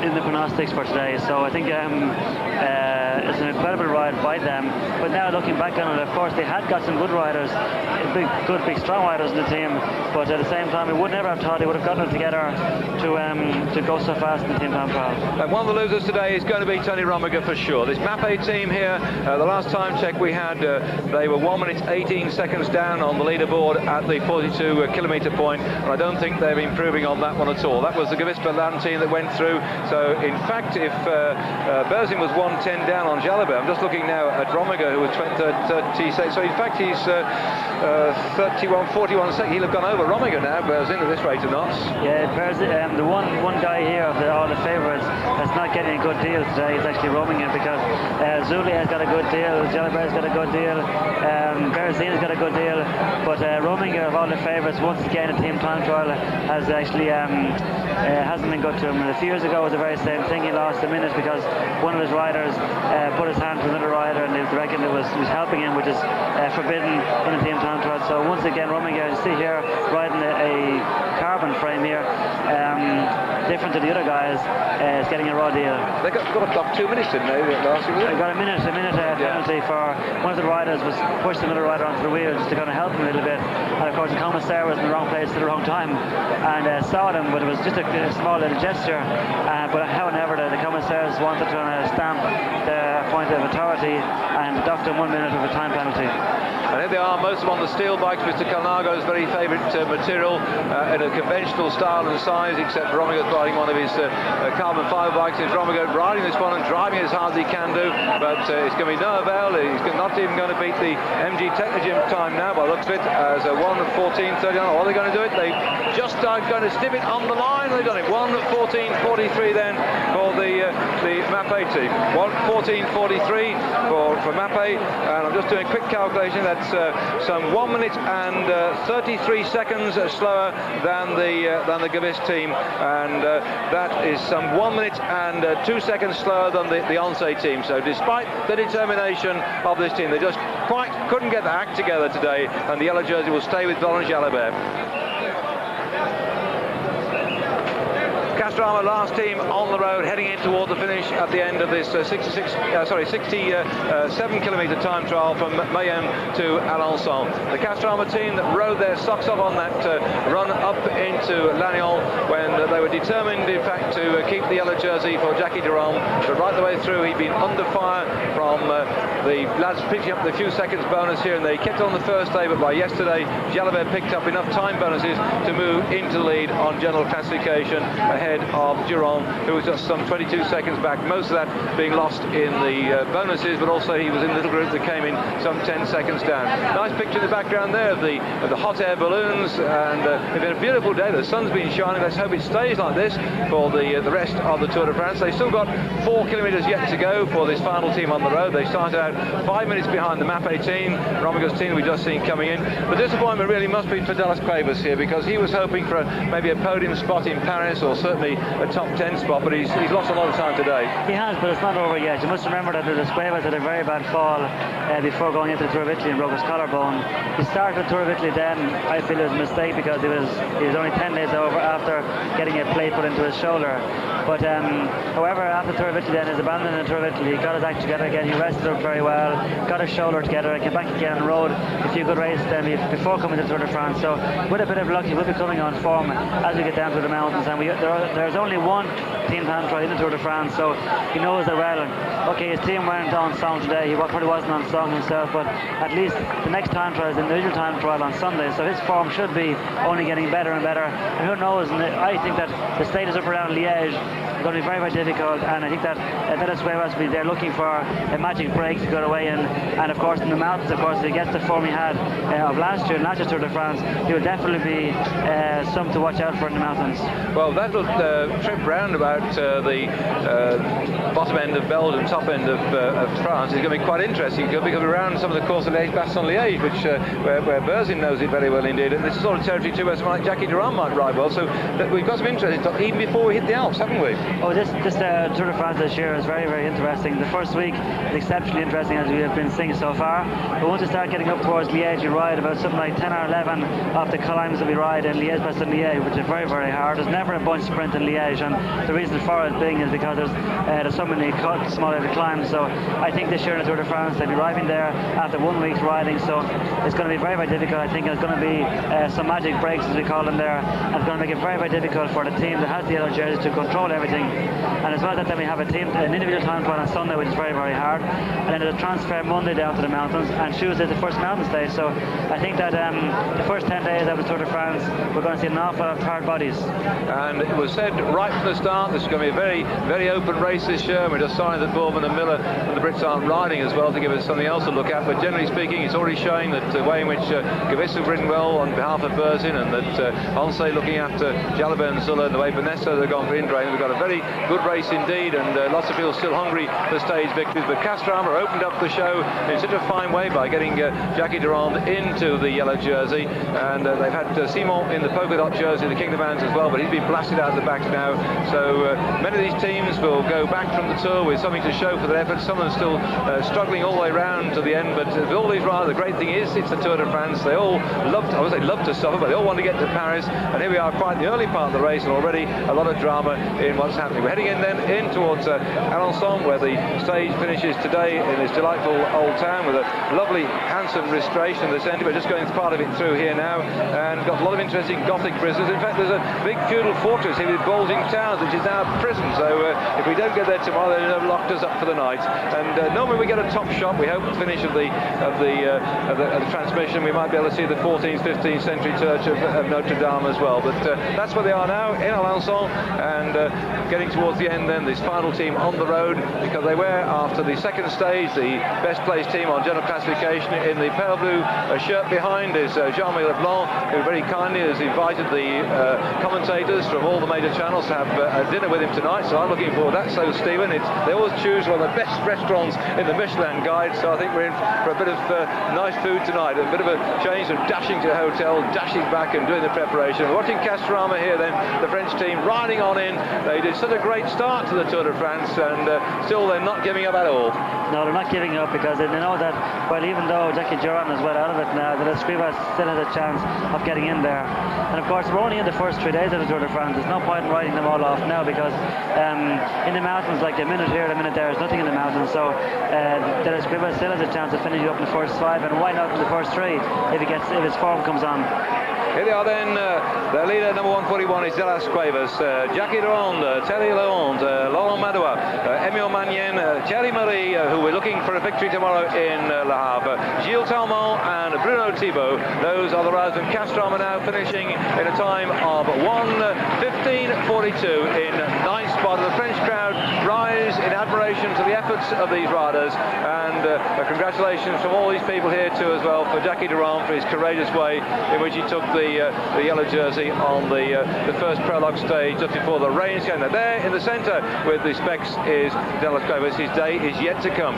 in the pronostics for today, so I think it's an incredible ride by them. But now looking back on it, of course they had got some good riders, big strong riders in the team, but at the same time we would never have thought they would have gotten it together to go so fast in the team time trial. And one of the losers today is going to be Tony Rominger for sure. This Mapei team here, the last time check we had, they were 1 minute 18 seconds down on the leaderboard at the 42 kilometre point, and I don't think they're improving on that one at all. That was the Gavis Ban team that went through. So in fact, if Berzin was 110 down on Jalabert, I'm just looking now at Rominger, who was 36. So in fact, he's 41 seconds. He'll have gone over Rominger now, Berzin, at this rate of knots. Yeah, Berzin, the one guy here of all the favourites that's not getting a good deal today is actually Rominger, because Zuli has got a good deal, Jalabert's got a good deal, Berzin has got a good deal, but Rominger, of all the favourites, once again a team time trial, has actually hasn't been good to him. A few years ago it was the very same thing. He lost a minute because one of his riders put his hand to another rider, and they reckoned it was helping him, which is forbidden in a team time trial. So once again, Rominger, you see here riding a carbon frame here, different to the other guys, is getting a raw deal. They got a clock 2 minutes, didn't they? Last year, they got a minute penalty for one of the riders was pushed another rider onto the wheel just to kind of help him a little bit, and of course the commissar was in the wrong place at the wrong time and saw them, but it was just a small little gesture, but however the commissaires wanted to stamp the point of authority and docked him 1 minute of a time penalty. And here they are, most of them on the steel bikes, Mr. Calnago's very favourite material, in a conventional style and size, except Romiger's riding one of his carbon fibre bikes. Is Romiger riding this one and driving as hard as he can do, but it's going to be no avail. He's not even going to beat the MG Techno Gym time now, by the looks of it, as a 1:14:39. What are they going to do it? They just are going to snip it on the line. They've done it. 1:14:43 then for the Mapei team. 1:14:43 for Mapei, and I'm just doing a quick calculation. That's some 1 minute and 33 seconds slower than the Gavis team, and that is some 1 minute and 2 seconds slower than the ONCE team. So despite the determination of this team, they just quite couldn't get the act together today, and the yellow jersey will stay with Donald Jalabert. Castorama, last team on the road, heading in toward the finish at the end of this 67 kilometre time trial from Mayenne to Alengon. The Castorama team that rode their socks off on that run up into Lannion, when they were determined, in fact, to keep the yellow jersey for Jackie Durand. But right the way through, he'd been under fire from the lads picking up the few seconds bonus here, and they kept on the first day, but by yesterday, Jalabert picked up enough time bonuses to move into the lead on general classification ahead of Durand, who was just some 22 seconds back, most of that being lost in the bonuses, but also he was in the little group that came in some 10 seconds down. Nice picture in the background there of the hot air balloons, and it's been a beautiful day. The sun's been shining. Let's hope it stays like this for the rest of the Tour de France. They've still got 4 kilometres yet to go for this final team on the road. They started out 5 minutes behind the Mapei team, Romiger's team we've just seen coming in. The disappointment really must be for Dallas Cuevas here, because he was hoping for maybe a podium spot in Paris, or certainly a top 10 spot, but he's lost a lot of time today. He has, but it's not over yet. You must remember that the Cuevas had a very bad fall before going into the Tour of Italy and broke his collarbone. He started the Tour of Italy then. I feel it was a mistake, because he was only 10 days over after getting a plate put into his shoulder. But however, after the Tour of Italy then, he's abandoned the Tour of Italy. He got his act together again. He rested up very well, got his shoulder together, and came back again and rode a few good races then before coming to the Tour de France. So with a bit of luck, he will be coming on form as we get down to the mountains. And there's only one team time trial in the Tour de France, so he knows it well. Okay, his team weren't on song today. He probably wasn't on song himself, but at least the next time trial is the individual time trial on Sunday, so his form should be only getting better and better. And who knows? And I think that the status up around Liège is going to be very, very difficult, and I think that Dallas Cuevas will be there looking for a magic break to go away in. And of course in the mountains, of course, if he gets the form he had of last year, not just Tour de France, he will definitely be some to watch out for in the mountains. Well, that'll trip round about the bottom end of Belgium, top end of France is going to be quite interesting. Because we're around some of the course of Liège-Bastogne-Liège, which where Berzin knows it very well indeed. And this is sort of territory too where someone like Jackie Durand might ride well. So we've got some interest even before we hit the Alps, haven't we? Oh, this Tour de France this year is very, very interesting. The first week is exceptionally interesting, as we have been seeing so far. But once you start getting up towards Liège, you ride about something like 10 or 11 of the climbs that we ride in Liège-Bastogne-Liège, which is very, very hard. There's never a bunch sprint in Liège, and the reason for it being is because there's so many smaller climbs. So I think this year in the Tour de France they'll be arriving there after 1 week's riding. So it's going to be very, very difficult. I think it's going to be some magic breaks, as we call them there, and it's going to make it very, very difficult for the team that has the yellow jerseys to control everything. And as well as that, then we have an individual time trial on Sunday, which is very, very hard. And then there's a transfer Monday down to the mountains, and Tuesday the first mountain stage. So I think that the first 10 days of the Tour de France, we're going to see an awful lot of tired bodies. And it was said right from the start this is going to be a very, very open race this year. And we're just sorry that Boardman and Miller and the Brits aren't riding as well to give us something else to look at. But generally speaking, it's already showing that the way in which Gavis have ridden well on behalf of Berzin, and that ONCE looking after Jalabert and Zuller, and the way Banesto have gone for Indrain. We've got a very good race indeed, and lots of people still hungry for stage victories. But Castorama opened up the show in such a fine way by getting Jackie Durand into the yellow jersey, and they've had Simon in the polka dot jersey, the Kingdom Bands as well, but he's been blasted out of the back now. So many of these teams will go back from the Tour with something to show for their efforts. Some of them still struggling all the way round to the end, but with all these riders, the great thing is it's the Tour de France. They all love to suffer, but they all want to get to Paris, and here we are quite in the early part of the race, and already a lot of drama in what's happening. We're heading in then in towards Alençon, where the stage finishes today in this delightful old town with a lovely handsome restoration of the centre. We're just going part of it through here now, and got a lot of interesting Gothic prisoners. In fact, there's a big feudal fortress here with bulging towers, which is now a prison. So if we don't get there tomorrow, they'll have locked us up for the night. And normally we get a top shot. We hope at the finish of the transmission we might be able to see the 14th, 15th century church of Notre Dame as well. But that's where they are now in Alençon, and getting towards the end then, this final team on the road, because they were, after the second stage, the best placed team on general classification. In the pale blue shirt behind is Jean-Marie Leblanc, who very kindly has invited the commentators from all the major channels to have a dinner with him tonight, so I'm looking forward to that. So Stephen, they always choose one of the best restaurants in the Michelin guide, so I think we're in for a bit of nice food tonight, a bit of a change from dashing to the hotel, dashing back and doing the preparation. We're watching Castorama here then, the French team riding on in. They did such a great start to the Tour de France, and still they're not giving up at all. No, they're not giving up, because they know that, well, even though Jackie Durand is well out of it now, that Escrivá still has a chance of getting in there. And of course, we're only in the first 3 days of the Tour de France. There's no point in riding them all off now, because in the mountains, like a minute here, a minute there, there's nothing in the mountains. So that Escrivá still has a chance of finishing up in the first 5, and why not in the first 3 if his form comes on. Here they are then, their leader, number 141, is De Las Cuevas, Jackie Durand, Thierry Leonde, Laurent Madoua, Emile Mayenne, Thierry Marie, who we're looking for a victory tomorrow in Le Havre, Gilles Talmont and Bruno Thibault. Those are the riders from Castorama now, finishing in a time of 1:15:42 in ninth spot. The French crowd rise in admiration to the efforts of these riders, and congratulations from all these people here too as well for Jackie Durand for his courageous way in which he took the yellow jersey on the first prologue stage just before the rains came. Now there in the centre with the specs is De Las Cuevas. His day is yet to come.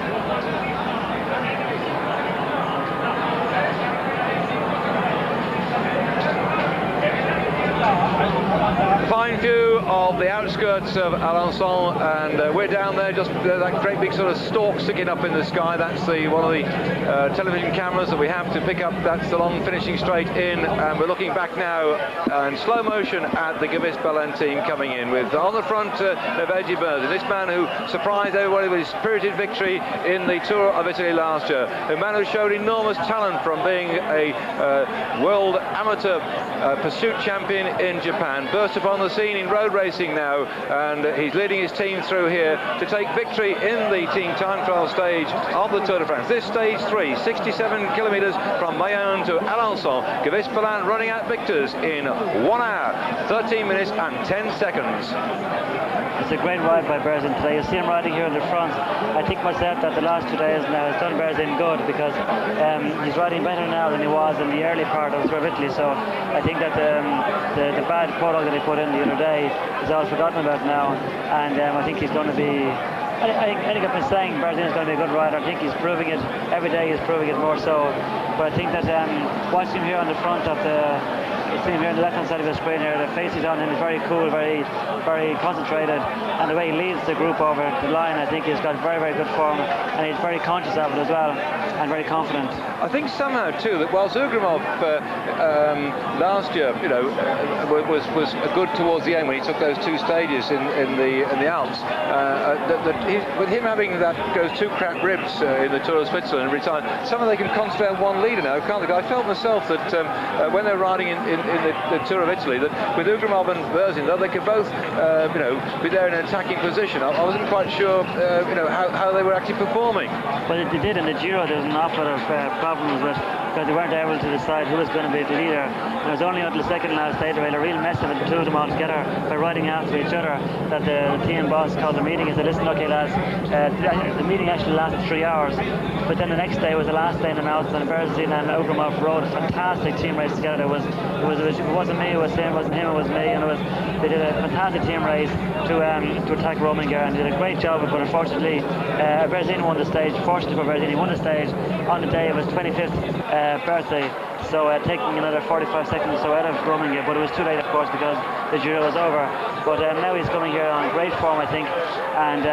Fine view of the outskirts of Alençon, and we're down there, just that great big sort of stalk sticking up in the sky. That's one of the television cameras that we have to pick up. That's the long finishing straight in, and we're looking back now in slow motion at the Gavis Ban team coming in with on the front Navegi Berzin, this man who surprised everybody with his spirited victory in the Tour of Italy last year, a man who showed enormous talent from being a world amateur pursuit champion in Japan, burst upon the scene in road racing now, and he's leading his team through here to take victory in the team time trial stage of the Tour de France. This stage 3, 67 kilometres from Mayenne to Alençon. Gavis Ban running out victors in 1 hour, 13 minutes and 10 seconds. it's a great ride by Berzin today. You see him riding here in the front. I think myself that the last 2 days now has done Berzin good, because he's riding better now than he was in the early part of the Tour of Italy. So I think that the bad prologue that he put in the other day is all forgotten about now, and I think he's going to be. I think I've been saying Berzin is going to be a good rider. I think he's proving it every day. He's proving it more so. But I think that watching him here on the front of it's him here on the left-hand side of the screen here. The face he's on him is very cool, very, very concentrated, and the way he leads the group over the line, I think he's got very, very good form, and he's very conscious of it as well, and very confident. I think somehow too that while Zugramov last year, was good towards the end when he took those 2 stages in the Alps, with him having those 2 cracked ribs in the Tour of Switzerland and retired, somehow they can concentrate on one leader now, can't they? I felt myself that when they're riding in the Tour of Italy, that with Ugramov and Berzin, that they could both, be there in an attacking position. I wasn't quite sure, how they were actually performing. But they did in the Giro. There was an awful lot of problems with, because they weren't able to decide who was going to be the leader. It was only until the second last day they made a real mess of it, the 2 of them all together by riding after each other, that the team boss called a meeting and said, listen, okay lads, the meeting actually lasted 3 hours, but then the next day was the last day in the Alps, and Berzin and Ugramov rode a fantastic team race together. It wasn't me, it was him, it wasn't him, it was me, and they did a fantastic team race to attack Rominger, and did a great job of it. But unfortunately, Berzin won the stage. Fortunately for Berzin, he won the stage on the day of his 25th birthday, so taking another 45 seconds or so out of Rominger, but it was too late, of course, because the Giro was over. But now he's coming here on great form, I think, and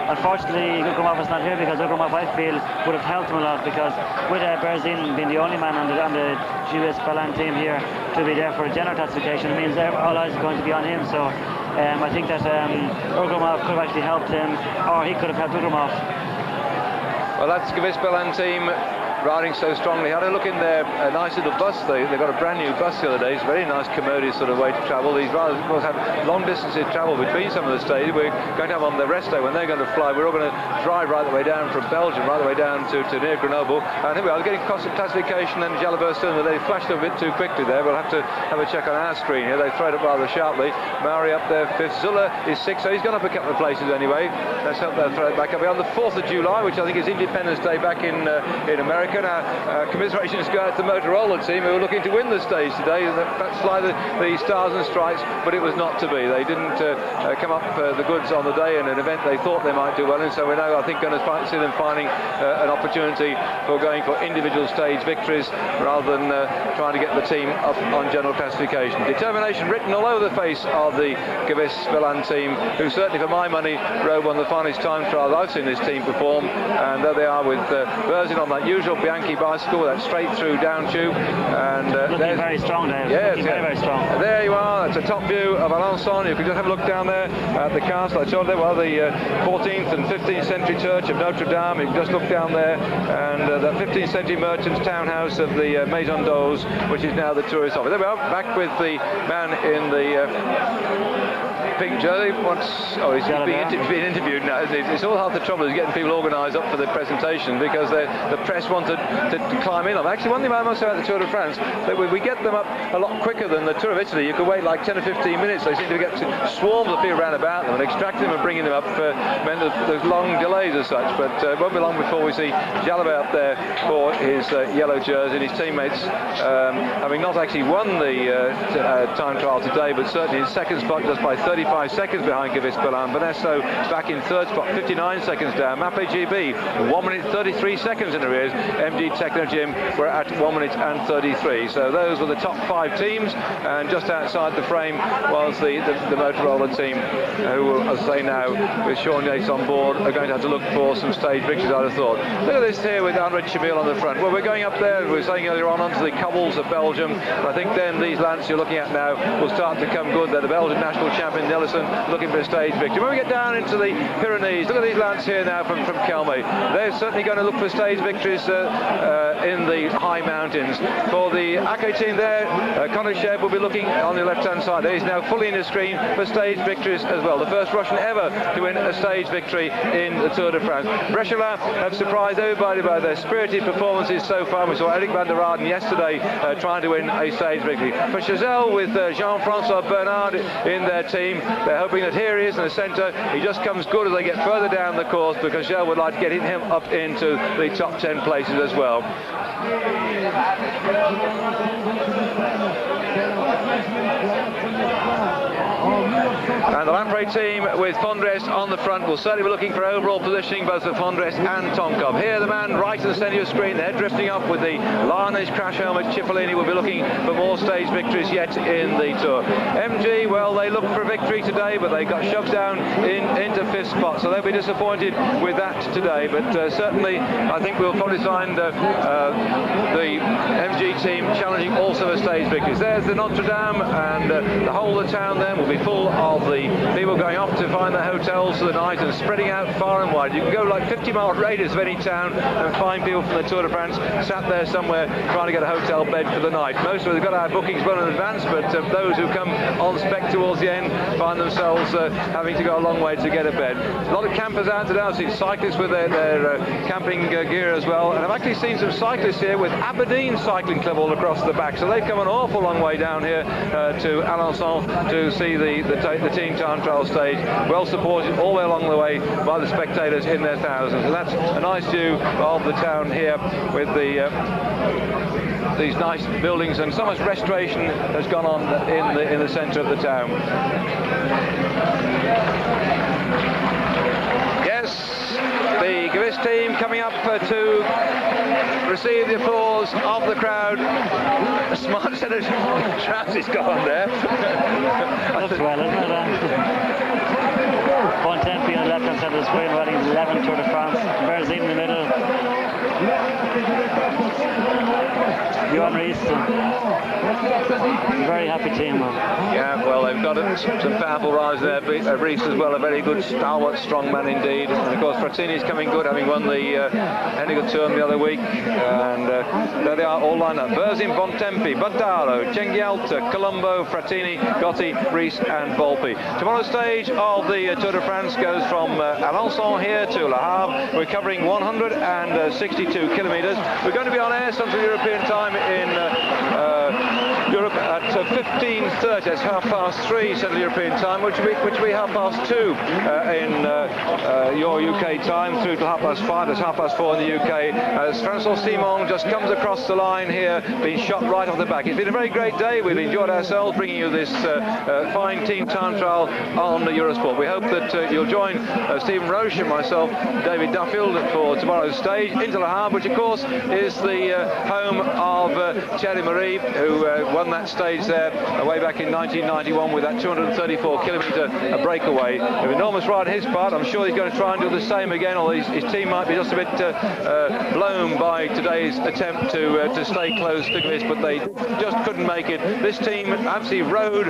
unfortunately Ugramov is not here, because Ugramov, I feel, would have helped him a lot, because with Berzin being the only man on the Gavis Ban team here to be there for a general classification, it means all eyes are going to be on him. So I think that Ugramov could have actually helped him, or he could have helped Ugramov. Well, that's Gavis Ban team riding so strongly. Had a look in their nice little bus. They got a brand new bus the other day. It's a very nice commodious sort of way to travel. These riders will have long distances to travel between some of the stages. We're going to have on the rest day when they're going to fly. We're all going to drive right the way down from Belgium, right the way down to near Grenoble. And here we are getting classification and Jalabert soon. They flashed a bit too quickly there. We'll have to have a check on our screen here. They throw it up rather sharply. Mauri up there 5th. Zuller is 6th, so he's gone up a couple of places anyway. Let's hope they'll throw it back up. We're on the 4th of July, which I think is Independence Day back in America. Now, commiserations go out to the Motorola team, who were looking to win the stage today, and perhaps fly the stars and stripes, but it was not to be. They didn't come up the goods on the day in an event they thought they might do well in, so we're now, I think, going to see them finding an opportunity for going for individual stage victories rather than trying to get the team up on general classification. Determination written all over the face of the Gavis Ban team, who certainly, for my money, rode one of the finest time trials I've seen this team perform, and there they are with Berzin on that usual Bianchi bicycle, that straight through down tube, and looking very strong there. Yes, very, very strong. There you are. That's a top view of Alençon. You can just have a look down there at the castle. I showed there, well, the 14th and 15th century church of Notre Dame. You can just look down there, and the 15th century merchant's townhouse of the Maison d'Oz, which is now the tourist office. There we are, back with the man in the pink jersey. He's being interviewed now, isn't he? It's all half the trouble is getting people organised up for the presentation, because the press wanted to climb in on. Actually, one thing I must say about the Tour de France, that we get them up a lot quicker than the Tour of Italy. You could wait like 10 or 15 minutes. They seem to get swarms of people around about them, and extracting them and bringing them up meant there's long delays as such. But it won't be long before we see Jalabert up there for his yellow jersey, and his teammates having not actually won the time trial today, but certainly in second spot, just by 35 seconds behind Gavis Ban. Banesto back in third spot, 59 seconds down. Mapei GB 1 minute 33 seconds in arrears. MG Techno Gym were at 1 minute and 33. So those were the top 5 teams, and just outside the frame was the Motorola team, who, as I say now, with Sean Yates on board, are going to have to look for some stage victories, I'd have thought. Look at this here with Andre Chamil on the front. Well, we're going up there, we were saying earlier onto the cobbles of Belgium, and I think then these lands you're looking at now will start to come good. They're the Belgian national champion Nellison looking for a stage victory. When we get down into the Pyrenees, look at these lands here now from Kelme. They're certainly going to look for stage victories in the high mountains. For the Aki team there, Conor Sheb will be looking on the left-hand side. He's now fully in the screen for stage victories as well. The first Russian ever to win a stage victory in the Tour de France. Brechelin have surprised everybody by their spirited performances so far. We saw Eric van der Aarden yesterday trying to win a stage victory. For Chazelle, with Jean-François Bernard in their team, They're hoping that here he is in the centre. He just comes good as they get further down the course, because Shell would like to get him up into the top 10 places as well. And the Lampe team with Fondres on the front will certainly be looking for overall positioning both for Fondres and Tonkov. Here the man right in the centre of the screen, they're drifting up with the Larnage crash helmet. Cipollini will be looking for more stage victories yet in the Tour. MG, well, they looked for a victory today, but they got shoved down into 5th spot, so they'll be disappointed with that today. But certainly I think we'll probably find the MG team challenging also for stage victories. There's the Notre Dame, and the whole of the town then will be full of the people going off to find their hotels for the night and spreading out far and wide. You can go like 50-mile radius of any town and find people from the Tour de France sat there somewhere trying to get a hotel bed for the night. Most of them have got our bookings well in advance, but those who come on spec towards the end find themselves having to go a long way to get a bed. A lot of campers out today. I've seen cyclists with their camping gear as well, and I've actually seen some cyclists here with Aberdeen Cycling Club all across the back, so they've come an awful long way down here to Alençon to see the team time trial stage, well supported all the way along the way by the spectators in their thousands. And that's a nice view of the town here with these nice buildings, and so much restoration has gone on in the centre of the town. Yes, the Gavis team coming up to receive the applause of the crowd. A smart set of trousers gone there. That's well, isn't it? Bontempi on the left-hand side of the screen, riding 11th Tour de France. Berzin in the middle. Johan Rees. Very happy team. Yeah, well, they've got some powerful riders there. Rees as well, a very good stalwart, strong man indeed. And of course, Frattini's coming good, having won the Hennigan Tour the other week. And there they are, all lined up. Berzin, Bontempi, Battaro, Cenghialta, Colombo, Frattini, Gotti, Rees and Volpi. Tomorrow's stage of the Tour de France goes from Alençon here to Le Havre. We're covering 162 kilometres. We're going to be on air Central European time in Europe at 15:30. It's 3:30 Central European time, which will be 2:30 in your UK time, through to 5:30. It's 4:30 in the UK. As François Simon just comes across the line here, being shot right off the back. It's been a very great day. We've enjoyed ourselves bringing you this fine team time trial on Eurosport. We hope that you'll join Stephen Roche and myself, David Duffield, for tomorrow's stage into Le Havre, which of course is the home of Thierry Marie, who won that stage there way back in 1991 with that 234 kilometre breakaway. An enormous ride on his part. I'm sure he's going to try and do the same again, although his team might be just a bit blown by today's attempt to stay close to this, but they just couldn't make it. This team absolutely rode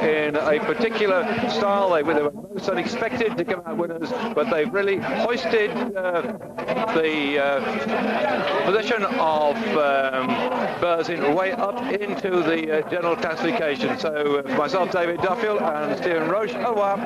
in a particular style. They were most unexpected to come out winners, but they've really hoisted the position of Berzin way up into the general classification. So myself, David Duffield, and Stephen Roche, au revoir.